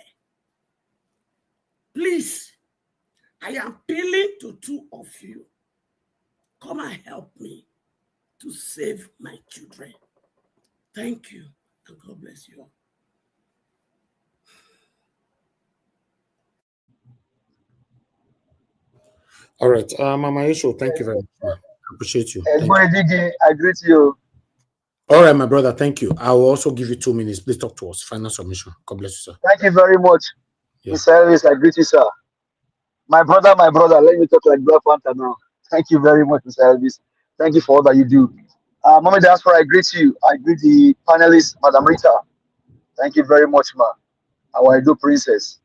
Please, I am appealing to two of you. Come and help me to save my children. Thank you, and God bless you all. All right, Mama Isho, thank you very much. I appreciate you. Thank you. I greet you. All right, my brother, thank you. I will also give you 2 minutes. Please talk to us. Final submission. God bless you, sir. Thank you very much. Yeah. Mr. Elvis, I greet you, sir. My brother, let me talk like Black Panther now. Thank you very much, Mr. Elvis. Thank you for all that you do. Mommy Diaspora, I greet you. I greet the panelists, Madam Rita. Thank you very much, ma. Our Edo princess.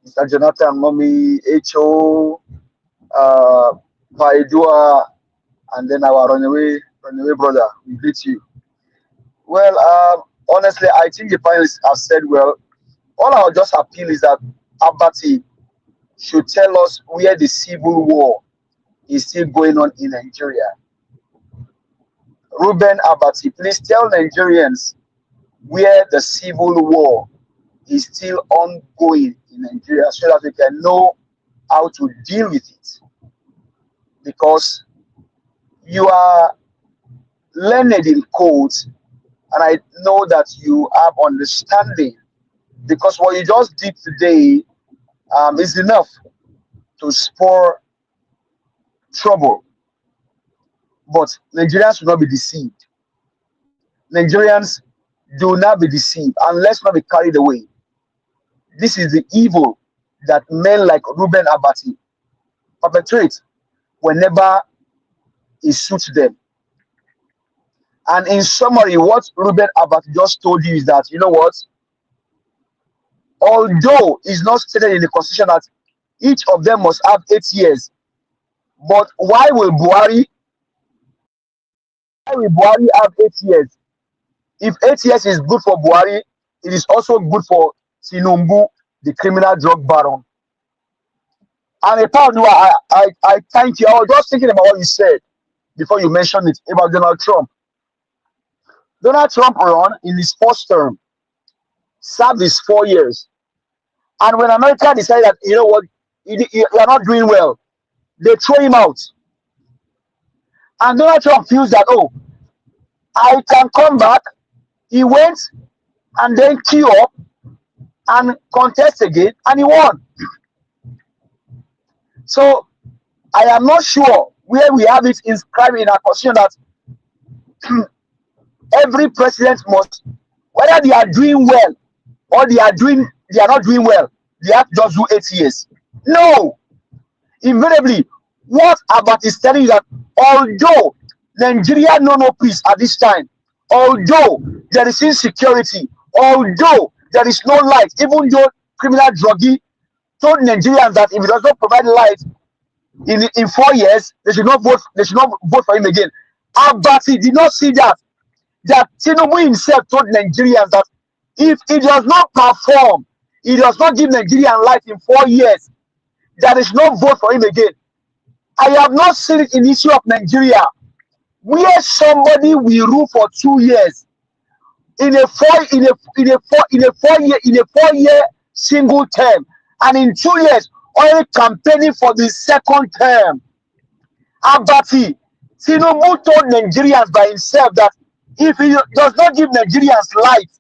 Mr. Jonathan, Mommy H.O., Paidua, and then our runaway brother. We greet you. Well, honestly, I think the panelists have said well. All I'll just appeal is that Abati should tell us where the civil war is still going on in Nigeria. Ruben Abati, please tell Nigerians where the civil war is still ongoing in Nigeria so that we can know how to deal with it. Because you are learned in codes, and I know that you have understanding, because what you just did today is enough to spur trouble. But Nigerians will not be deceived. Nigerians do not be deceived, and let's not be carried away. This is the evil that men like Ruben Abati perpetrate whenever it suits them. And in summary, what Ruben Abati just told you is that, you know what? Although it's not stated in the constitution that each of them must have 8 years, but why will Buhari have 8 years? If 8 years is good for Buhari, it is also good for Tinubu, the criminal drug baron. And apparently, I thank you. I was just thinking about what you said before you mentioned it about Donald Trump. Donald Trump ran in his first term, served his 4 years. And when America decided that, you know what, you are not doing well, they throw him out. And Donald Trump feels that, oh, I can come back. He went and then queue up and contest again, and he won. So I am not sure where we have it inscribed in our constitution that every president must, whether they are doing well or they are not doing well, they have to just do 8 years. No. Invariably, what Abati is telling you that although Nigeria no peace at this time, although there is insecurity, although there is no light, even though criminal druggie told Nigerians that if he does not provide light in 4 years, they should not vote for him again. Abati did not see that Tinubu himself told Nigerians that if he does not perform, he does not give Nigerian light in 4 years, that they should not vote for him again. I have not seen it in the issue of Nigeria, where somebody will rule for 2 years in a 4 year single term, and in 2 years only campaigning for the second term. Abati, Tinubu told Nigerians by himself that if he does not give Nigerians light,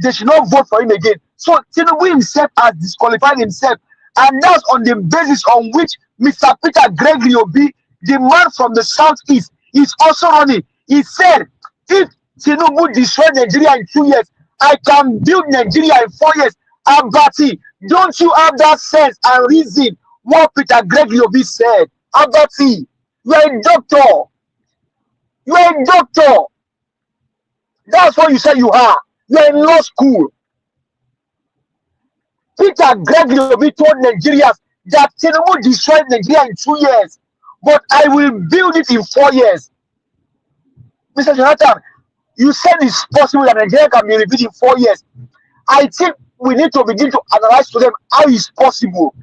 they should not vote for him again. So Tinubu himself has disqualified himself, and that's on the basis on which Mr. Peter Gregory Obi, the man from the southeast, is also running. He said, if Tinubu destroys Nigeria in 2 years, I can build Nigeria in 4 years. Abati, don't you have that sense and reason what Peter Gregory Obi said? Abati, you are a doctor. You are a doctor. That's what you say you are. You are in law school. Peter Gregory Obi told Nigerians that Tinubu destroyed Nigeria in 2 years, but I will build it in 4 years. Mr. Jonathan, you said it's possible that Nigeria can be rebuilt in 4 years. I think we need to begin to analyze to them how it's possible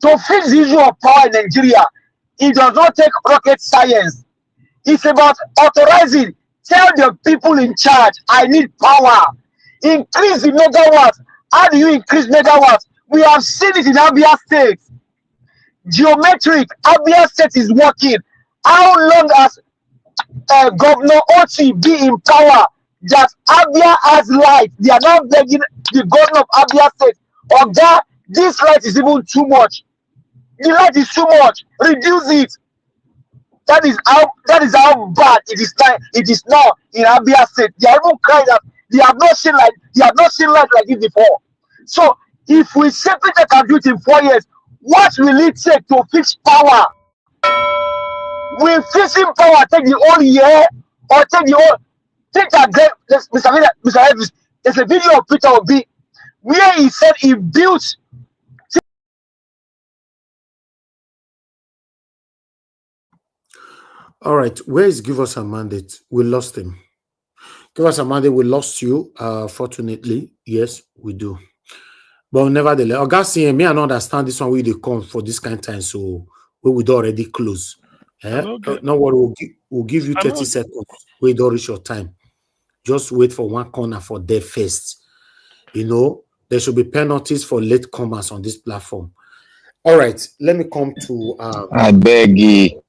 to fix the issue of power in Nigeria. It does not take rocket science. It's about authorizing. Tell the people in charge, I need power. Increase the megawatts. How do you increase megawatts? We have seen it in Abia State. Geometric, Abia State is working. How long has Governor Oti be in power that Abia has light? They are now begging the governor of Abia State, Oga, this light is even too much. The light is too much. Reduce it. That is how bad it is now in Abia State. They are even crying that they have not seen light like this before. So if we separate can do it in 4 years, what will it take to fix power? Will fixing power take the whole year or take the whole? Take that great, Mr. Elvis. There's a video of Peter Obi where he said he built. All right, where is Give Us a Mandate? We lost him. Give Us a Mandate, we lost you, fortunately. Yes, we do. But nevertheless, Augustine, me, I don't understand this one where they come for this kind of time, so we would already close. Now what we'll give you 30 seconds. We don't reach your time. Just wait for one corner for their first. You know, there should be penalties for late comers on this platform. All right, let me come to I beg you.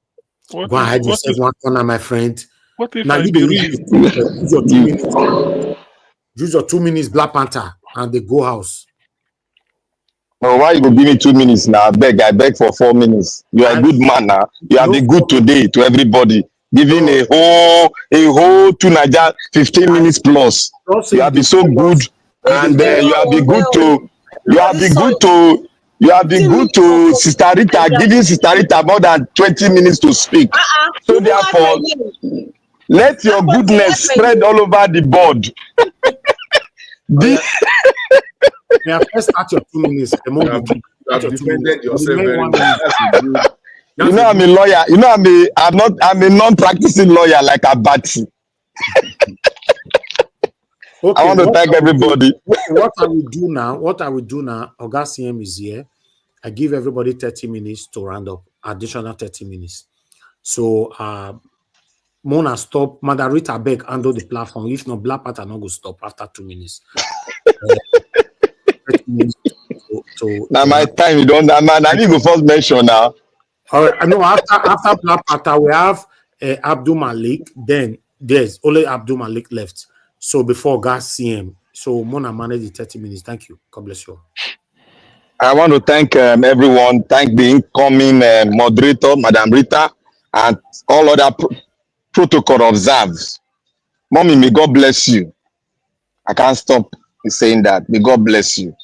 Go ahead, yourself one corner, my friend. What if Now you use your 2 minutes. Use your 2 minutes, Black Panther, and the go house. No, why you go give me 2 minutes now? I beg for 4 minutes. You are a good man now. You have been good today to everybody. Giving a whole to Niger 15 minutes plus. You have been so good, and you have been good to Sister Rita, giving Sister Rita more than 20 minutes to speak. So therefore, let your goodness spread all over the board. Yeah, first start your 2 minutes. You have defended yourself very well. You know I'm a lawyer. You know I'm a non-practicing lawyer like Abati. Okay, I want to thank everybody. What I will do now, Oga CM is here. I give everybody 30 minutes to round up, additional 30 minutes. So Mona stop, Madam Rita beg handle the platform. If not, Black Panther not go stop after 2 minutes. 30 minutes now my time you don't. I need to first mention now. All right, I know after Black Panther we have Abdul Malik. Then there's only Abdul Malik left. So before Gas CM, so Mona manage the 30 minutes. Thank you. God bless you. I want to thank everyone. Thank the incoming moderator, Madam Rita, and all other protocol observed. Mommy, may God bless you. I can't stop saying that. May God bless you.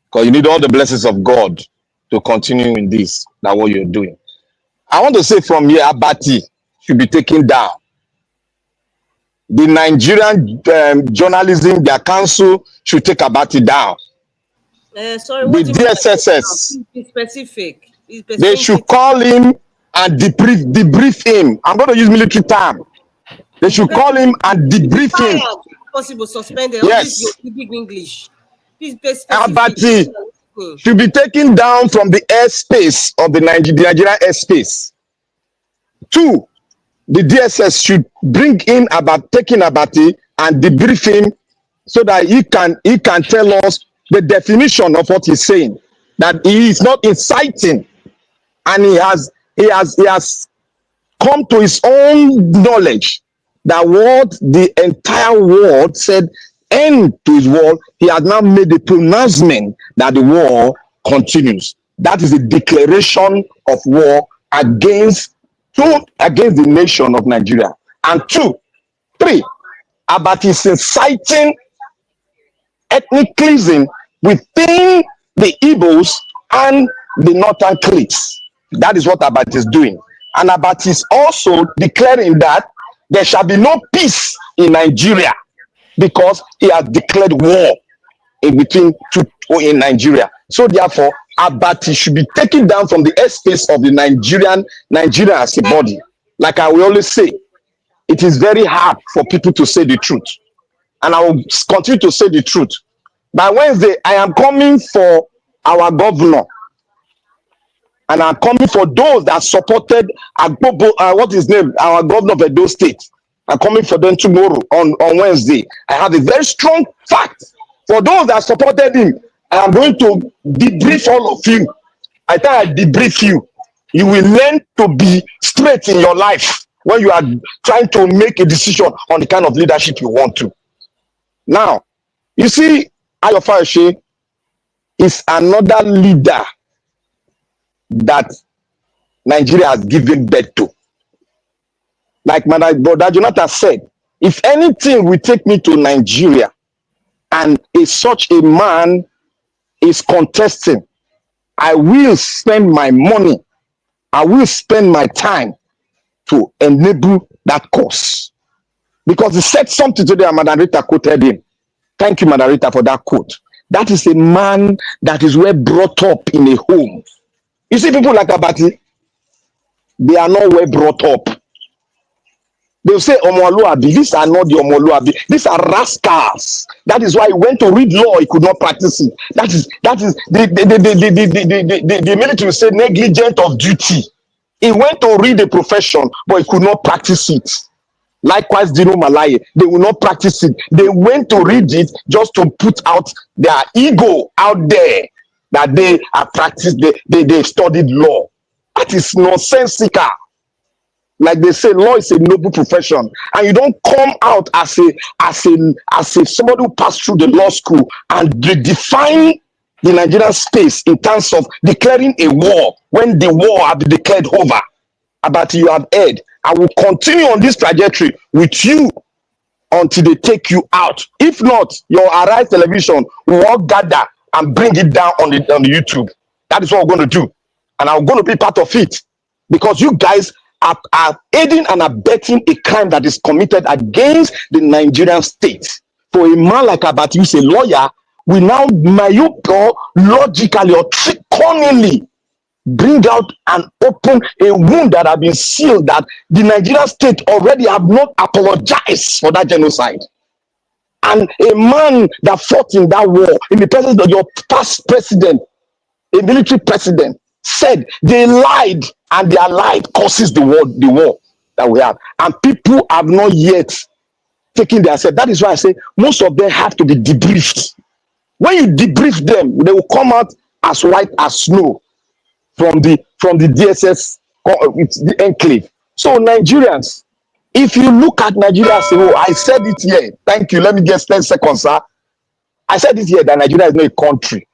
Because you need all the blessings of God to continue in this. That's what you're doing. I want to say from here, Abati should be taken down. The Nigerian journalism, their council should take Abati down. Sorry, the DSSS. Be specific. They should call him and debrief him. I'm going to use military term. They should call him and debrief him. Possible suspended. Yes. Big English. Please be specific. Abati should be taken down from the airspace of the Nigerian airspace. 2, the DSS should bring in taking Abati and debrief him so that he can tell us the definition of what he's saying. That he is not inciting, and he has come to his own knowledge that what the entire world said end to his war, he has now made a pronouncement that the war continues. That is a declaration of war against the nation of Nigeria. And 2, 3, Abati is inciting ethnic cleansing within the Igbos and the northern cliques. That is what Abati is doing. And Abati is also declaring that there shall be no peace in Nigeria because he has declared war in Nigeria. So therefore, Abati should be taken down from the airspace of the Nigeria as a body. Like I will always say, it is very hard for people to say the truth. And I will continue to say the truth. By Wednesday, I am coming for our governor. And I'm coming for those that supported what is his name, our governor of Edo State. I'm coming for them tomorrow on Wednesday. I have a very strong fact for those that supported him. I am going to debrief all of you. I think I debrief you. You will learn to be straight in your life when you are trying to make a decision on the kind of leadership you want to. Now, you see, Ayo Fayoṣe is another leader that Nigeria has given birth to. Like my brother Jonathan said, if anything will take me to Nigeria and such a man is contesting, I will spend my money, I will spend my time to enable that cause. Because he said something today, and Madam Rita quoted him. Thank you, Madam Rita, for that quote. That is a man that is well brought up in a home. You see, people like Abati, they are not well brought up. They'll say Omoluabi. These are not the Omoluabi. These are rascals. That is why he went to read law. He could not practice it. That is the military will say negligent of duty. He went to read the profession, but he could not practice it. Likewise, Dino Malaye, they will not practice it. They went to read it just to put out their ego out there that they have practiced, they studied law. That is nonsensical. Like they say, law is a noble profession, and you don't come out as a somebody who passed through the law school and redefine the Nigerian space in terms of declaring a war when the war had been declared over. But you have heard. I will continue on this trajectory with you until they take you out. If not, your Arise Television will all gather and bring it down on the YouTube. That is what we're going to do, and I'm going to be part of it because you guys are aiding and abetting a crime that is committed against the Nigerian state. For a man like Abati, who's a lawyer, we now logically or cunningly bring out and open a wound that has been sealed, that the Nigerian state already have not apologized for that genocide. And a man that fought in that war, in the presence of your past president, a military president, said they lied, and their lie causes the war that we have. And people have not yet taken their step. That is why I say most of them have to be debriefed. When you debrief them, they will come out as white as snow from the DSS with the enclave. So Nigerians, if you look at Nigeria as a whole, I said it here. Thank you. Let me get 10 seconds, sir. I said it here that Nigeria is not a country.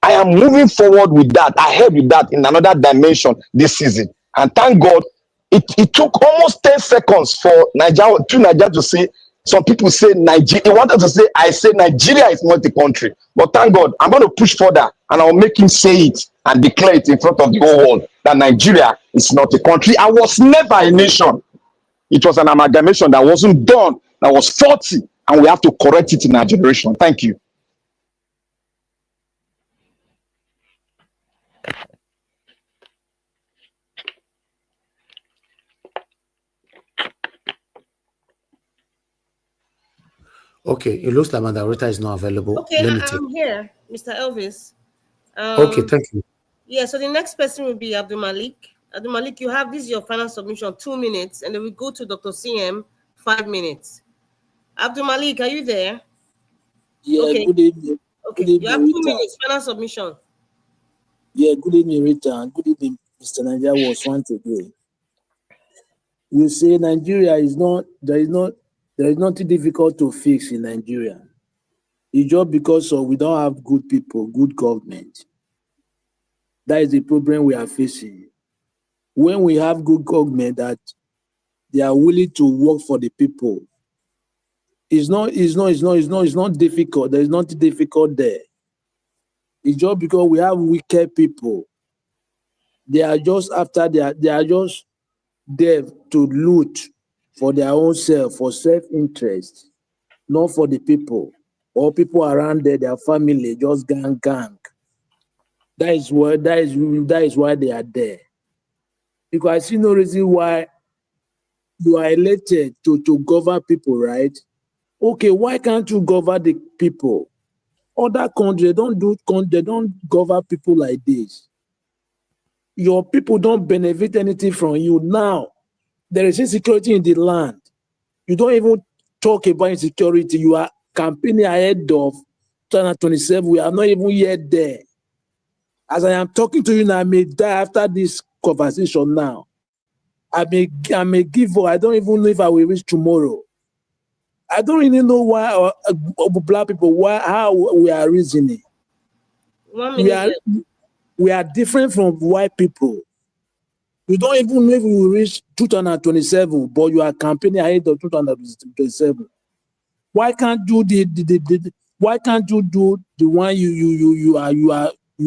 I am moving forward with that. I head with that in another dimension this season. And thank God, it took almost 10 seconds for Nigeria to say, some people say Nigeria. He wanted to say, I say Nigeria is not a country. But thank God, I'm going to push further and I'll make him say it and declare it in front of the whole world that Nigeria is not a country. I was never a nation. It was an amalgamation that wasn't done, that was faulty, and we have to correct it in our generation. Thank you. Okay, it looks like Madam Rita is not available. Okay, I'm here, Mr. Elvis. Okay, thank you. Yeah, so the next person will be Abdul Malik. Abdul Malik, you have, this is your final submission, 2 minutes, and then we go to Dr. CM, 5 minutes. Abdul Malik, are you there? Yeah, okay. Good evening. Okay, Good evening, you have 2 Rita. minutes, final submission. Yeah, good evening, Rita, and good evening, Mr. Nigeria was once again. You say Nigeria is not, there is nothing difficult to fix in Nigeria. It's just because we don't have good people, good government. That is the problem we are facing. When we have good government that they are willing to work for the people, it's not difficult. There is nothing difficult there. It's just because we have wicked people. They are just after they are just there to loot for their own self, for self-interest, not for the people or people around there, their family, just gang. That is why they are there. Because I see no reason why you are elected to govern people, right? Okay, why can't you govern the people? Other countries don't govern people like this. Your people don't benefit anything from you. Now, there is insecurity in the land. You don't even talk about insecurity. You are campaigning ahead of 2027. We are not even yet there. As I am talking to you now, I may die after this conversation now. I may give up. I don't even know if I will reach tomorrow. I don't really know why black people, how we are reasoning. 1 minute. We are different from white people. You don't even know if we will reach 2027, but you are campaigning ahead of 2027. Why can't you why can't you do the one you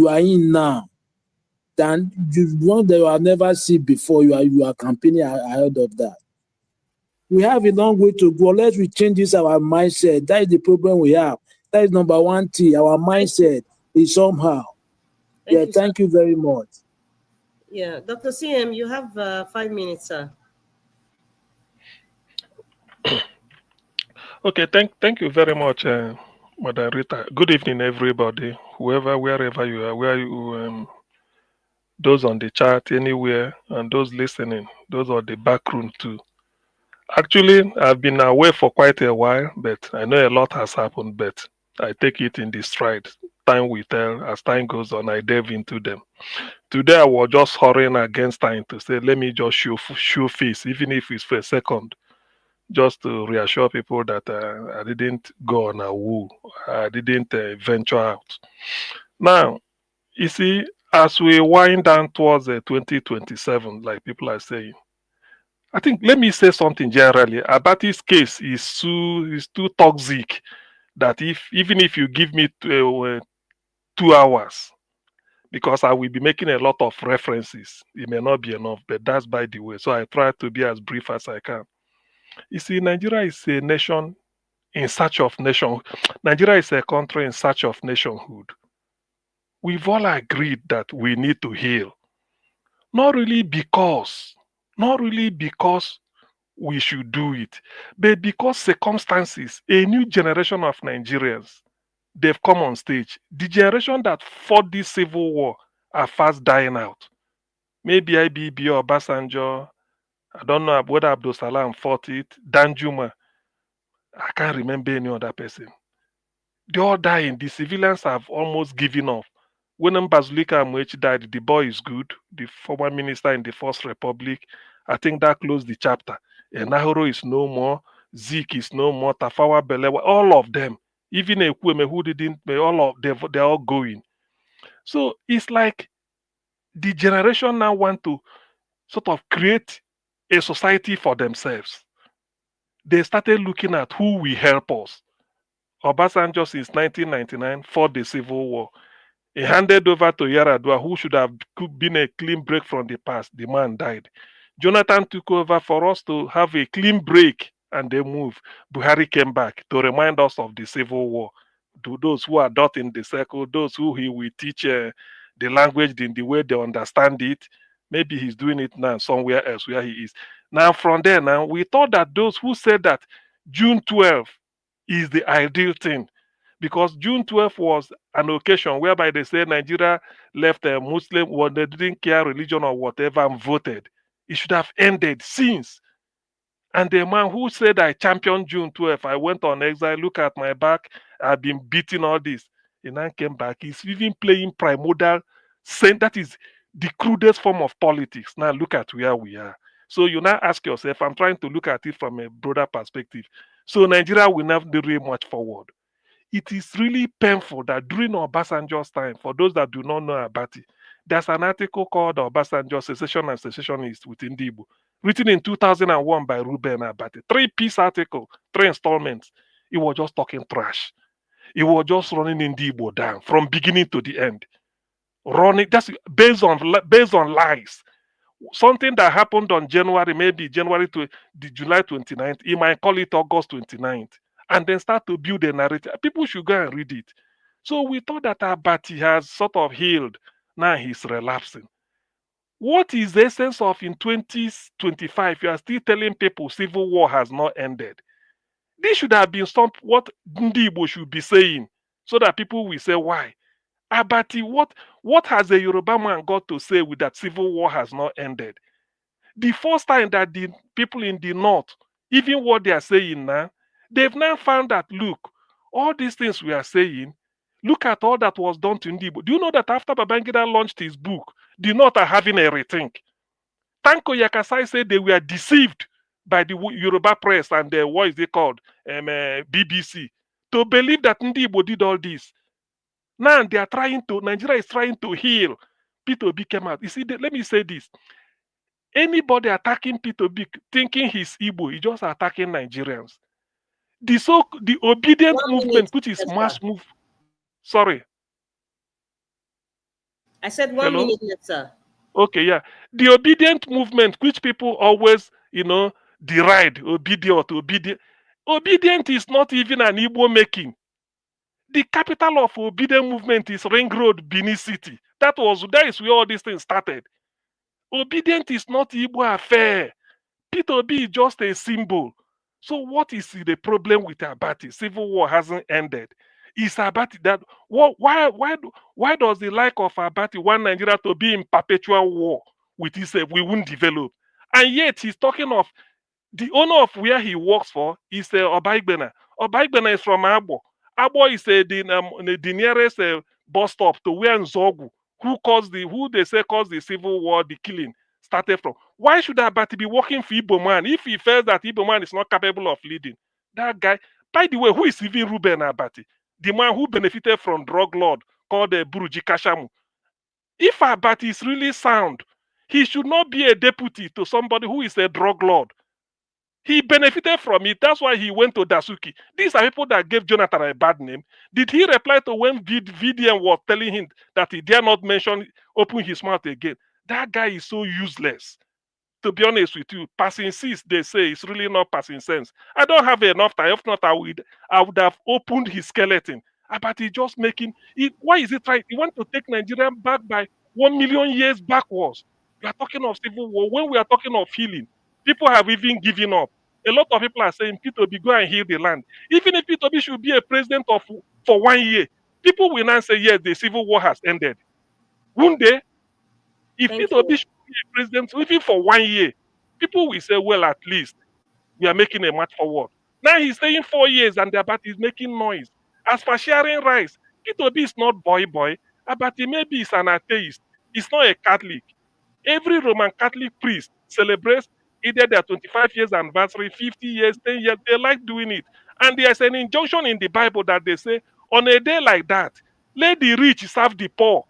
are in now? Than the one that you have never seen before. You are campaigning ahead of that. We have a long way to go. Unless we change this our mindset. That is the problem we have. That is number one thing. Our mindset is somehow. Thank you very much. Yeah, Dr. CM, you have 5 minutes, sir. Okay, thank you very much, Madam Rita. Good evening, everybody, wherever you are, those on the chat, anywhere, and those listening, those on the back room too. Actually, I've been away for quite a while, but I know a lot has happened, but I take it in the stride. Time will tell. As time goes on, I delve into them. Today, I was just hurrying against time to say, let me just show face, even if it's for a second, just to reassure people that I didn't go on a woo. I didn't venture out. Now, you see, as we wind down towards 2027, like people are saying, I think let me say something generally. Abati's case is too toxic that even if you give me 2 hours, because I will be making a lot of references, it may not be enough, but that's by the way. So I try to be as brief as I can. You see, Nigeria is a nation in search of nation. Nigeria is a country in search of nationhood. We've all agreed that we need to heal. Not really because we should do it, but because circumstances, a new generation of Nigerians, they've come on stage. The generation that fought this civil war are fast dying out. Maybe IBB or Basanjo, I don't know whether Abdul Salam fought it, Danjuma, I can't remember any other person. They all dying. The civilians have almost given up. When Mbazulika Amoechi died, the boy is good, the former minister in the First Republic. I think that closed the chapter. Nahoro is no more, Zik is no more, Tafawa Belewa, all of them. Even Ekweme, who didn't, all of them, they're all going. So it's like the generation now want to sort of create a society for themselves. They started looking at who will help us. Obasanjo since 1999 fought the civil war. He handed over to Yaradua, who should have been a clean break from the past. The man died. Jonathan took over for us to have a clean break and they moved. Buhari came back to remind us of the civil war. To those who are not in the circle, those who he will teach the language in the way they understand it. Maybe he's doing it now somewhere else where he is. Now, from there, now we thought that those who said that June 12th is the ideal thing, because June 12th was an occasion whereby they said Nigeria left a Muslim, well, they didn't care religion or whatever, and voted. It should have ended since. And the man who said I championed June 12th, I went on exile, look at my back, I've been beating all this. And then came back. He's even playing primordial, saying that is the crudest form of politics. Now look at where we are. So you now ask yourself, I'm trying to look at it from a broader perspective. So Nigeria will never do really much forward. It is really painful that during Obasanjo's time, for those that do not know Abati, there's an article called Obasanjo Secession and Secessionists within the Igbo, written in 2001 by Ruben Abati. 3-piece article, 3 installments. He was just talking trash. He was just running in the Igbo down from beginning to the end. Running, that's based on lies. Something that happened on January, maybe January to the July 29th, he might call it August 29th, and then start to build a narrative. People should go and read it. So we thought that Abati has sort of healed. Now he's relapsing. What is the essence of in 2025? You are still telling people civil war has not ended. This should have been what Ndibo should be saying, so that people will say, why? Abati, what What has a Yoruba man got to say with that civil war has not ended? The first time that the people in the north, even what they are saying now, they've now found that, look, all these things we are saying, look at all that was done to Ndibo. Do you know that after Babangida launched his book, the north are having a rethink? Tanko Yakasai said they were deceived by the Yoruba press and the, what is it called, BBC, to believe that Ndibo did all this. Now they are trying to, Nigeria is trying to heal. Peter Obi came out. You see, let me say this. Anybody attacking Peter Obi thinking he's Igbo, he's just attacking Nigerians. The obedient movement, which is mass move. Sorry. I said 1 Hello? minute left, sir. Okay, yeah. The obedient movement, which people always, deride, obedient. Obedient is not even an Igbo making. The capital of obedient movement is Ring Road, Benin City. That is where all these things started. Obedient is not Igbo affair. Peter Obi is just a symbol. So what is the problem with Abati? Civil war hasn't ended. Is Abati that why does the like of Abati want Nigeria to be in perpetual war with himself? We won't develop. And yet he's talking of the owner of where he works for is Obaigbena. Obaigbena is from Abo. Abo is the nearest bus stop to where Nzogu, who they say caused the civil war, the killing, started from. Why should Abati be working for Igbo man if he feels that Igbo man is not capable of leading? That guy, by the way, who is even Ruben Abati? The man who benefited from drug lord called Buruji Kashamu. If Abati is really sound, he should not be a deputy to somebody who is a drug lord. He benefited from it. That's why he went to Dasuki. These are people that gave Jonathan a bad name. Did he reply to when VDM was telling him that he dare not open his mouth again? That guy is so useless. To be honest with you, passing sense, they say, it's really not passing sense. I don't have enough time. If not, I would have opened his skeleton. But he just making it. Why is it right? He want to take Nigeria back by 1 million years backwards. We are talking of civil war. When we are talking of healing, people have even given up. A lot of people are saying, Peter Obi, go and heal the land. Even if Peter Obi should be a president for 1 year, people will now say, yes, the civil war has ended. Won't they? If Peter Obi should be a president, even for 1 year, people will say, well, at least we are making a march forward. Now he's staying 4 years and Abati is making noise. As for sharing rice, Peter Obi is not boy. Abati maybe is an atheist. He's not a Catholic. Every Roman Catholic priest celebrates either their 25 years anniversary, 50 years, 10 years. They like doing it. And there's an injunction in the Bible that they say, on a day like that, let the rich serve the poor.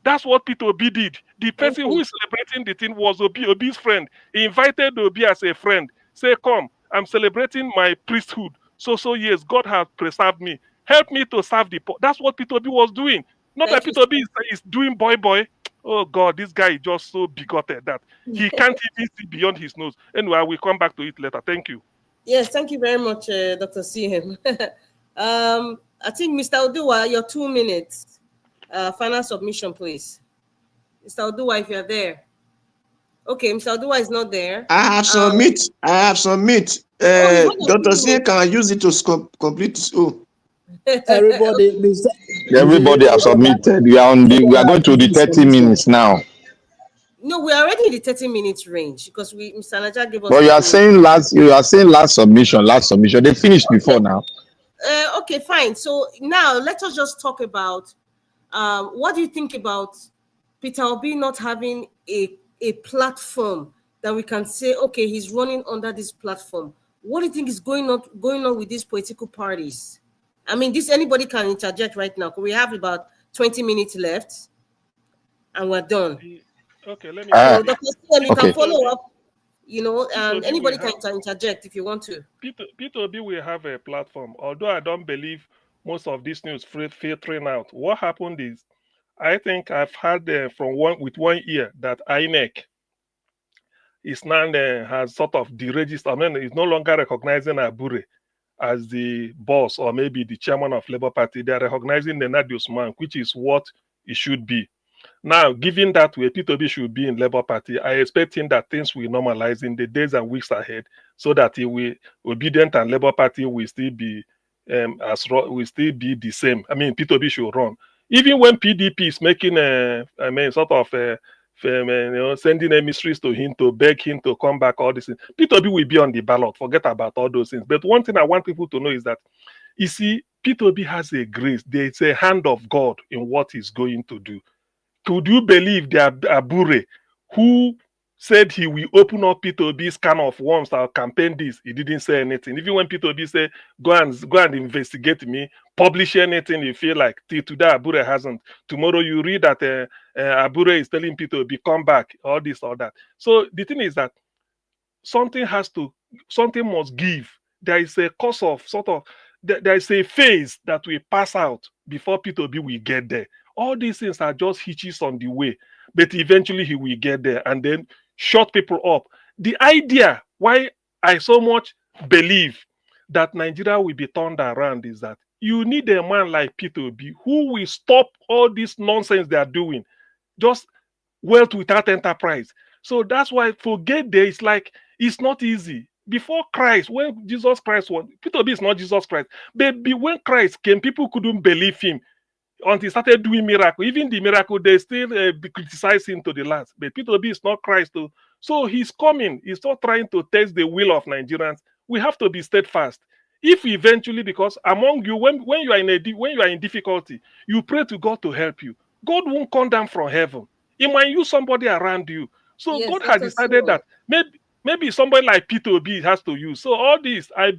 That's what Peter Obi did. The person who is celebrating the thing was Obi's friend. He invited Obi as a friend. Say, come, I'm celebrating my priesthood. So yes, God has preserved me. Help me to serve the poor. That's what Peter Obi was doing. Not that Peter Obi is doing boy. Oh God, this guy is just so bigoted that he can't even see beyond his nose. Anyway, I will come back to it later. Thank you. Yes, thank you very much, Dr. CM. I think Mr. Oduwa, your 2 minutes. Final submission, please. Mr. Oduwa, if you're there. Okay, Mr. Oduwa is not there. I have submit. Dr. C can use it to complete his own. Everybody have submitted. We are going to the 30 minutes now. No, we are already in the 30 minutes range because Mr. Naja gave us. But you are saying last submission. They finished before now. Okay, fine. So now let us just talk about what do you think about Peter Obi not having a platform that we can say, okay, he's running under this platform. What do you think is going on with these political parties? I mean, anybody can interject right now. We have about 20 minutes left, and we're done. Okay, let me. So Dr. Stem, you can follow up. Anybody can interject if you want to. Peter Obi will have a platform, although I don't believe most of this news filtering out. What happened is, I think I've heard from with 1 ear that INEC is now has sort of deregistered. I mean, is no longer recognizing Abure as the boss or maybe the chairman of Labour Party. They are recognizing the Nadius man, which is what it should be. Now, given that way, Peter Obi should be in Labour Party, I expect him that things will normalize in the days and weeks ahead, so that he will obedient and Labour Party will still be the same. I mean, Peter Obi should run. Even when PDP is making I mean, sort of sending emissaries to him to beg him to come back, all these things, P2B will be on the ballot. Forget about all those things. But one thing I want people to know is that, you see, P2B has a grace. There's a hand of God in what he's going to do. Could you believe the Abure, who said he will open up P2B's can of worms or campaign this? He didn't say anything. Even when P2B said, go and investigate me, publish anything you feel like, till today Abure hasn't. Tomorrow you read that Abure is telling P2B, come back, all this, all that. So the thing is that something must give. There is a course of there is a phase that we pass out before P2B will get there. All these things are just hitches on the way, but eventually he will get there and then shut people up. The idea why I so much believe that Nigeria will be turned around is that you need a man like P2B who will stop all this nonsense they are doing. Just wealth without enterprise. So that's why forget there is like, it's not easy. Before Christ, when Jesus Christ was, P2B is not Jesus Christ, but when Christ came, people couldn't believe him until he started doing miracle. Even the miracle, they still criticize him to the last. But P2B is not Christ too. So he's coming. He's not trying to test the will of Nigerians. We have to be steadfast. If eventually, because among you, when you are in difficulty, you pray to God to help you. God won't come down from heaven. He might use somebody around you. So Yes, God has Dr. decided Simon. that maybe somebody like P2B has to use. So all this, I'm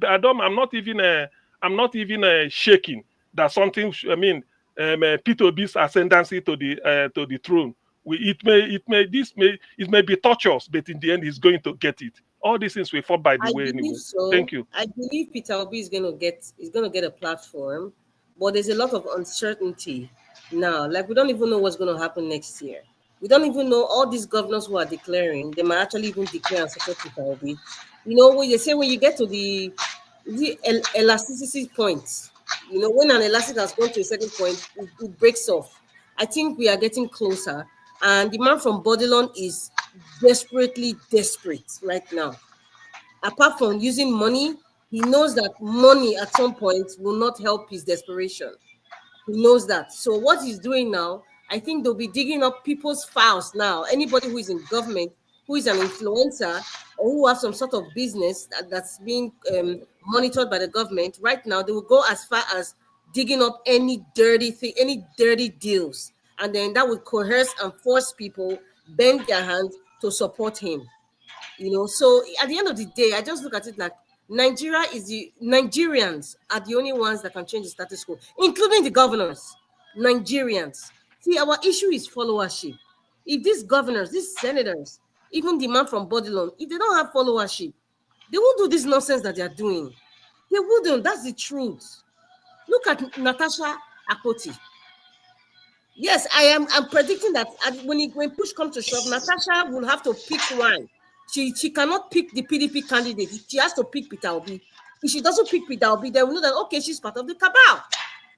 not even shaking that something. I mean, P2B's ascendancy to the throne. It may be torturous, but in the end, he's going to get it. All these things will fall by the I way believe anyway. so. Thank you. I believe Peter Obi is gonna get a platform, but there's a lot of uncertainty now. Like we don't even know what's gonna happen next year. We don't even know all these governors who are declaring. They might actually even declare and support Peter Obi. You know, when they say when you get to the elasticity point, you know, when an elastic has gone to a certain point, it breaks off. I think we are getting closer, and the man from Bodilon is desperately desperate right now. Apart from using money, he knows that money at some point will not help his desperation. He knows that. So what he's doing now, I think they'll be digging up people's files now. Anybody who is in government, who is an influencer, or who has some sort of business that's being monitored by the government, right now they will go as far as digging up any dirty thing, any dirty deals, and then that would coerce and force people bend their hands to support him. You know, so at the end of the day, I just look at it like Nigerians are the only ones that can change the status quo, including the governors. Nigerians. See, our issue is followership. If these governors, these senators, even the man from Bodilon, if they don't have followership, they won't do this nonsense that they are doing. They wouldn't. That's the truth. Look at Natasha Akpoti. Yes, I'm predicting that when push comes to shove, Natasha will have to pick one. She cannot pick the PDP candidate. She has to pick Peter Obi. If she doesn't pick Peter Obi, they will know that okay, she's part of the cabal.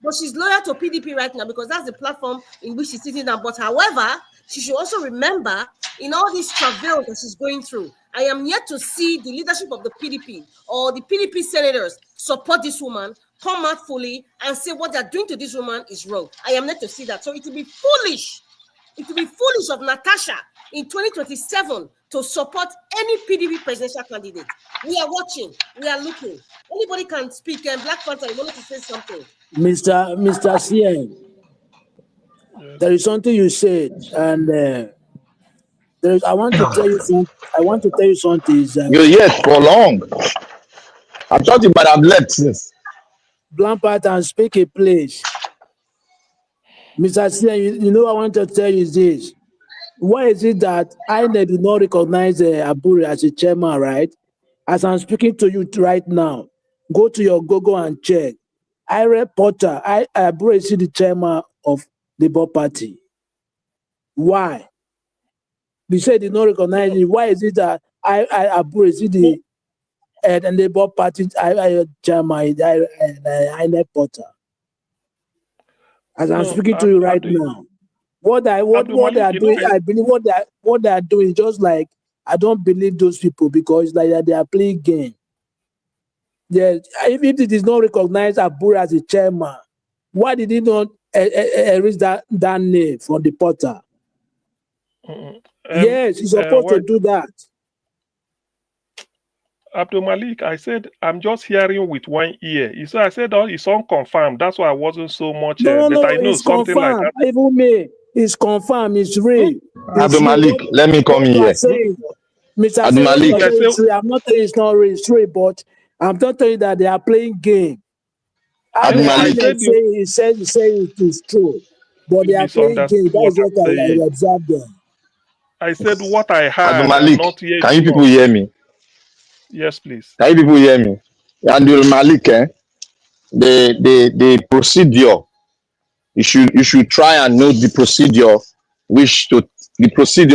But she's loyal to PDP right now because that's the platform in which she's sitting down. But however, she should also remember in all these travails that she's going through, I am yet to see the leadership of the PDP or the PDP senators support this woman, come out fully and say what they're doing to this woman is wrong. I am yet to see that. So it will be foolish. It will be foolish of Natasha in 2027 to support any PDP presidential candidate. We are watching. We are looking. Anybody can speak. And Black Panther, you wanted to say something. Mr. CN, there is something you said, and I want to tell you something. I want to tell you something. Yes, for long. I thought you might have left since. Black Panther and speak a place. Mr. CN, you know I want to tell you this. Why is it that INEC do not recognize Abure as a chairman, right? As I'm speaking to you right now, go to your Google and check. Abure is the chairman of the Labour Party. Why? They said they do not recognize it. Why is it that Abure is the Labour Party chairman, INEC Porter? As I'm speaking to you right now. What they are doing, I believe what they are doing is just like I don't believe those people because like they are playing game. Yeah, if it is not recognized Abure as a chairman, why did he not erase that name from the portal. Yes, you're supposed to do that. Abdul Malik, I said, I'm just hearing with one ear. I said, oh, it's unconfirmed. That's why I wasn't so much. No, but I know it's something confirmed. like that. Even me, it's confirmed. It's real. Abdul Malik, let me come in here. Mr. Abdul Malik. I'm not saying it's not real, it's real, but I'm not telling you that they are playing game. Abdul Malik. He said it is true, but they are playing game. That's what I observed them. I said what I heard. Abdul Malik, can you people hear me? Yes, please. Can you people hear me? Abdul Malik, the procedure, you should try and know the procedure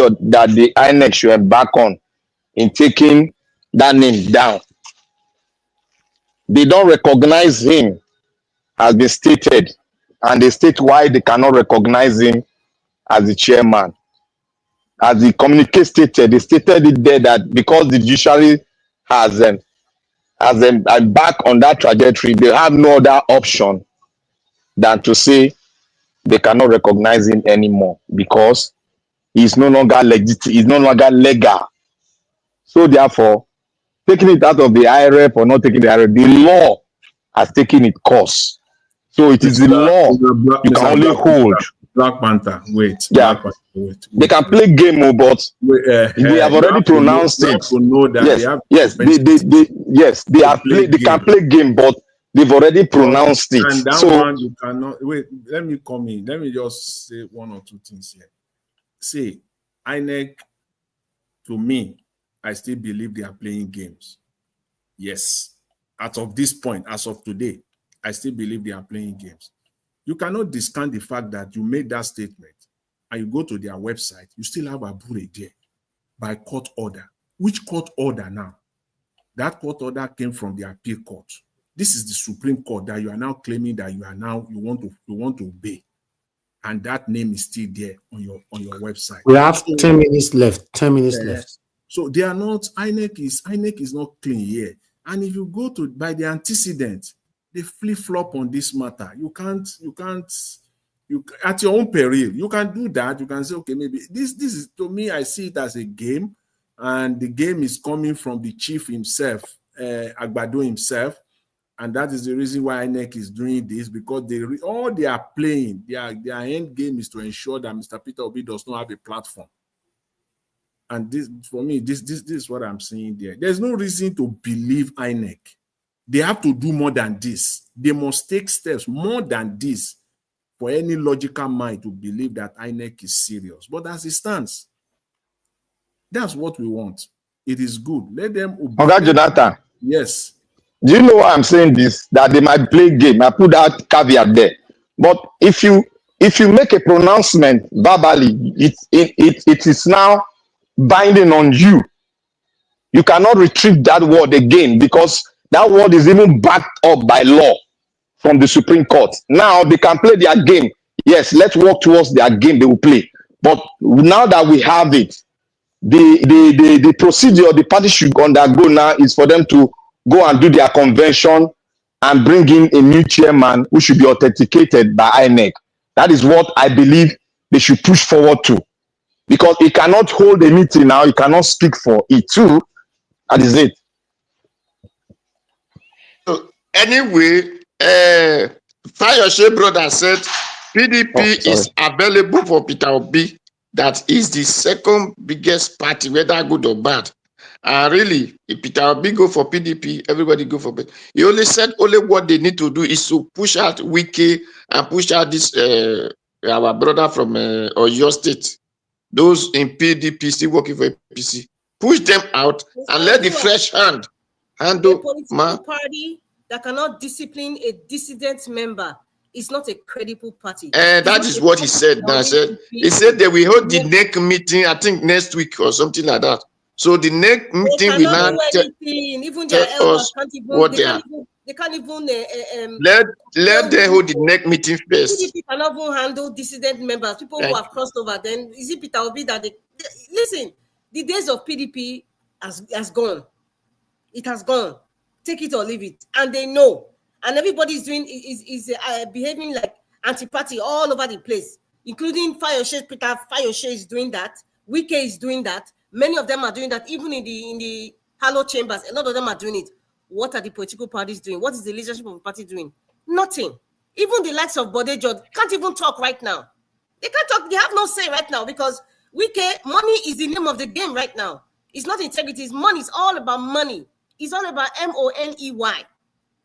that the INEC should embark on in taking that name down. They don't recognize him, has been stated, and they state why they cannot recognize him as the chairman. As the communique stated, they stated it there that because the judiciary has back on that trajectory, they have no other option than to say they cannot recognize him anymore because he's no longer he's no longer legal. So therefore, taking it out of the IREP or not taking the IREP, the law has taken its course. So it is the law you can only hold. Black Panther, wait. Yeah. Black Panther, wait. They can play game, but we have already pronounced it. Yes, they can play game, but they've already pronounced it. And that one you cannot wait. Let me come in. Let me just say one or two things here. See, INEC, to me, I still believe they are playing games. Yes. As of this point, as of today, I still believe they are playing games. You cannot discount the fact that you made that statement and you go to their website, you still have a bullet there by court order. Which court order now? That court order came from the appeal court. This is the Supreme Court that you are now claiming that you want to obey. And that name is still there on your website. We have 10 minutes left. 10 minutes left. So they are not, INEC is not clean here. And if you go to by the antecedent, they flip-flop on this matter. You can't at your own peril. You can do that. You can say, okay, maybe this is, to me, I see it as a game, and the game is coming from the chief himself, Agbado himself, and that is the reason why INEC is doing this, because all they are playing, their end game is to ensure that Mr. Peter Obi does not have a platform. And this, for me, this is what I'm seeing there. There's no reason to believe INEC. They have to do more than this. They must take steps more than this for any logical mind to believe that INEC is serious. But as it stands, that's what we want. It is good. Let them obey. Okay, Jonathan. Yes. Do you know why I'm saying this? That they might play game. I put that caveat there. But if you make a pronouncement verbally, it is now binding on you. You cannot retrieve that word again because that word is even backed up by law from the Supreme Court. Now they can play their game. Yes, let's work towards their game they will play. But now that we have it, the procedure the party should undergo now is for them to go and do their convention and bring in a new chairman who should be authenticated by INEC. That is what I believe they should push forward to. Because he cannot hold a meeting now, he cannot speak for it too. That is it. So anyway, Fayoshe brother said PDP is available for Peter Obi. That is the second biggest party, whether good or bad. Really, if Peter Obi go for PDP, everybody go for PDP. He only said only what they need to do is to push out Wiki and push out this our brother from Oyo State. Those in PDP still working for APC. Push them out and let the fresh hand handle. A political party that cannot discipline a dissident member is not a credible party. That is what he said. He said that we hold the NEC meeting, I think next week or something like that. So the NEC meeting will not tell us what they are. They can't even let them hold the NEC meeting first. PDP cannot even handle dissident members, people who have crossed over. Then is it Peter Obi that listen? The days of PDP has gone. It has gone. Take it or leave it, and they know. And everybody is doing behaving like anti-party all over the place, including Fayose. Peter Fayose is doing that. Wike is doing that. Many of them are doing that. Even in the Halo chambers, a lot of them are doing it. What are the political parties doing? What is the leadership of the party doing? Nothing. Even the likes of Bodejo can't even talk right now. They can't talk. They have no say right now because Wike, money is the name of the game right now. It's not integrity. It's money. It's all about money. It's all about money.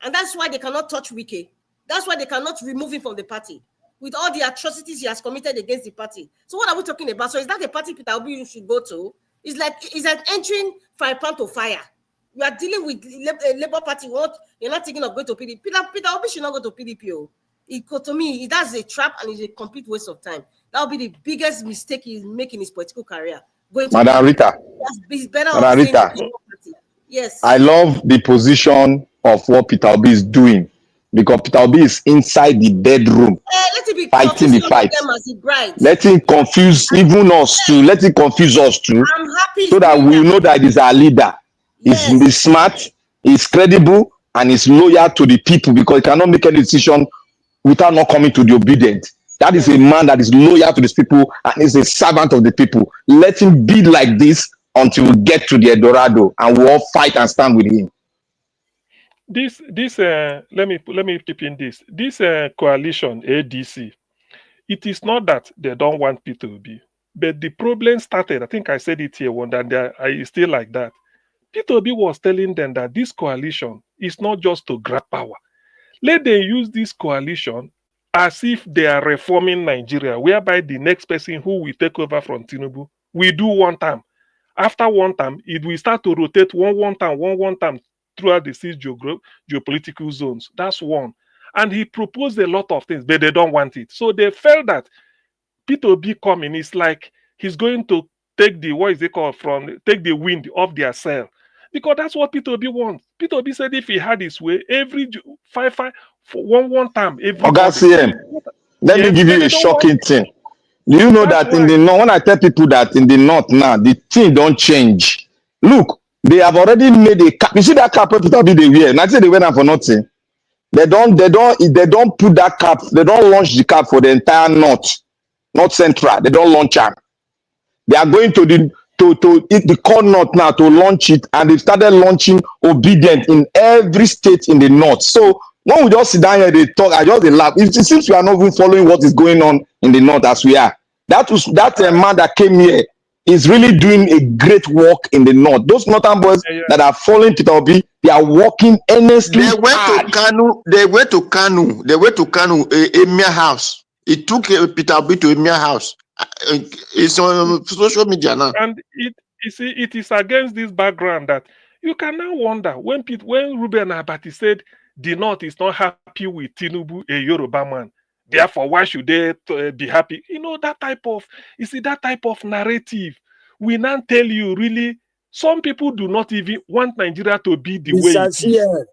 And that's why they cannot touch Wike. That's why they cannot remove him from the party with all the atrocities he has committed against the party. So what are we talking about? So is that the party Peter Obi should go to? It's like entering fire pan to fire. You are dealing with Labour Party. What you're not thinking of going to PDP. Peter Obi should not go to PDP. To me, that's a trap and it's a complete waste of time. That will be the biggest mistake he's making in his political career. Madam Rita. It's better Madam Rita. Yes. I love the position of what Peter Obi is doing because Peter Obi is inside the bedroom fighting the fight. Let him confuse even us too. Let him confuse us too, so that we know that he's our leader. Yes. He's smart, he's credible, and he's loyal to the people because he cannot make any decision without not coming to the obedient. That is a man that is loyal to these people and is a servant of the people. Let him be like this until we get to the Eldorado and we all fight and stand with him. Let me keep in this. This coalition, ADC, it is not that they don't want P2B, but the problem started, I think I said it here one, that I still like that. P2B was telling them that this coalition is not just to grab power. Let them use this coalition as if they are reforming Nigeria, whereby the next person who will take over from Tinubu will do one term. After one term, it will start to rotate one term throughout the 6 geopolitical zones. That's one. And he proposed a lot of things, but they don't want it. So they felt that P2B coming is like he's going to take the, take the wind off their sail. Because that's what P2B wants. P2B said if he had his way, every one time, let me give you a shocking thing. Do you know that in the north, when I tell people that in the north now, the thing don't change. Look, they have already made a cap. You see that cap P2B they wear. And I say they wear that for nothing. They don't put that cap, they don't launch the cap for the entire north central. They don't launch it. They are going to the core north now to launch it, and they started launching obedient in every state in the north. So when we just sit down here, they talk, I just laugh. It seems we are not even following what is going on in the north as we are. That man that came here is really doing a great work in the north. Those northern boys that are following Peter Obi, they are working earnestly. They went to Kanu, Emir house. It took Peter Obi to Emir house. It's on social media now. And it is against this background that you can now wonder when Ruben Abati said the North is not happy with Tinubu, a Yoruba man. Therefore, why should they be happy? You know, that type of narrative. We now tell you, really, some people do not even want Nigeria to be the way it is.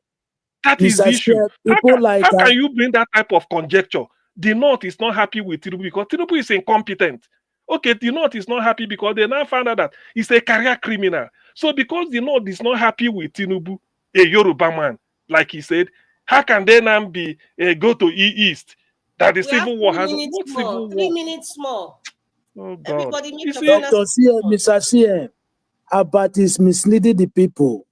That is the issue. How can you bring that type of conjecture? The North is not happy with Tinubu because Tinubu is incompetent. Okay, the North is not happy because they now found out that he's a career criminal. So because the North is not happy with Tinubu, a Yoruba man, like he said, how can they now go to East? That the civil war has 3 minutes more. Oh God. Everybody make Dr. CM, Mr. CM, Abati is misleading the people.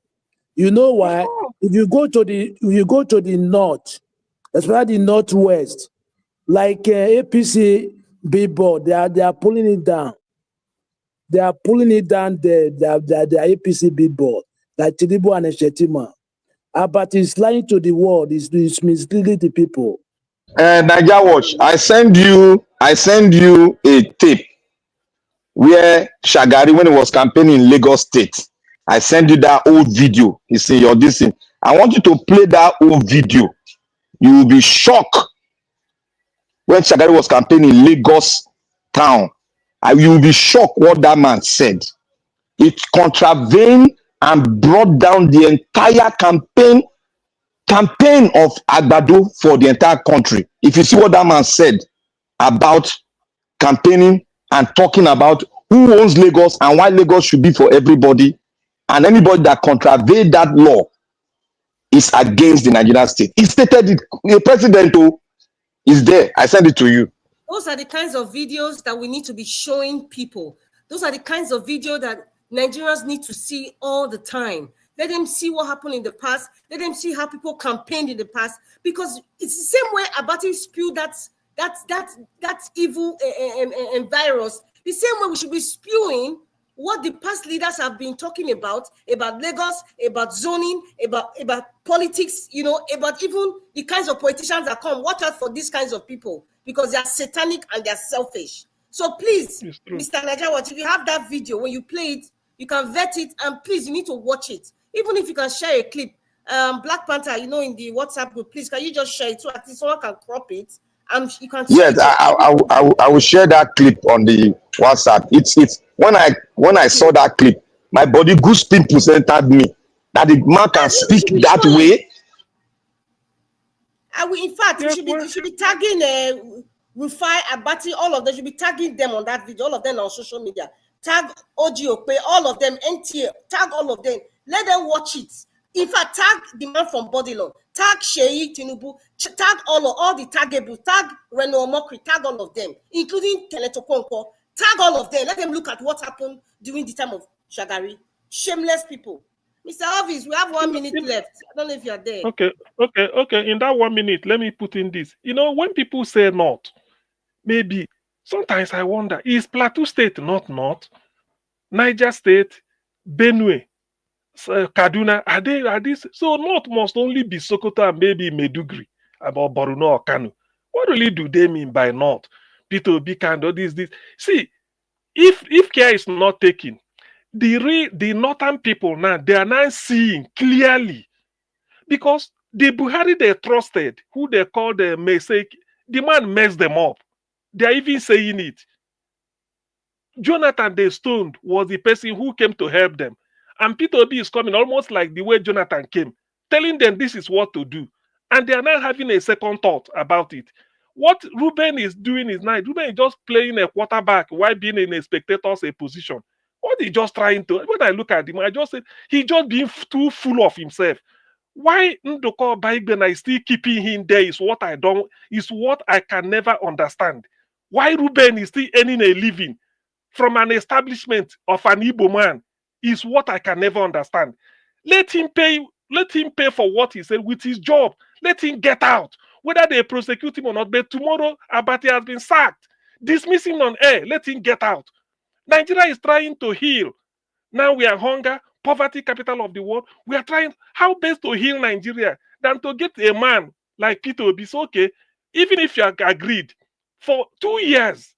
You know why? If you go to the north, especially the northwest, like APC billboard, they are pulling it down. They are pulling it down there. The APC billboard, like Tinubu and Shetima. Abati is lying to the world. Is misleading the people. Naija Watch, I send you a tape where Shagari, when he was campaigning in Lagos State, I send you that old video. It's in your this thing. I want you to play that old video. You will be shocked when Shagari was campaigning in Lagos town. You will be shocked what that man said. It contravened and brought down the entire campaign of Agbado for the entire country. If you see what that man said about campaigning and talking about who owns Lagos and why Lagos should be for everybody, and anybody that contravened that law is against the Nigerian state. He stated it, the president, It's there. I send it to you. Those are the kinds of videos that we need to be showing people. Those are the kinds of video that Nigerians need to see all the time. Let them see what happened in the past. Let them see how people campaigned in the past. Because it's the same way Abati spewed that evil virus. The same way we should be spewing what the past leaders have been talking about Lagos, about zoning, about politics, you know, about even the kinds of politicians that come. Watch out for these kinds of people because they are satanic and they are selfish. So please, Mr. Najawat, if you have that video, when you play it, you can vet it, and please, you need to watch it. Even if you can share a clip. Black Panther, you know, in the WhatsApp group, please, can you just share it so at least someone can crop it? And you can share Yes, it. I will share that clip on the WhatsApp. It's when I saw that clip, my body goose pimples entered me. That the man can speak that way. In fact, you should be tagging Rufai, Abati, all of them. You should be tagging them on that video. All of them on social media. Tag Ogiope, all of them, NTA, tag all of them. Let them watch it. In fact, tag the man from Bodilon, tag Sheyi Tinubu, tag all the tagables, tag Reno Omokri, tag all of them, including Teletokonko, tag all of them. Let them look at what happened during the time of Shagari. Shameless people. Mr. Elvis, we have 1 minute left. I don't know if you're there. Okay. In that 1 minute, let me put in this. You know, when people say not, maybe sometimes I wonder, is Plateau State not North? Niger State, Benue, Kaduna, are these? So North must only be Sokoto and maybe Medugri, about Borno or Kano. What really do they mean by North? P2B, Kando, this. See, if care is not taken, the northern people now, they are now seeing clearly, because the Buhari they trusted, who they call the mistake, the man messed them up. They are even saying it. Jonathan they stoned was the person who came to help them. And Peter Obi is coming almost like the way Jonathan came, telling them this is what to do. And they are now having a second thought about it. What Ruben is doing is now, Ruben is just playing a quarterback while being in a spectator's position. What he just trying to, when I look at him, I just said, he just being too full of himself. Why Ndoko Baigbena is still keeping him there is what I can never understand. Why Ruben is still earning a living from an establishment of an Igbo man is what I can never understand. Let him pay for what he said with his job. Let him get out. Whether they prosecute him or not, but tomorrow Abati has been sacked. Dismiss him on air. Let him get out. Nigeria is trying to heal. Now we are hunger, poverty capital of the world. We are trying how best to heal Nigeria than to get a man like Peter Obi. So, okay, even if you are agreed for 2 years,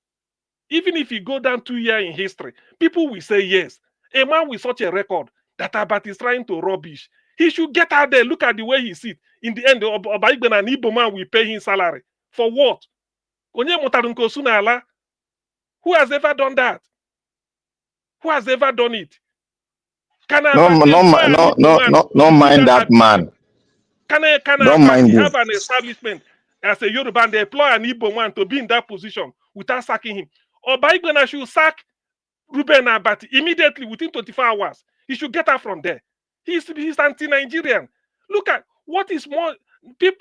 even if you go down 2 years in history, people will say yes. A man with such a record that Abati is trying to rubbish, he should get out there. Look at the way he sits. In the end, Obaigben and Igbo man will pay him salary. For what? Who has ever done that? Who has ever done it? No mind that man. Can Abati have an establishment as a Yoruba and they employ an Igbo man to be in that position without sacking him? Obaigben should sack Ruben Abati immediately within 24 hours. He should get out from there. He's anti-Nigerian. Look at what is more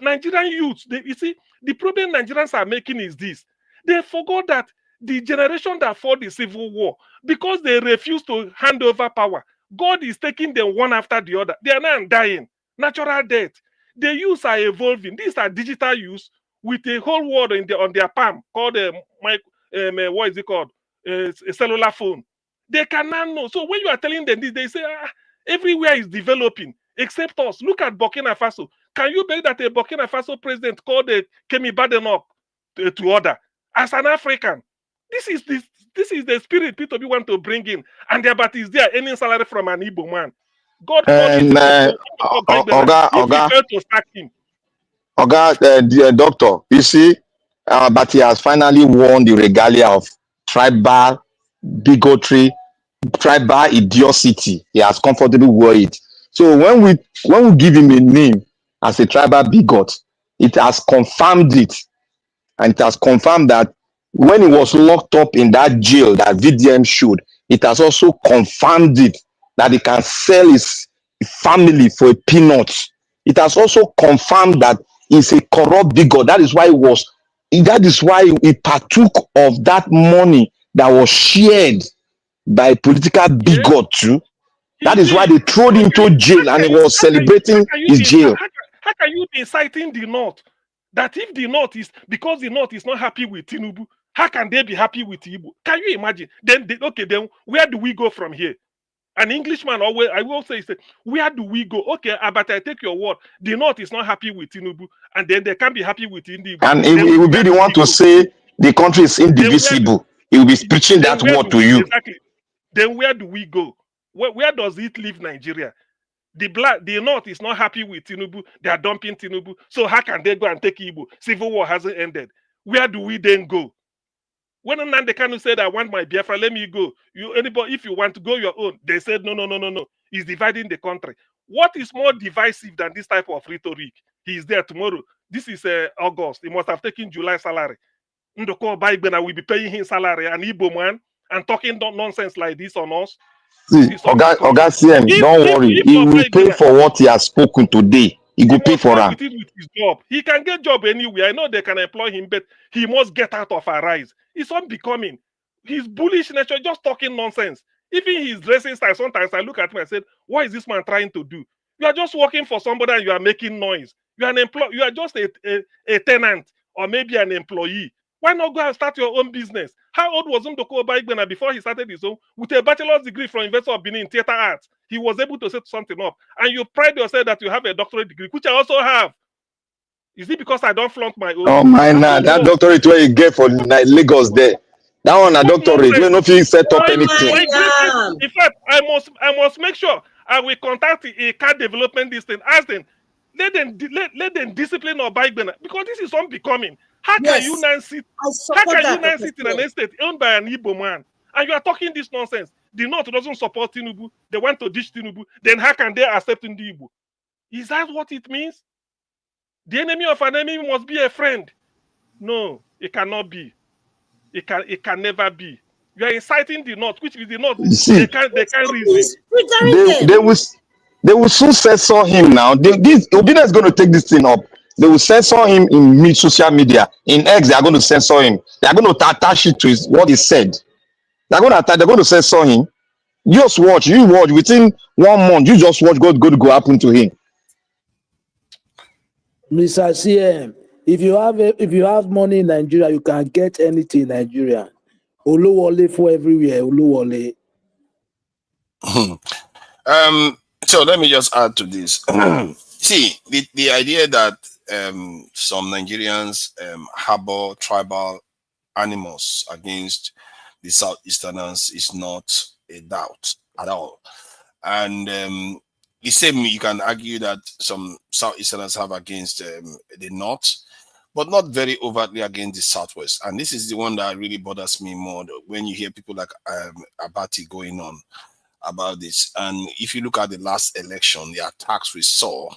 Nigerian youths. You see, the problem Nigerians are making is this. They forgot that the generation that fought the Civil War, because they refuse to hand over power, God is taking them one after the other. They are now dying. Natural death. The youths are evolving. These are digital youths with a whole world on their palm called what is it called? A cellular phone. They cannot know. So when you are telling them this, they say, everywhere is developing except us. Look at Burkina Faso. Can you believe that a Burkina Faso president called Kemi Badenoch to order as an African? This is the spirit Peter B want to bring in, and the Abati is there earning salary from an Igbo man. God to sack him. Dear doctor, you see, Abati has finally won the regalia of tribal bigotry, tribal idiocy. He has comfortably wore it. So when we give him a name as a tribal bigot, it has confirmed it, and it has confirmed that when he was locked up in that jail that VDM showed, it has also confirmed it that he can sell his family for a peanut. It has also confirmed that he's a corrupt bigot. That is why he was That is why he partook of that money that was shared by political Yeah, bigot too. he That is why did. they threw him into jail and he was celebrating his jail. How can you be inciting the North? That if the North is, because the North is not happy with Tinubu, how can they be happy with Igbo? Can you imagine? Then then where do we go from here? An Englishman always, I will say, where do we go? Okay, but I take your word. The North is not happy with Tinubu, and then they can't be happy with Igbo. And he will be the one to say the country is indivisible. He will be preaching that word to you. Exactly. Then where do we go? Where does it leave Nigeria? The North is not happy with Tinubu. They are dumping Tinubu. So how can they go and take Igbo? Civil war hasn't ended. Where do we then go? When Nnamdi Kanu said, I want my Biafra, let me go. Anybody, if you want to go your own, they said, no. He's dividing the country. What is more divisive than this type of rhetoric? He is there tomorrow. This is August. He must have taken July salary. Ndoko Baibena will be paying him salary, an Igbo man, and talking nonsense like this on us. See, Oga CM, don't worry. He will pay for what he has spoken today. He will pay for that. With his job. He can get job anywhere. I know they can employ him, but he must get out of Arise. It's unbecoming. His bullish nature, just talking nonsense. Even his dressing style, sometimes I look at him and said, what is this man trying to do? You are just working for somebody and you are making noise. You are an employee. You are just a tenant or maybe an employee. Why not go and start your own business? How old was Ndoko Baigbena before he started his own? With a bachelor's degree from University of Benin in theater arts, he was able to set something up. And you pride yourself that you have a doctorate degree, which I also have. Is it because I don't flaunt my own? Oh my nah, that doctorate where you get for Lagos there. That one a doctorate. You know if you set up anything. In fact, I must make sure I will contact a car development this thing. Ask them, let them discipline or Baigbena, because this is unbecoming. How can you now sit? How can you now sit in an estate owned by an Igbo man and you are talking this nonsense? The North doesn't support Tinubu. They want to ditch Tinubu. Then how can they accept the Igbo? Is that what it means? The enemy of an enemy must be a friend. No, it cannot be. It can never be. You are inciting the North, which is the North. They can't reason. They will soon censor him now. Obina is going to take this thing up. They will censor him in social media. In X, they are going to censor him. They are going to attach it to what he said. They're going to censor him. Just watch. You watch. Within 1 month, you just watch what go happen to him. Mr. CM, if you have money in Nigeria, you can get anything in Nigeria. Oluwole for everywhere. Oluwole. So let me just add to this. See, the idea that some Nigerians harbor tribal animus against the Southeasterners is not a doubt at all. And the same you can argue that some Southeasterners have against the North, but not very overtly against the Southwest. And this is the one that really bothers me more when you hear people like Abati going on about this. And if you look at the last election, the attacks we saw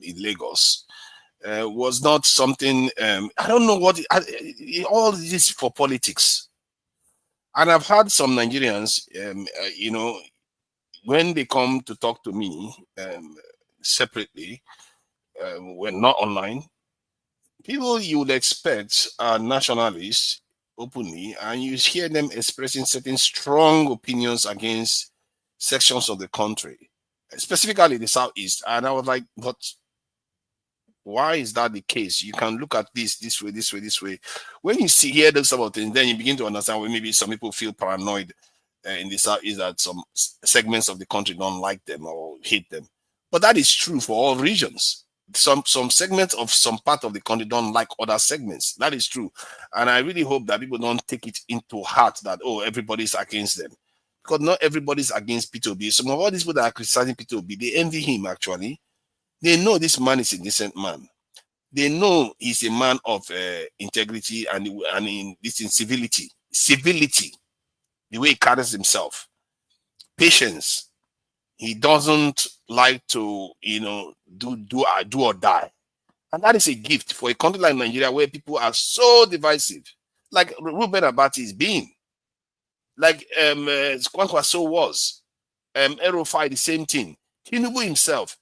in Lagos was not something, I don't know what, all this for politics. And I've had some Nigerians, when they come to talk to me separately, when not online, people you would expect are nationalists openly, and you hear them expressing certain strong opinions against sections of the country, specifically the Southeast. And I was like, but why is that the case? You can look at this way. When you hear those sort of things, then you begin to understand why maybe some people feel paranoid in the Southeast that some segments of the country don't like them or hate them. But that is true for all regions. Some segments of some part of the country don't like other segments. That is true. And I really hope that people don't take it into heart that, oh, everybody's against them. Because not everybody's against Peter Obi. Some of all these people that are criticizing Peter Obi, they envy him actually. They know this man is a decent man. They know he's a man of integrity and in this in civility, the way he carries himself, patience. He doesn't like to, do or die. And that is a gift for a country like Nigeria where people are so divisive, like Ruben Abati is being, like Kwankwaso was, Erofai, the same thing. Tinubu himself.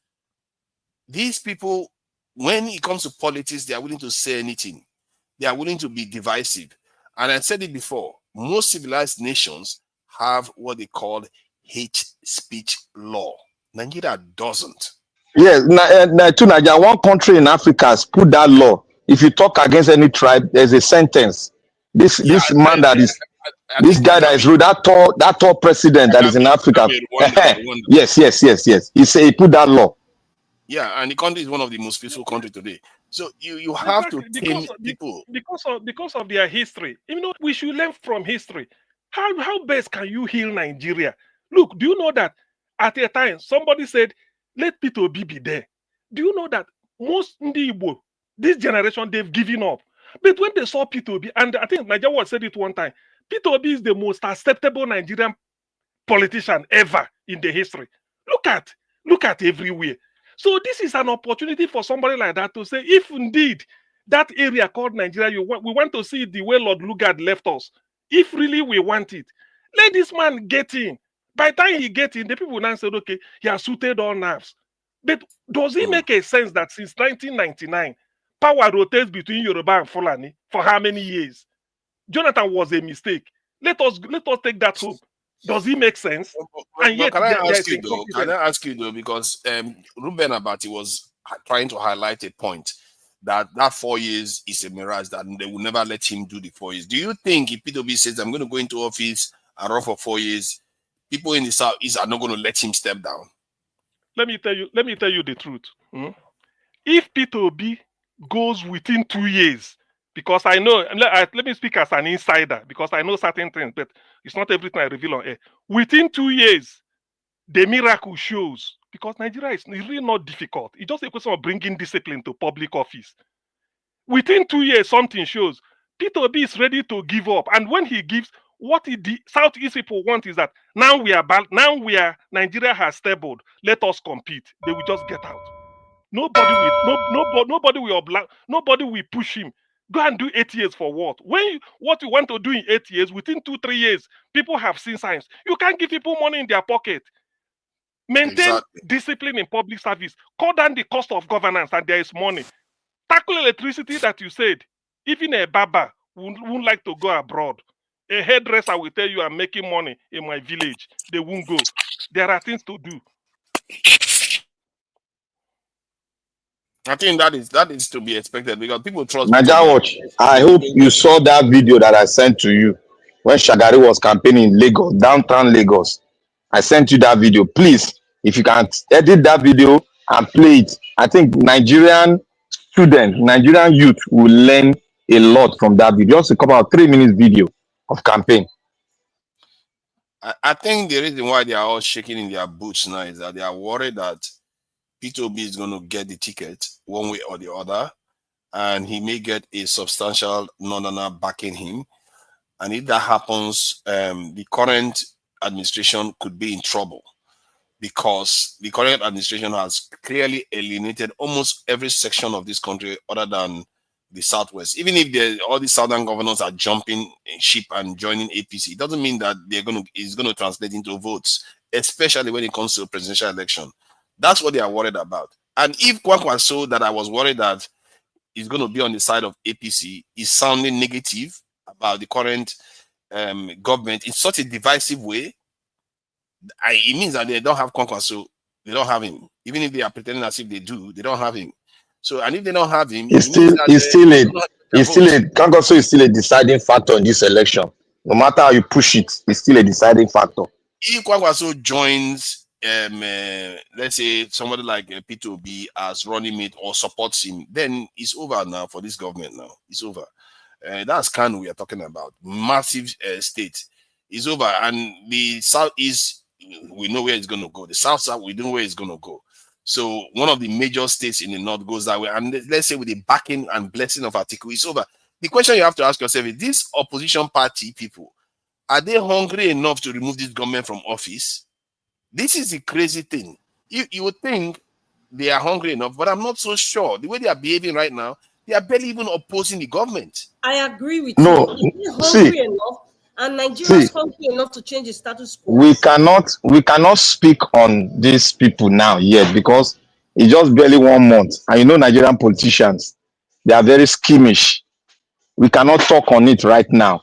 These people, when it comes to politics, they are willing to say anything. They are willing to be divisive. And I said it before, most civilized nations have what they call hate speech law. Nigeria doesn't. Yes, Naija, one country in Africa has put that law. If you talk against any tribe, there's a sentence. This man that is this guy that is rude, that tall president that is in Africa. Yes. He put that law. Yeah, and the country is one of the most peaceful countries today. So you have to tame people because of their history. You know, we should learn from history. How best can you heal Nigeria? Look, do you know that at a time somebody said, "Let Peter Obi be there"? Do you know that most Ndi Igbo, this generation, they've given up? But when they saw Peter Obi, and I think Nigeria said it one time, Peter Obi is the most acceptable Nigerian politician ever in the history. Look at everywhere. So this is an opportunity for somebody like that to say, if indeed that area called Nigeria, we want to see the way Lord Lugard left us. If really we want it, let this man get in. By the time he gets in, the people now said, okay, he has suited all nerves. But does it make a sense that since 1999, power rotates between Yoruba and Fulani for how many years? Jonathan was a mistake. Let us take that home. Does it make sense? And yet, can I ask you though, because Ruben Abati was trying to highlight a point that 4 years is a mirage, that they will never let him do the 4 years. Do you think if Peter Obi says, I'm going to go into office and run for 4 years, people in the Southeast are not going to let him step down? Let me tell you the truth. If Peter Obi goes within 2 years, because I know, let me speak as an insider, because I know certain things, but it's not everything I reveal on air. Within 2 years, the miracle shows, because Nigeria is really not difficult. It's just a question of bringing discipline to public office. Within 2 years, something shows. Peter Obi is ready to give up. And when he gives, what the Southeast people want is that Nigeria has stabilized. Let us compete. They will just get out. Nobody will push him. Go and do 8 years for what? What you want to do in 8 years, within 2-3 years, people have seen signs. You can't give people money in their pocket. Maintain discipline in public service. Cut down the cost of governance, and there is money. Tackle electricity that you said. Even a barber wouldn't like to go abroad. A hairdresser will tell you, I'm making money in my village. They won't go. There are things to do. I think that is to be expected, because people trust. Naija Watch, I hope you saw that video that I sent to you when Shagari was campaigning in Lagos, downtown Lagos. I sent you that video. Please, if you can edit that video and play it, I think Nigerian youth will learn a lot from that video. Just a couple of 3 minutes video of campaign. I think the reason why they are all shaking in their boots now is that they are worried that Peter Obi is going to get the ticket one way or the other, and he may get a substantial northerner backing him. And if that happens, the current administration could be in trouble, because the current administration has clearly alienated almost every section of this country other than the Southwest. Even if all the Southern governors are jumping ship and joining APC, it doesn't mean that it's going to translate into votes, especially when it comes to a presidential election. That's what they are worried about. And if Kwankwaso, that I was worried that is going to be on the side of APC, is sounding negative about the current government in such a divisive way, it means that they don't have Kwankwaso. They don't have him. Even if they are pretending as if they do, they don't have him. So, and if they don't have him, Kwankwaso is still a deciding factor in this election. No matter how you push it, it's still a deciding factor. If Kwankwaso joins, let's say somebody like Peter Obi as running mate or supports him, then it's over now for this government. Now it's over. That's Kanu we are talking about. Massive state. It's over, and the Southeast, we know where it's going to go. The South, we know where it's going to go. So one of the major states in the North goes that way, and let's say with the backing and blessing of Atiku, it's over. The question you have to ask yourself is: these opposition party people, are they hungry enough to remove this government from office? This is the crazy thing. You would think they are hungry enough, but I'm not so sure. The way they are behaving right now, they are barely even opposing the government. I agree with you. They're hungry enough, and Nigeria is hungry enough to change the status quo. We cannot speak on these people now yet, because it's just barely 1 month. And you know, Nigerian politicians, they are very schemish. We cannot talk on it right now.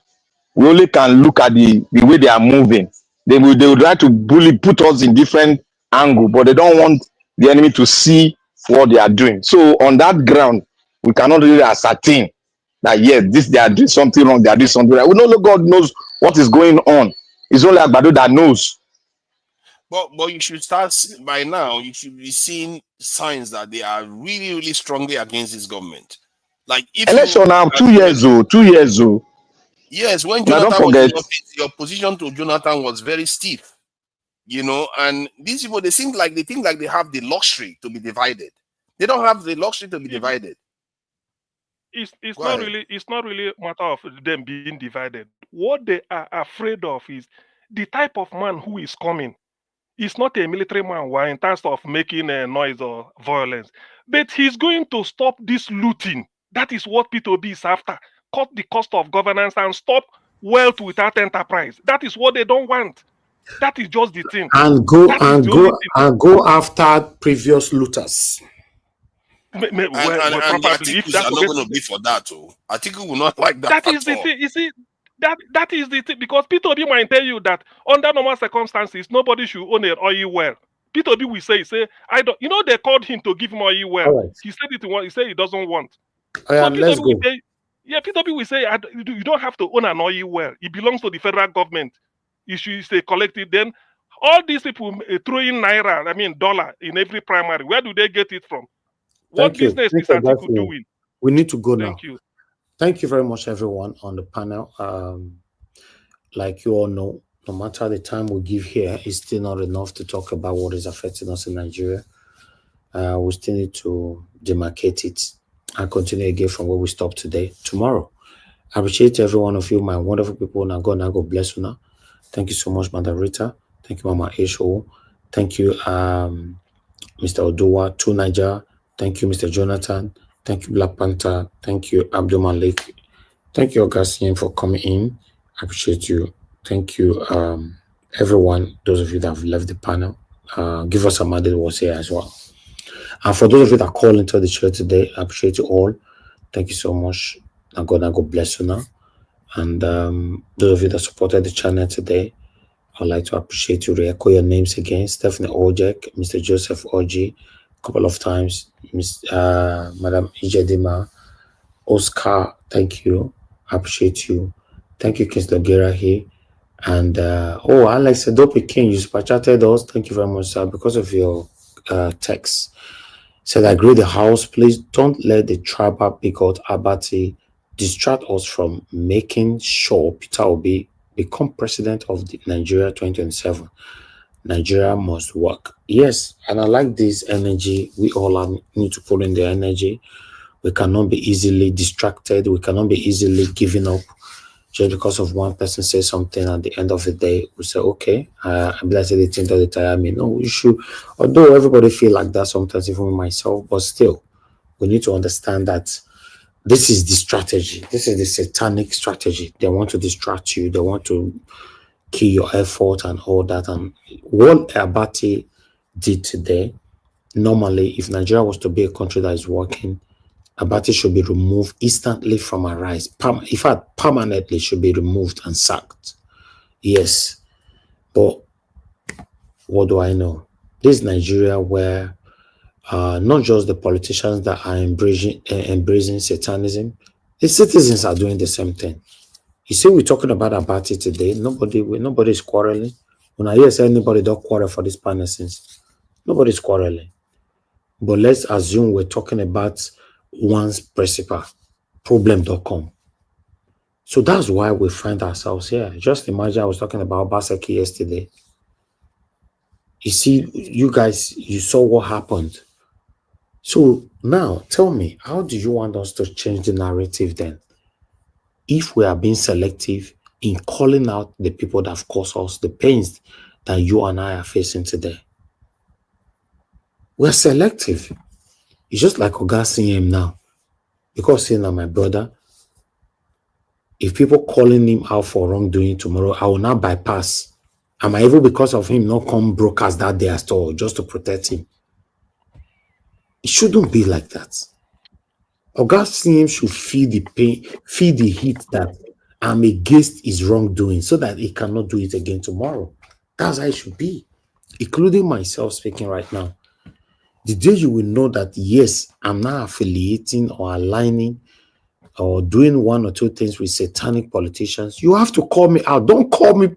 We only can look at the way they are moving. They will try to put us in different angle, but they don't want the enemy to see what they are doing. So on that ground, we cannot really ascertain that yes, they are doing something wrong, they are doing something right. We know God knows what is going on. It's only Agbado that knows. But you should start by now. You should be seeing signs that they are really, really strongly against this government. Like if election now 2 years old, 2 years old. Yes, when Now don't Jonathan was in forget. office, your position to Jonathan was very stiff. You know, and these people, they think like they have the luxury to be divided. They don't have the luxury to be divided. It's not really a matter of them being divided. What they are afraid of is the type of man who is coming. He's not a military man in terms of making a noise or violence, but he's going to stop this looting. That is what P2B is after. Cut the cost of governance and stop wealth without enterprise. That is what they don't want. That is just the thing. And go after previous looters. And the articles are not going to be for that. Article will not like that. That is the thing. You see, that is the thing, because P2B might tell you that under normal circumstances nobody should own an oil well. P2B will say I don't. You know, they called him to give him oil well. Right. He said it. He said he doesn't want. Let's go. P2B will say you don't have to own an oil well. It belongs to the federal government. You should say collected. Then all these people throwing naira, dollar in every primary. Where do they get it from? What business is Article doing? We need to go now. Thank you. Thank you very much, everyone on the panel. Like you all know, no matter the time we give here, it's still not enough to talk about what is affecting us in Nigeria. We still need to demarcate it and continue again from where we stopped today, tomorrow. I appreciate every one of you, my wonderful people. Now God bless you now. Thank you so much, Madam Rita. Thank you, Mama Esho. Thank you, Mr. Oduwa, to Niger. Thank you, Mr. Jonathan. Thank you, Black Panther. Thank you, Abdul Malik. Thank you, Augustine, for coming in. I appreciate you. Thank you, everyone, those of you that have left the panel. Give us some added words here as well. And for those of you that called into the show today, I appreciate you all. Thank you so much. Now God bless you now. And those of you that supported the channel today, I'd like to appreciate you. Re-echo your names again. Stephanie Ojek, Mr. Joseph Oji, a couple of times. Madam Ijedima, Oscar, thank you. I appreciate you. Thank you, Kings Dogerahi. And Alex Adopi King, you super chatted us. Thank you very much, sir, because of your text. Said, I agree the house. Please don't let the tribal bigot Abati distract us from making sure Peter Obi become president of the Nigeria 2027. Nigeria must work. Yes, and I like this energy. We all need to follow in the energy. We cannot be easily distracted. We cannot be easily giving up just because of one person says something. At the end of the day, we say, okay, I'm glad the thing of the time. No, we should. Although everybody feel like that sometimes, even myself, but still, we need to understand that this is the strategy. This is the satanic strategy. They want to distract you. They want to kill your effort and all that. And what Abati did today, normally, if Nigeria was to be a country that is working, Abati should be removed instantly from our rise. In fact, permanently should be removed and sacked. Yes. But what do I know? This is Nigeria where not just the politicians that are embracing satanism, the citizens are doing the same thing. You see, we're talking about Abati today. Nobody is quarreling. When I hear say anybody don't quarrel for this panel since, nobody's quarreling. But let's assume we're talking about one's principal. Problem don't come. So that's why we find ourselves here. Just imagine I was talking about Basaki yesterday. You see, you guys, you saw what happened. So now tell me, how do you want us to change the narrative then? If we are being selective in calling out the people that have caused us the pains that you and I are facing today. We're selective. It's just like Oga seeing him now. Because seeing my brother, if people calling him out for wrongdoing tomorrow, I will not bypass. I might even because of him not come broadcast that day at all, just to protect him. It shouldn't be like that. Oga CM should feel the pain, feel the heat that I'm against his wrongdoing so that he cannot do it again tomorrow. That's how it should be, including myself speaking right now. The day you will know that, yes, I'm not affiliating or aligning or doing one or two things with satanic politicians, you have to call me out. Don't call me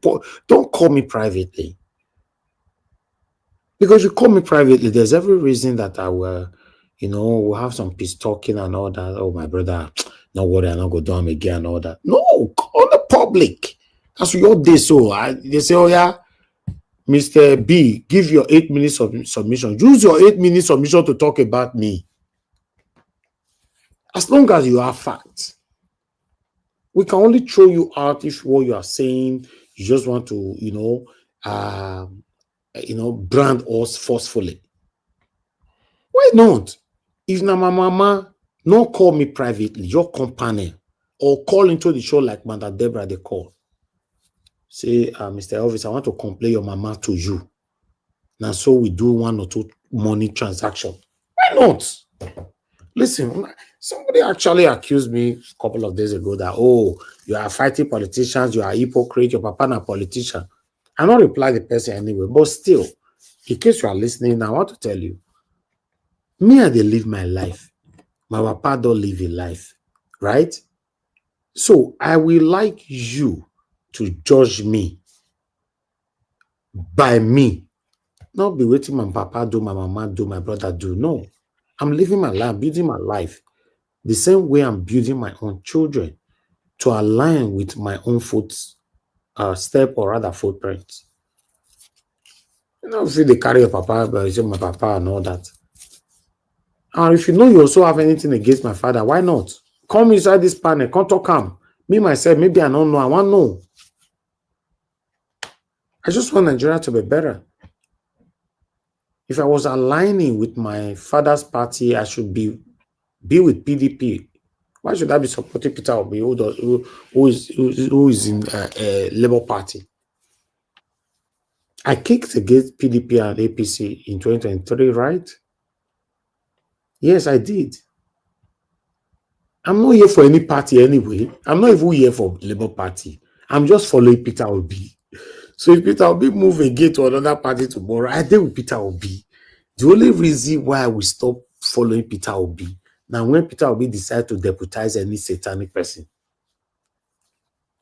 privately. Because you call me privately, there's every reason that I will, we'll have some peace talking and all that. Oh, my brother, no worry, I'm not going to do them again and all that. No, on the public. That's your day. So they say, oh yeah, Mr. B, give your 8 minutes of submission. Use your 8 minutes submission to talk about me. As long as you have facts. We can only throw you out if what you are saying, you just want to, brand us forcefully. Why not? If na my mama, no call me privately, your companion, or call into the show like Mother Deborah they call. Say, Mr. Elvis, I want to complain your mama to you. Now, so we do 1 or 2 money transaction. Why not? Listen, somebody actually accused me a couple of days ago that, oh, you are fighting politicians, you are a hypocrite, your papa na politician. I don't reply the person anyway, but still, in case you are listening, I want to tell you, me, I dey live my life. My papa don't live a life, right? So I will like you to judge me by me. Not be waiting my papa do, my mama do, my brother do. No, I'm living my life, building my life the same way I'm building my own children to align with my own step or rather footprints. If they carry your papa, but you say my papa and all that. And if you know you also have anything against my father, why not? Come inside this panel, come talk him. Me, myself, maybe I don't know. I want to know. I just want Nigeria to be better. If I was aligning with my father's party, I should be with PDP. Why should I be supporting Peter Obi, who is in Labour Party? I kicked against PDP and APC in 2023, right? Yes, I did. I'm not here for any party anyway. I'm not even here for Labour Party. I'm just following Peter Obi. So if Peter Obi move again to another party tomorrow, I deal with Peter Obi. The only reason why I will stop following Peter Obi, now when Peter Obi decides to deputize any satanic person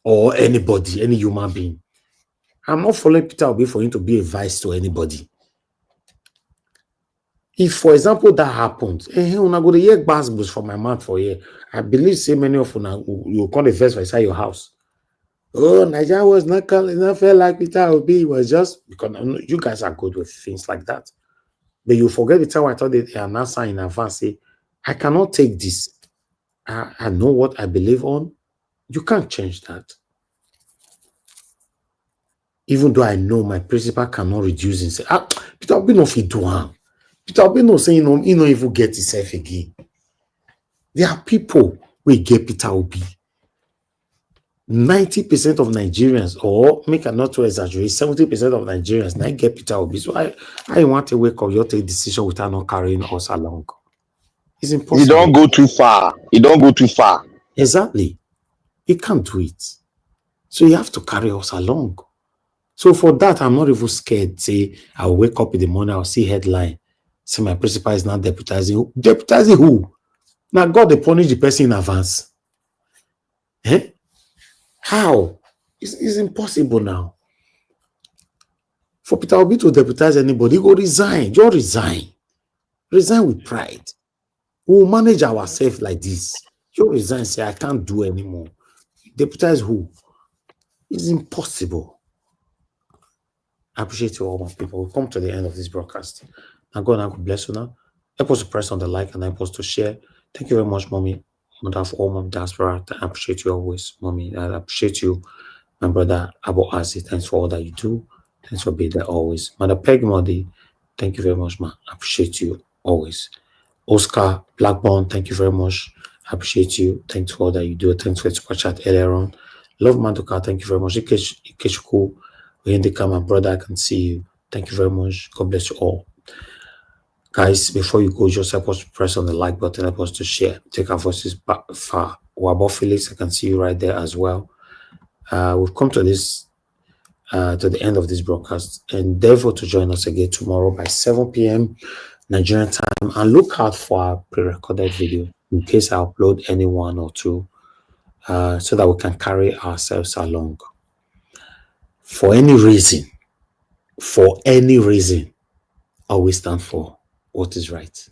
or anybody, any human being, I'm not following Peter Obi for him to be a vice to anybody. If, for example, that happens, when I go to hear basketballs from my mouth for here, I believe so many of you call the verse inside your house. Oh, Nigeria was not fair like Peter Obi. It was just because you guys are good with things like that. But you forget the time I thought they are now saying in advance, say, I cannot take this. I know what I believe on. You can't change that. Even though I know my principal cannot reduce and say, Peter Obi no fit do am. Peter Obi no say he no even get himself again. There are people who get Peter Obi. 90% of Nigerians, or make I not to exaggerate, 70% of Nigerians now get Peter Obi. So I want to wake up, you take decision without not carrying us along. It's impossible. You don't go too far. You don't go too far. Exactly. You can't do it. So you have to carry us along. So for that, I'm not even scared. Say, I'll wake up in the morning, I'll see headline. Say my principal is not deputizing. Deputizing who? Now God, they punish the person in advance. How? It's impossible now. For Peter Obi to deputize anybody, go resign. Just resign. Resign with pride. We'll manage ourselves like this. You resign, say, I can't do anymore. Deputize who? It's impossible. I appreciate you all, my people. We've come to the end of this broadcast. Now, God bless you now. Help us to press on the like and help us to share. Thank you very much, Mommy. Mother for all Mom diaspora. I appreciate you always, Mommy. I appreciate you, my brother Abu Azi. Thanks for all that you do. Thanks for being there always. Mother Peg Modi, thank you very much, ma. I appreciate you always. Oscar Blackburn, thank you very much. I appreciate you. Thanks for all that you do. Thanks for the super chat earlier on. Love Maduka, thank you very much. Ikechukwu, Oyendika, my brother, I can see you. Thank you very much. God bless you all. Guys, before you go, just help us to press on the like button, help us to share. Take our voices back far. Wabo Felix, I can see you right there as well. We've come to this to the end of this broadcast. Endeavor to join us again tomorrow by 7 p.m. Nigerian time, and look out for our pre-recorded video in case I upload any one or two, so that we can carry ourselves along. For any reason, always stand for what is right.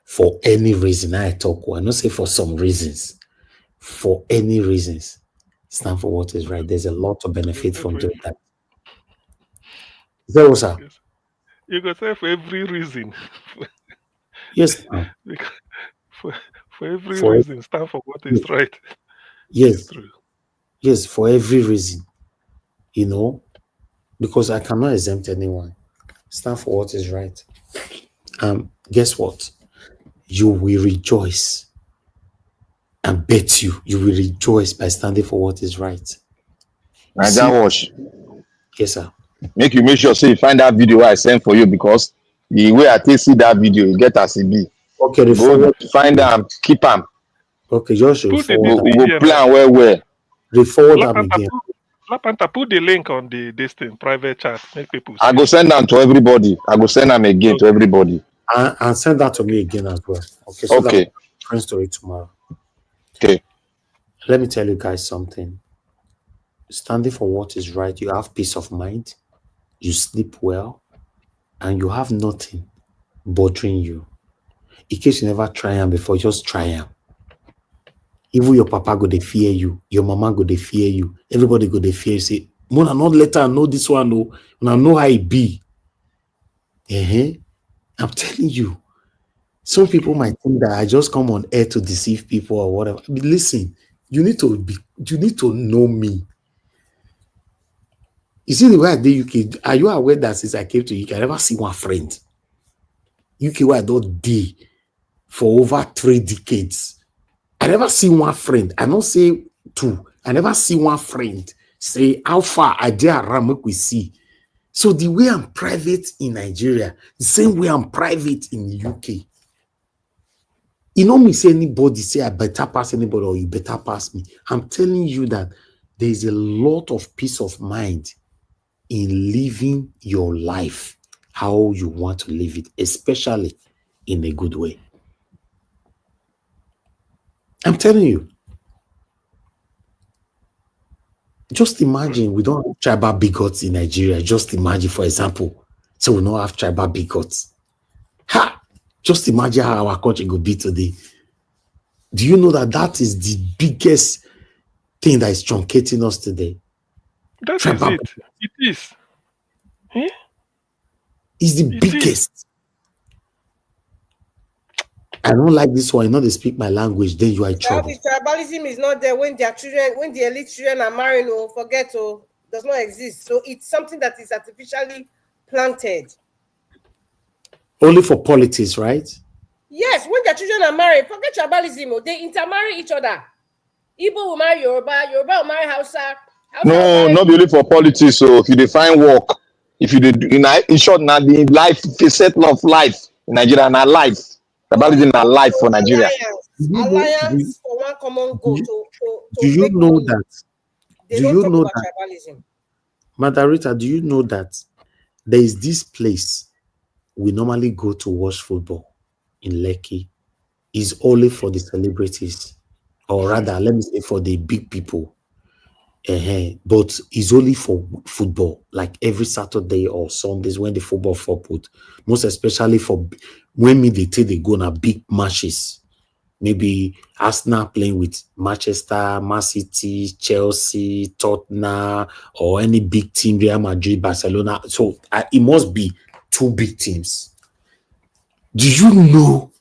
For any reason, I not say for some reasons. For any reasons, stand for what is right. There's a lot of benefit from doing that. Is that what, sir? You can say for every reason. Yes. For every reason, stand for what is right. Yes. Yes, for every reason. You know, because I cannot exempt anyone. Stand for what is right. Guess what? You will rejoice. And bet you will rejoice by standing for what is right. Naija Wash. Yes, sir. Make sure say you find that video I sent for you, because the way I take see that video, you get as it be. Okay, go find them, keep them. Okay, just forward. We go plan well. Re-forward them again. Lapanta, put the link on this thing, private chat. Make people see. I go send them to everybody. I go send them again to everybody. And send that to me again as well. Okay. So okay. Friend story tomorrow. Okay. Let me tell you guys something. Standing for what is right, you have peace of mind, you sleep well, and you have nothing bothering you. In case you never try them before, just try them. Even your papa go they fear you, your mama go they fear you, everybody go they fear you. Say, Mona, not let her know this one, no. And I know how it be. I'm telling you. Some people might think that I just come on air to deceive people or whatever. But listen, you need to know me. You see the way I did UK, are you aware that since I came to UK, I never see one friend? UK where I don't do for over 3 decades. I never see one friend. I don't say 2. I never see one friend say how far I dare around make we see. So the way I'm private in Nigeria, the same way I'm private in the UK. You know me say anybody say I better pass anybody or you better pass me. I'm telling you that there is a lot of peace of mind in living your life how you want to live it, especially in a good way. I'm telling you. Just imagine we don't have tribal bigots in Nigeria. Just imagine, for example, so we don't have tribal bigots. Ha! Just imagine how our country will be today. Do you know that is the biggest thing that is truncating us today? That tribal is it. It is. Eh? It's the biggest. I don't like this one. You know they speak my language, then you are in trouble. Tribalism is not there when their children, when the elite children are marrying, or forget, or does not exist. So it's something that is artificially planted. Only for politics, right? Yes, when their children are married, forget tribalism. They intermarry each other. Igbo will marry Yoruba, Yoruba will marry Hausa. No, not only for politics. So if you define work, if you do, in short, now the life, the settle of life in Nigeria, and life. Tribalism is life for Nigeria. Alliance for one common goal. Do you know that? They don't talk about tribalism. Margarita, do you know that there is this place we normally go to watch football in Lekki? Is only for the celebrities, or rather, let me say for the big people. But it's only for football, like every Saturday or Sundays when the football fall put. Most especially for when they go on big matches. Maybe Arsenal playing with Manchester, Man City, Chelsea, Tottenham, or any big team, Real Madrid, Barcelona. So it must be 2 big teams. Do you know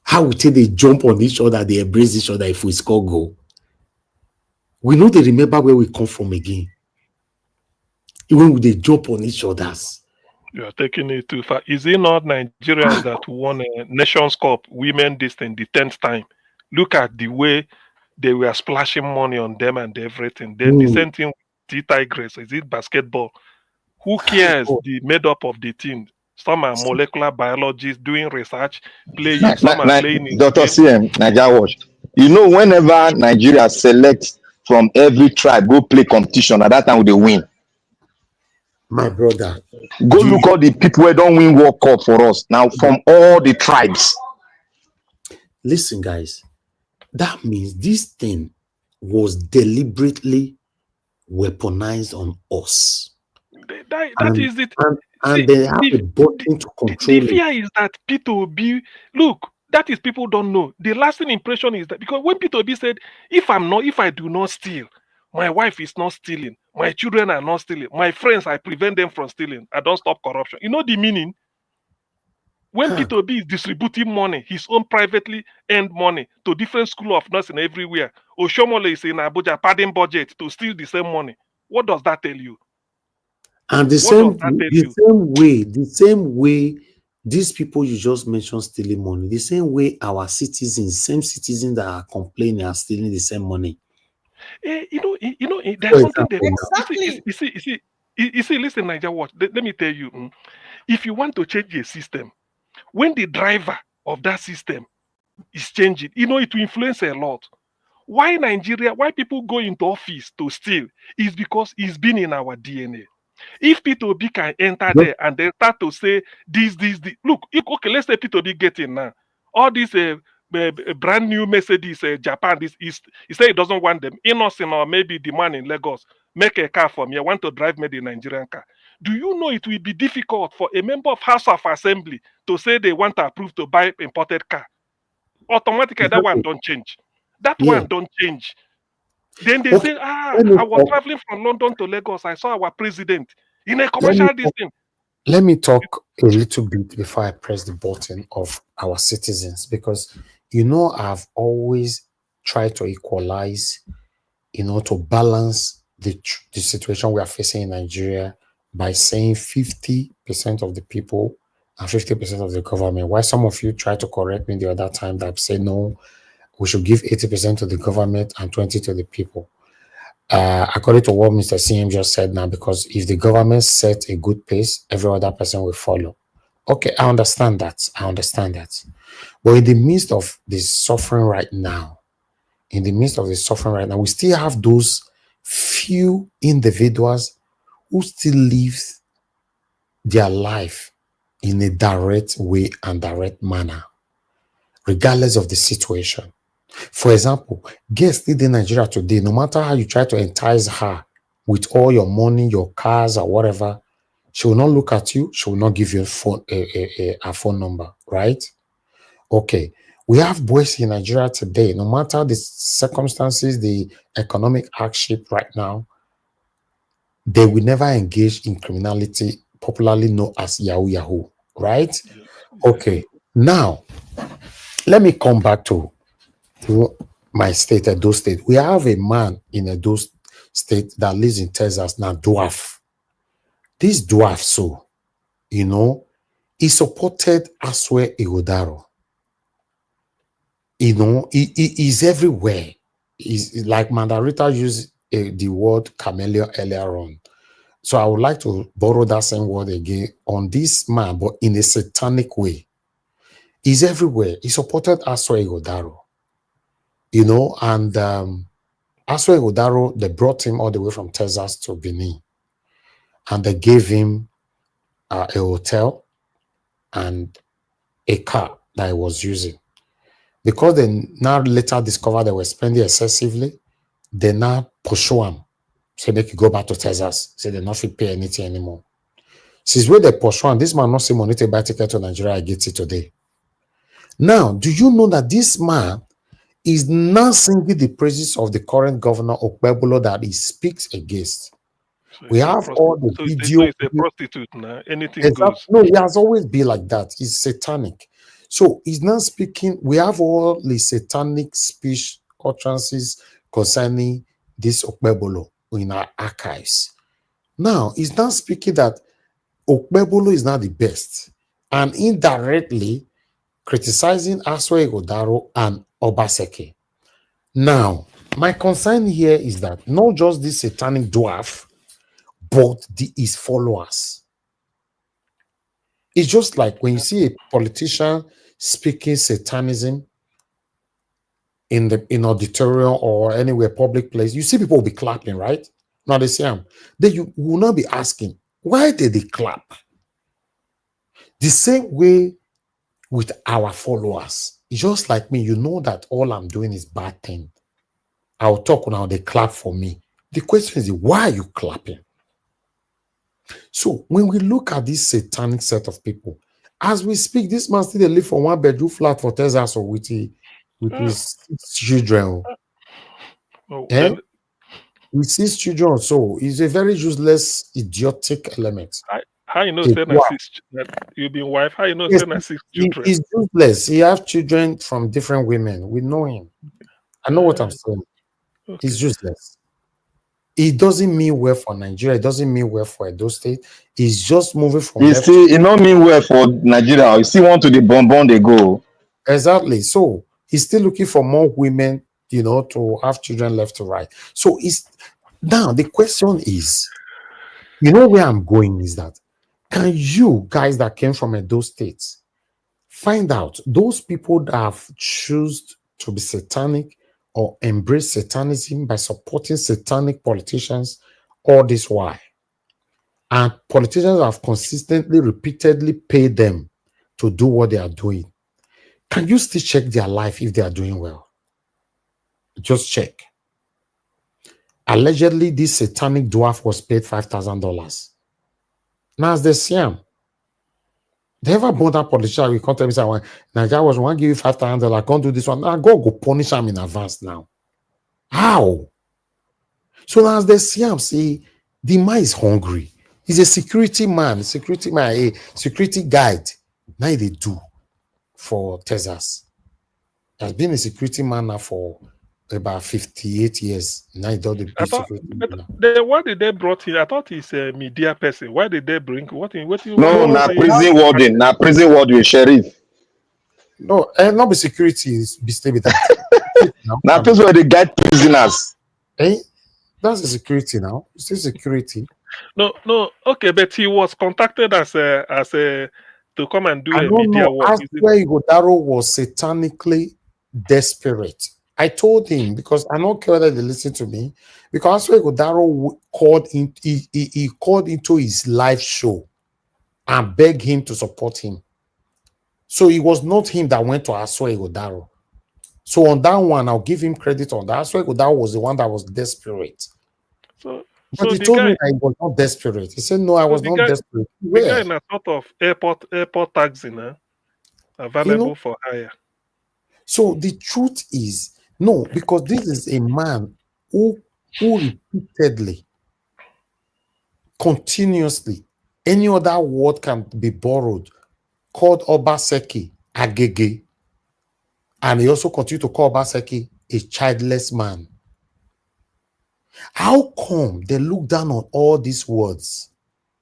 how we take they jump on each other, they embrace each other if we score goal? We know they remember where we come from again. Even when they jump on each other's. You are taking it too far. Is it not Nigerians that won a Nations Cup, women this thing, the 10th time? Look at the way they were splashing money on them and everything. Then the same thing with the Tigress. Is it basketball? Who cares? The made up of the team. Some are molecular biologists doing research, playing. Some are playing in Dr. games. CM, Nigeria Watch. You know, whenever Nigeria selects from every tribe, go play competition, at that time they win. My brother. Go look all the people who don't win World Cup for us. Now, from all the tribes. Listen, guys, that means this thing was deliberately weaponized on us. That is it. And they have a button to control the fear is that Peter Obi, look, that is people don't know. The lasting impression is that because when Peter Obi said, if I do not steal, my wife is not stealing, my children are not stealing, my friends, I prevent them from stealing, I don't stop corruption. You know the meaning? When Peter Obi is distributing money, his own privately earned money to different school of nursing everywhere, Oshomole is in Abuja padding budget to steal the same money. What does that tell you? And the same way these people you just mentioned stealing money, the same way our same citizens that are complaining are stealing the same money. There's something there. Exactly. You see, listen, Nigeria Watch. Let me tell you, if you want to change a system, when the driver of that system is changing, it will influence a lot. Why people go into office to steal is because it's been in our DNA. If Peter Obi can enter there and then start to say this, look, okay, let's say Peter Obi get in now. All these brand new Mercedes, Japan, he said he doesn't want them. Innocent or maybe the man in Lagos, make a car for me. I want to drive me the Nigerian car. Do you know it will be difficult for a member of House of Assembly to say they want to approve to buy imported car? Automatically, that one don't change. One don't change. Then they say, I was traveling from London to Lagos. I saw our president in a commercial distance. Let me talk a little bit before I press the button of our citizens, because, I've always tried to equalize, to balance the situation we are facing in Nigeria by saying 50% of the people and 50% of the government. Why some of you tried to correct me the other time that say, no, we should give 80% to the government and 20% to the people. According to what Mr. CM just said now, because if the government sets a good pace, every other person will follow. Okay, I understand that. But in the midst of the suffering right now, we still have those few individuals who still live their life in a direct way and direct manner, regardless of the situation. For example, girls still in Nigeria today, no matter how you try to entice her with all your money, your cars, or whatever, she will not look at you. She will not give you a phone number, right? Okay. We have boys in Nigeria today, no matter the circumstances, the economic hardship right now, they will never engage in criminality, popularly known as Yahoo, right? Okay. Now, let me come back to my state, Edo State. We have a man in Edo State that lives in Texas now, dwarf. This dwarf, he supported Aswe Igodaro. He's everywhere. He's like Mandarita used the word chameleon earlier on. So I would like to borrow that same word again on this man, but in a satanic way. He's everywhere. He supported Aswe Igodaro. And Aswe Igodaro, they brought him all the way from Texas to Benin. And they gave him a hotel and a car that he was using. Because they now later discovered they were spending excessively, they now pursue him. So they could go back to Texas. So they not fit pay anything anymore. Since when they pursue him, this man not see money to buy ticket to Nigeria, I get it today. Now, do you know that this man is now singing the praises of the current governor of Okpebolo that he speaks against? So we have all the video. So it's a prostitute now. Anything goes. No, he has always been like that. He's satanic. So he's not speaking. We have all the satanic speech utterances concerning this Okpebolo in our archives. Now, he's not speaking that Okpebolo is not the best, and indirectly criticizing Aswe Igodaro and Obaseki. Now, my concern here is that not just this satanic dwarf, but his followers. It's just like when you see a politician speaking satanism in auditorium or anywhere public place, you see people will be clapping, right? Now they say, then you will not be asking, why did they clap? The same way with our followers. Just like me, you know that all I'm doing is bad thing. I'll talk now, they clap for me. The question is, why are you clapping? So when we look at this satanic set of people, as we speak, this man still live for 1 bedroom flat for Texas or with his 6 children. Oh, Eh? With 6 children, so he's a very useless, idiotic element. how you know A say na dwarf. 6 you been wife? How you know Yes, say na 6 children? he's useless. He have children from different women. We know him. I know what I'm saying. Okay. He's useless. It doesn't mean well for Nigeria. It doesn't mean well for Edo State. He's just moving from left. It not mean well for Nigeria. You see, want to the bonbon they go. Exactly. So he's still looking for more women, to have children left to right. So it's now the question is, where I'm going is that can you guys that came from Edo State find out those people that have chosen to be satanic or embrace satanism by supporting satanic politicians all this while? And politicians have consistently, repeatedly paid them to do what they are doing. Can you still check their life if they are doing well? Just check. Allegedly, this satanic dwarf was paid $5,000. Now, as they see him, they ever bought that politician, we come tell me, say, Nigeria was one give you $5,000, I can't do this one. Now, God go punish him in advance now. How? So now, as they see him, say, the man is hungry. He's a security man, a security guide. Now they do for Texas. He has been a security man now for about 58 years. Now he does the big security man. Why did they brought him? I thought he's a media person. Why did they bring No, na prison warden, na prison warden, sheriff. No, not be security, be stay with that. Now prison where they guide prisoners. That's a security now. It's still security. No, okay, but he was contacted as a to come and do I a don't media know. work. Ask where Igodaro was satanically desperate. I told him because I don't care whether they listen to me. Because where Igodaro called in, he called into his live show and begged him to support him. So it was not him that went to Aswa Igodaro. So on that one, I'll give him credit on that. Aswa Igodaro was the one that was desperate. But he told me that he was not desperate. He said, no, I was not desperate. The guy in a sort of airport taxi now, available for hire. So the truth is, no, because this is a man who repeatedly, continuously, any other word can be borrowed, called Obaseki Agege. And he also continued to call Obaseki a childless man. How come they look down on all these words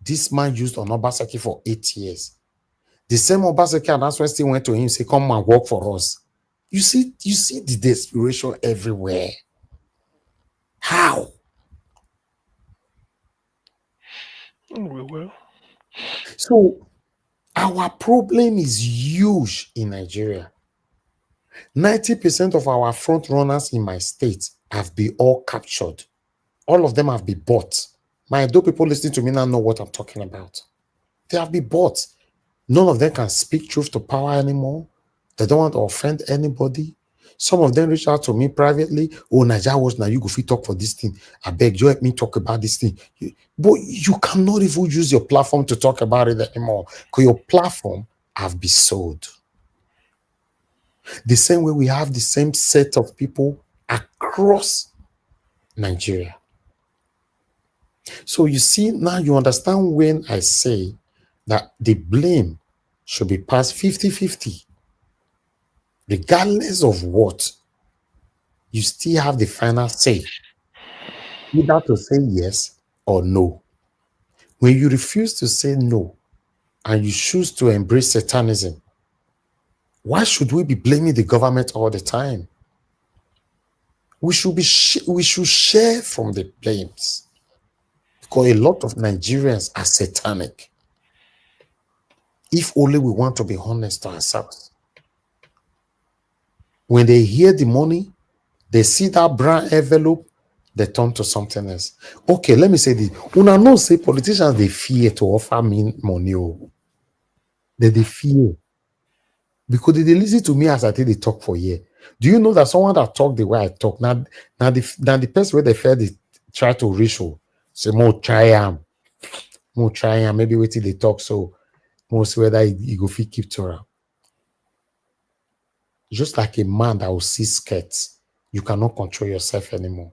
this man used on Obaseki for 8 years? The same Obaseki and that's when still went to him and say, come and work for us. You see the desperation everywhere. How? Well. So our problem is huge in Nigeria. 90% of our front runners in my state have been all captured. All of them have been bought. My Edo people listening to me now know what I'm talking about. They have been bought. None of them can speak truth to power anymore. They don't want to offend anybody. Some of them reach out to me privately. Oh, Nigeria was now you go fit talk for this thing. I beg you help me talk about this thing. But you cannot even use your platform to talk about it anymore because your platform have been sold. The same way we have the same set of people across Nigeria. So you see, now you understand when I say that the blame should be passed 50-50. Regardless of what, you still have the final say. Either to say yes or no. When you refuse to say no and you choose to embrace satanism, why should we be blaming the government all the time? We should share from the blames because a lot of Nigerians are satanic. If only we want to be honest to ourselves. When they hear the money, they see that brown envelope, they turn to something else. Okay, let me say this. Una know say politicians they fear to offer me money. They fear. Because they listen to me as I think they talk for a year. Do you know that someone that talk the way I talk, now the person where they felt they try to reach you, say more try am, maybe wait till they talk so most whether you go fit keep to am. Just like a man that will see skirts, you cannot control yourself anymore.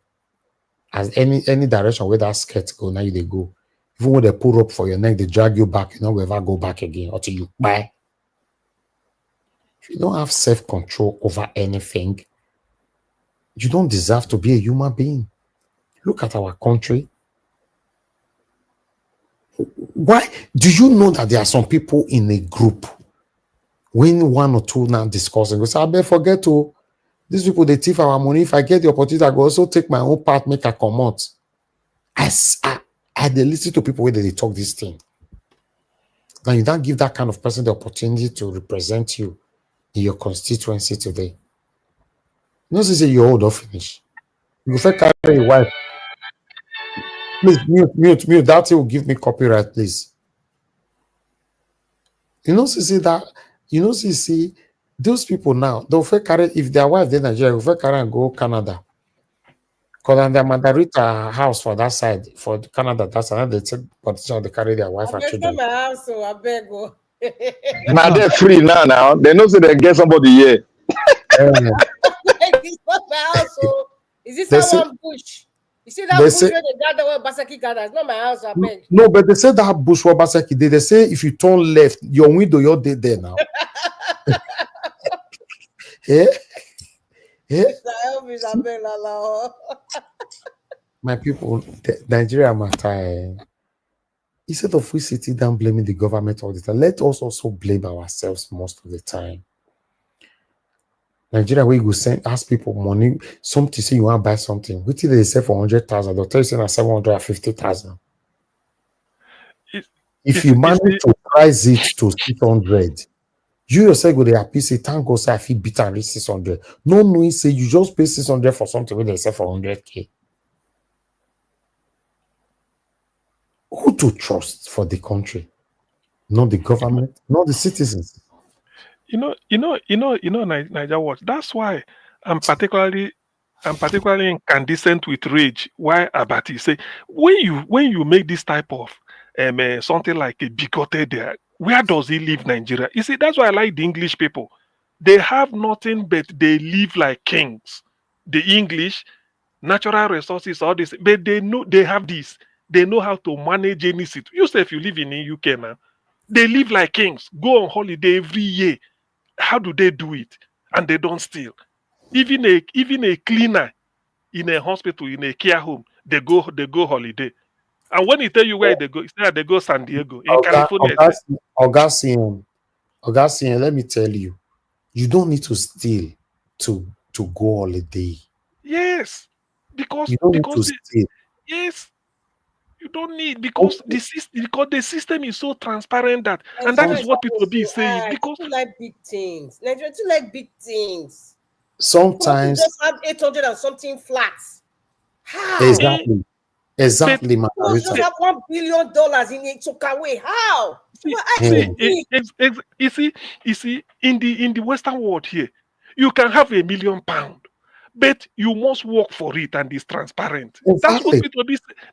As any direction where that skirt go, now you they go. Even when they pull up for your neck, they drag you back, you know, ever go back again until you buy. If you don't have self-control over anything, you don't deserve to be a human being. Look at our country. Why do you know that there are some people in a group when one or two now discussing, go say, I better forget to these people they thief our money. If I get the opportunity, I go also take my own part, make a comment. I they listen to people where they talk this thing. Now you don't give that kind of person the opportunity to represent you in your constituency today. You know, say you're old or finish. You prefer carry your wife. Please mute. That will give me copyright, please. You know, see that. You know, see those people now. They'll carry if their wife in Nigeria, they'll carry and go Canada. Because on their Mandarita house for that side, for Canada, that's another politician. They carry their wife and children. My house, so I beg you. Now they're free now. They know say they get somebody here. It's not my house, so is this one bush? You see that bush where they gather where Basaki gather? It's not my house, I beg. No, but they say that bush where Basaki did. They say if you turn left, your window, you're dead there now. My people, Nigeria matter. Instead of we sitting down blaming the government all the time, let us also blame ourselves most of the time. Nigeria, where you go ask people money, something say you want to buy something. What did they say for 100,000? They'll tell you say 750,000. If you manage to price it to 600, you yourself go there happy say thank God say I feel beat and reach 600. No knowing say you just pay 600 for something when they say for 100K. Who to trust for the country? Not the government, not the citizens. Niger Watch. That's why I'm particularly incandescent with rage. Why Abati say when you make this type of something like a bigoted there, where does he live, Nigeria? You see, that's why I like the English people. They have nothing but they live like kings. The English, natural resources, all this, but they know they have this. They know how to manage any situation. You say if you live in the UK now, they live like kings. Go on holiday every year. How do they do it? And they don't steal. Even a cleaner in a hospital, in a care home, they go holiday. And when he tell you where they go, they go San Diego in California. Augustine, let me tell you, you don't need to steal to go holiday. Yes, because you don't need to steal. Yes, you don't need because the system is so transparent that and that is what people be saying. Because people like big things. Nigeria too like big things. Sometimes just have 800 and something flats. How? Exactly, my just have $1 billion in it took away. How? You see, in the Western world here, you can have £1 million, but you must work for it and it's transparent. Exactly.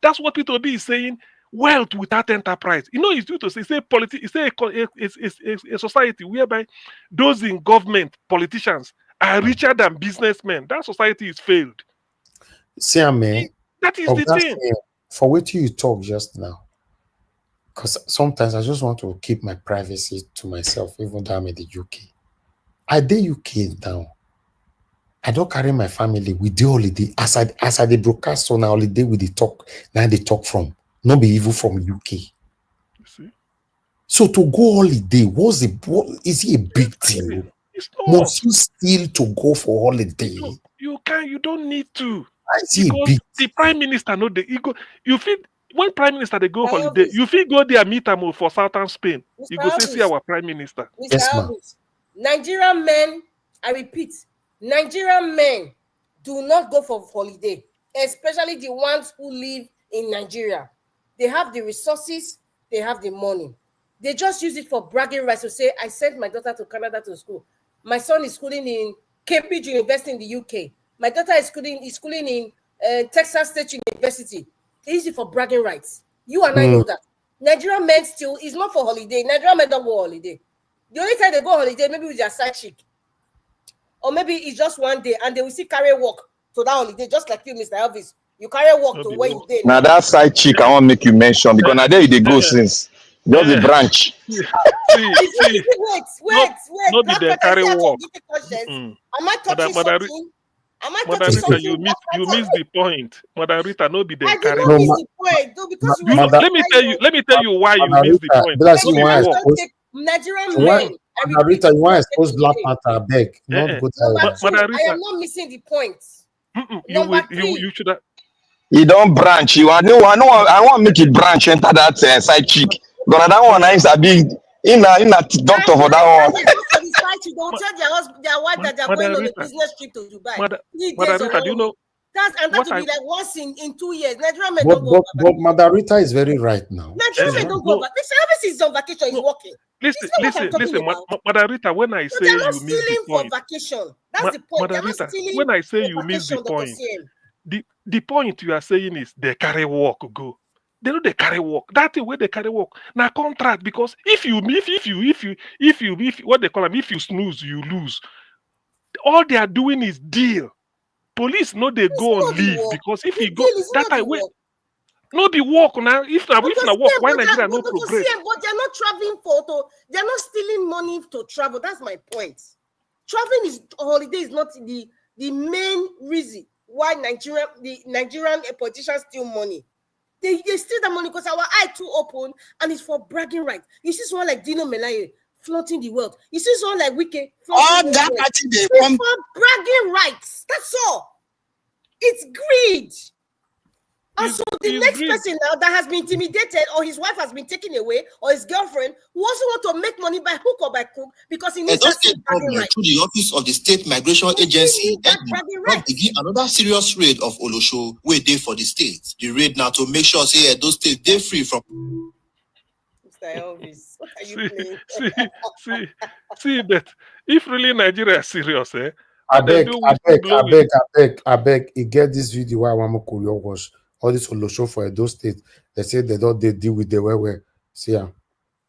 That's what people be saying. Wealth without enterprise. You know, it's due to say a society whereby those in government, politicians, are richer than businessmen. That society is failed. See, that is the thing. For what you talk just now, because sometimes I just want to keep my privacy to myself, even though I'm in the UK. I the UK now. I don't carry my family with the holiday. As I the broadcast on holiday with the talk, now they talk from, not be even from UK. You see? So to go holiday, is it a big deal? Must you still to go for holiday? You don't need to. Because the prime minister know the ego. You feel when Prime Minister they go holiday, you feel go there meet them for Southern Spain. You go say see our Prime Minister. Mr. Elvis, Nigerian men, I repeat, Nigerian men do not go for holiday, especially the ones who live in Nigeria. They have the resources, they have the money. They just use it for bragging rights to say, I sent my daughter to Canada to school. My son is schooling in Cambridge University in the UK. My daughter is schooling in Texas State University. They use it for bragging rights. You and I know that. Nigerian men still is not for holiday. Nigerian men don't go holiday. The only time they go holiday, maybe with their side chick. Or maybe it's just one day and they will still carry work to that holiday, just like you, Mr. Elvis. You carry work to where you did. Now that side chick I want to make you mention because now there they go since. Just the branch. Wait. No be they carry work. Am I touching something? Am I Mother touching Rita, something? you miss the point. Mother Rita, no be they I carry did not miss work. the point, though, because let me tell you why you miss the point. Nigerian men. Rita, you want to expose Black Panther, beg. Not good. I am not missing the point. You should have. You don't branch. I want to make it branch enter that side chick. But that one is a big in a doctor for that one. Don't tell their wife that they're going on a business trip to Dubai. Mother Rita, do you know? And that will be like once in 2 years. Nigerian men but, don't go back. But Mother Rita is very right now. Nigerian men don't go back. This service is on vacation. He's working. Listen, Mother Rita, when I say you miss the point. For vacation. That's the point. Mother Rita, when I say you miss the point, the point you are saying is they carry work go. They know they carry work. That's the way they carry work. Now contract, because if you what they call them, if you snooze, you lose. All they are doing is deal. Police know they go on leave because if you go that time wait. No be work now. If na work, why Nigeria no progress? But they're not traveling they're not stealing money to travel. That's my point. Traveling holiday is not the main reason why the Nigerian politicians steal money. They steal the money because our eye too open and it's for bragging rights. You see someone like Dino Melaye flaunting the wealth. You see someone like Wike flaunting the wealth. It's for bragging rights. That's all. It's greed. Also, the next person now that has been intimidated or his wife has been taken away or his girlfriend who also want to make money by hook or by crook because he needs that right. Through the office of the State Migration Agency begin another serious raid of Olosho wey dey for the state. The raid now to make sure say those states dey free from. Mr. Elvis, what are you playing? See that if really Nigeria is serious, I beg. You get this video where I want to watch. All this solution for Edo State, they say they deal with the way. See ya.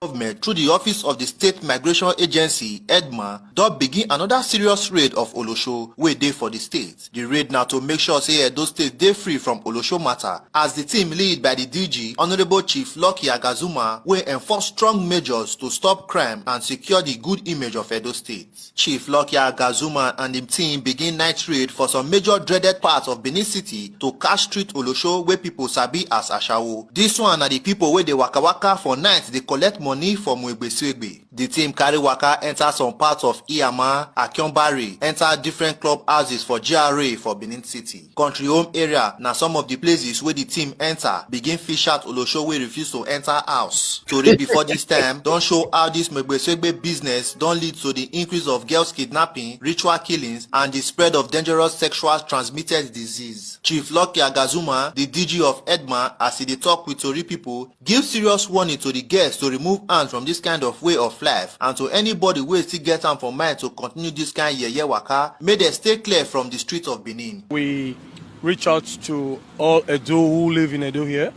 Government through the office of the State Migration Agency (EDMA) don begin another serious raid of Olosho wey dey for the state. The raid now to make sure say Edo State dey free from Olosho matter, as the team lead by the DG Honorable Chief Lucky Agazuma wey enforce strong measures to stop crime and secure the good image of Edo State. Chief Lucky Agazuma and the team begin night raid for some major dreaded parts of Benin City to catch street Olosho wey people sabi as Ashawo. This one na the people wey dey waka waka for night dey collect money from Wegbeswegbe. The team carry waka enter some parts of Iyama, Akionbari, enter different club houses for GRA for Benin City. Country home area na some of the places where the team enter, begin fish out Olosho wey refuse to enter house. Tori before this time don show how this Wegbeswegbe business don lead to the increase of girls kidnapping, ritual killings, and the spread of dangerous sexual transmitted disease. Chief Lucky Agazuma, the DG of EDMA, as he dey talk with Tori people, give serious warning to the guests to remove hands from this kind of way of life, and to anybody wey still get am for mind to continue this kind yeye waka, may they stay clear from the streets of Benin. We reach out to all Edo who live in Edo here.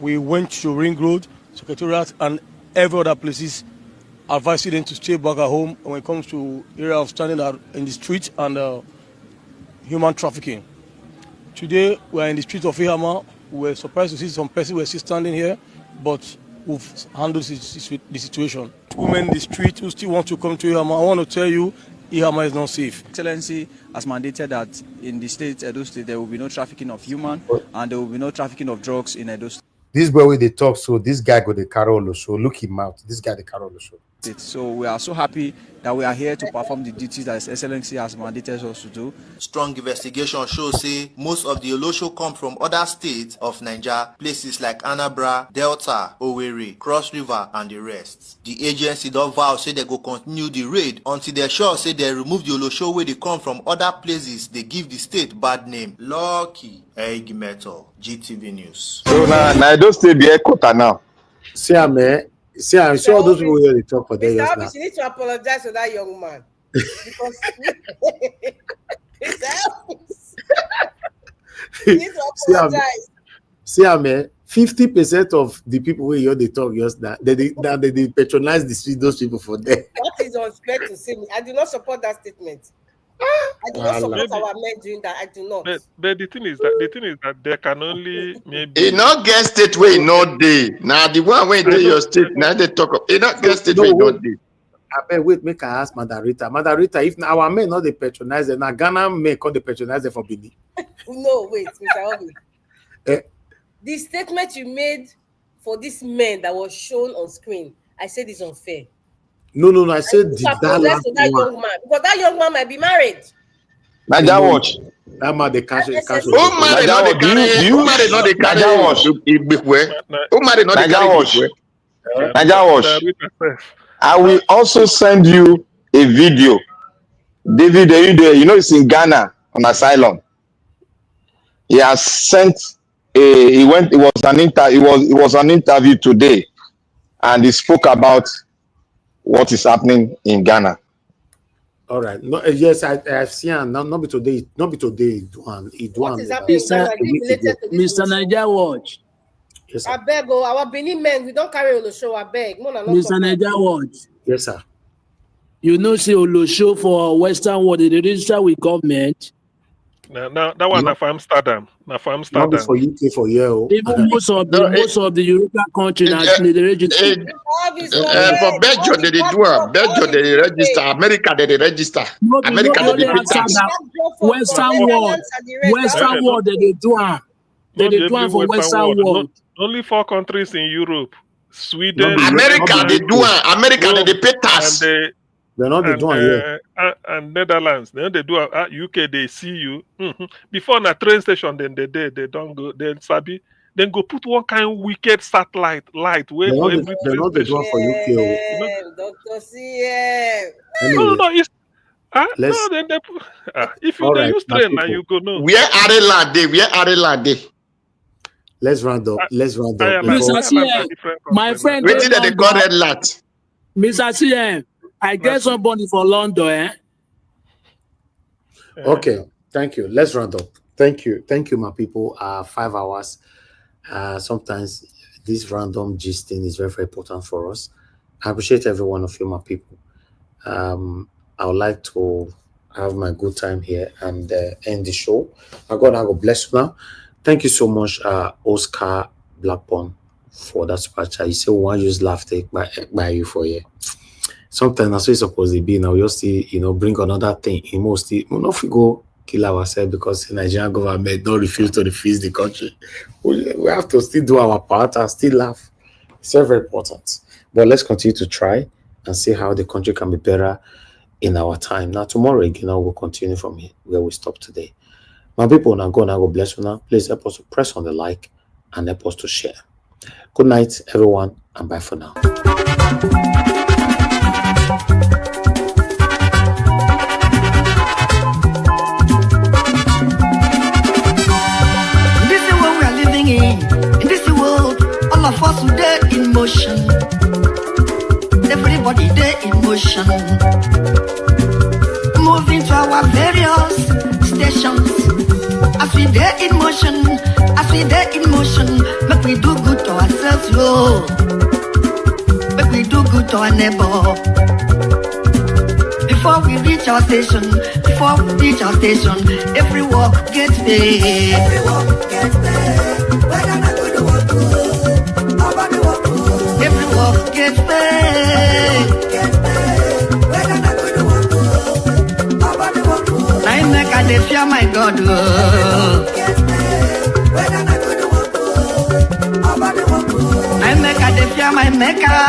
We went to Ring Road, Secretariat, and every other places, advising them to stay back at home when it comes to area of standing out in the street and human trafficking. Today we are in the street of Ihama. We were surprised to see some persons were still standing here, but we've handled the situation. Women in the street who still want to come to Ihama, I want to tell you, Ihama is not safe. Excellency has mandated that in the state, Edo State, there will be no trafficking of human and there will be no trafficking of drugs in Edo State. This boy with the talk, so this guy got the Carol show. Look him out. This guy the Carol show. So we are so happy that we are here to perform the duties that His Excellency has mandated us to do. Strong investigation shows say most of the Olosho come from other states of Nigeria, places like Anambra, Delta, Owerri, Cross River, and the rest. The agency don vow say they go continue the raid until they sure say they remove the Olosho where they come from other places. They give the state bad name. Lucky Eigimeto, GTV News. So now those state be quota now. See, I saw those people here they talk for Mr. years Obi, now. you need to apologize to that young man. Because you need to apologize. See, 50% of the people where they talk just now, they patronize those people for them. That is unfair to say. I do not support that statement. I do not support our men doing that. I do not. But the thing is that they can only maybe. It not get state way no day. Now the one way they your state now they talk of. It not get state way no day. I bet wait, make I ask Madarita. Madarita, if our men not they patronize them, now Ghana men call they patronize them for Benin. No, wait, Mr. Obi. The statement you made for this man that was shown on screen, I said is unfair. No. I said that young man, because that young man might be married. Naija watch. That man they cash. Who married not the carry? Who married not the carry? Naija watch. Naija watch. I will also send you a video. David, you know, it's in Ghana on asylum. He has sent it was an interview today, and he spoke about what is happening in Ghana. All right. No, yes, I've seen. Not be today. Not be today. What is happening in Ghana related to this? Mr. Naija watch. Yes, sir. I beg, our Benin men, we don't carry Olosho. I beg. Mr. Naija watch. Yes, sir. You know, say Olosho for Western world, they register with government. Now that one for Amsterdam. Now for Amsterdam. Not for UK for year. Even most of the European countries they register. For Belgium they do it. Belgium they register. America they register. America they Western world they do it. They do it for Western world. Only 4 countries in Europe. Sweden. America they do it. America they pay tax. They're not the doing here. And Netherlands, then they do UK. They see you before na train station. Then they don't go. Then sabi. Then go put one kind of wicked satellite light where for every they're not the one for UK. Dr. CM. No. It's no. Then they put, if you use train now, you go no. Where are they lade? Let's round up. Mr. CM, my friend. Wait till they call red light. Mr. CM. I get somebody for London, eh? Okay, thank you. Let's round up. Thank you, my people. 5 hours. Sometimes this random gisting is very, very important for us. I appreciate every one of you, my people. I would like to have my good time here and end the show. God bless you now. Thank you so much, Oscar Blackburn, for that super chat. You say we want to use laughter by you for you. Sometimes that's what it's supposed to be. Now you'll see, bring another thing. Mostly, if we go kill ourselves because the Nigerian government don't refuse to defeat the country. We have to still do our part and still laugh. It's very, very important. But let's continue to try and see how the country can be better in our time. Now, tomorrow again, we'll continue from here where we stop today. My people, now go bless you now. Please help us to press on the like and help us to share. Good night, everyone, and bye for now. In this world, all of us today in motion. Everybody there in motion. Moving to our various stations. As we there in motion, make we do good to ourselves, yo. Make we do good to our neighbor. Before we reach our station, every walk gets paid. Every walk gets paid. Every walk gets paid. I make a fear my God. I make a fear my maker.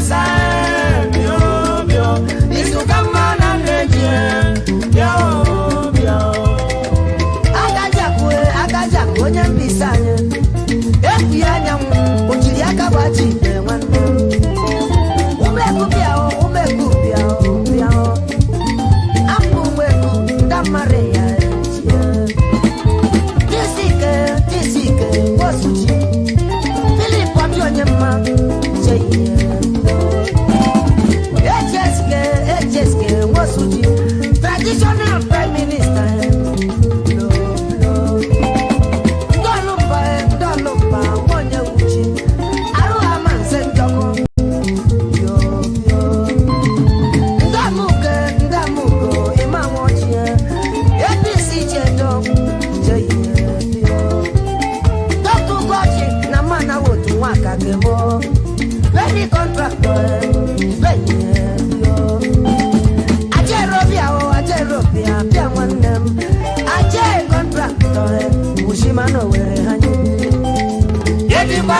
Bye.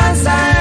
answer.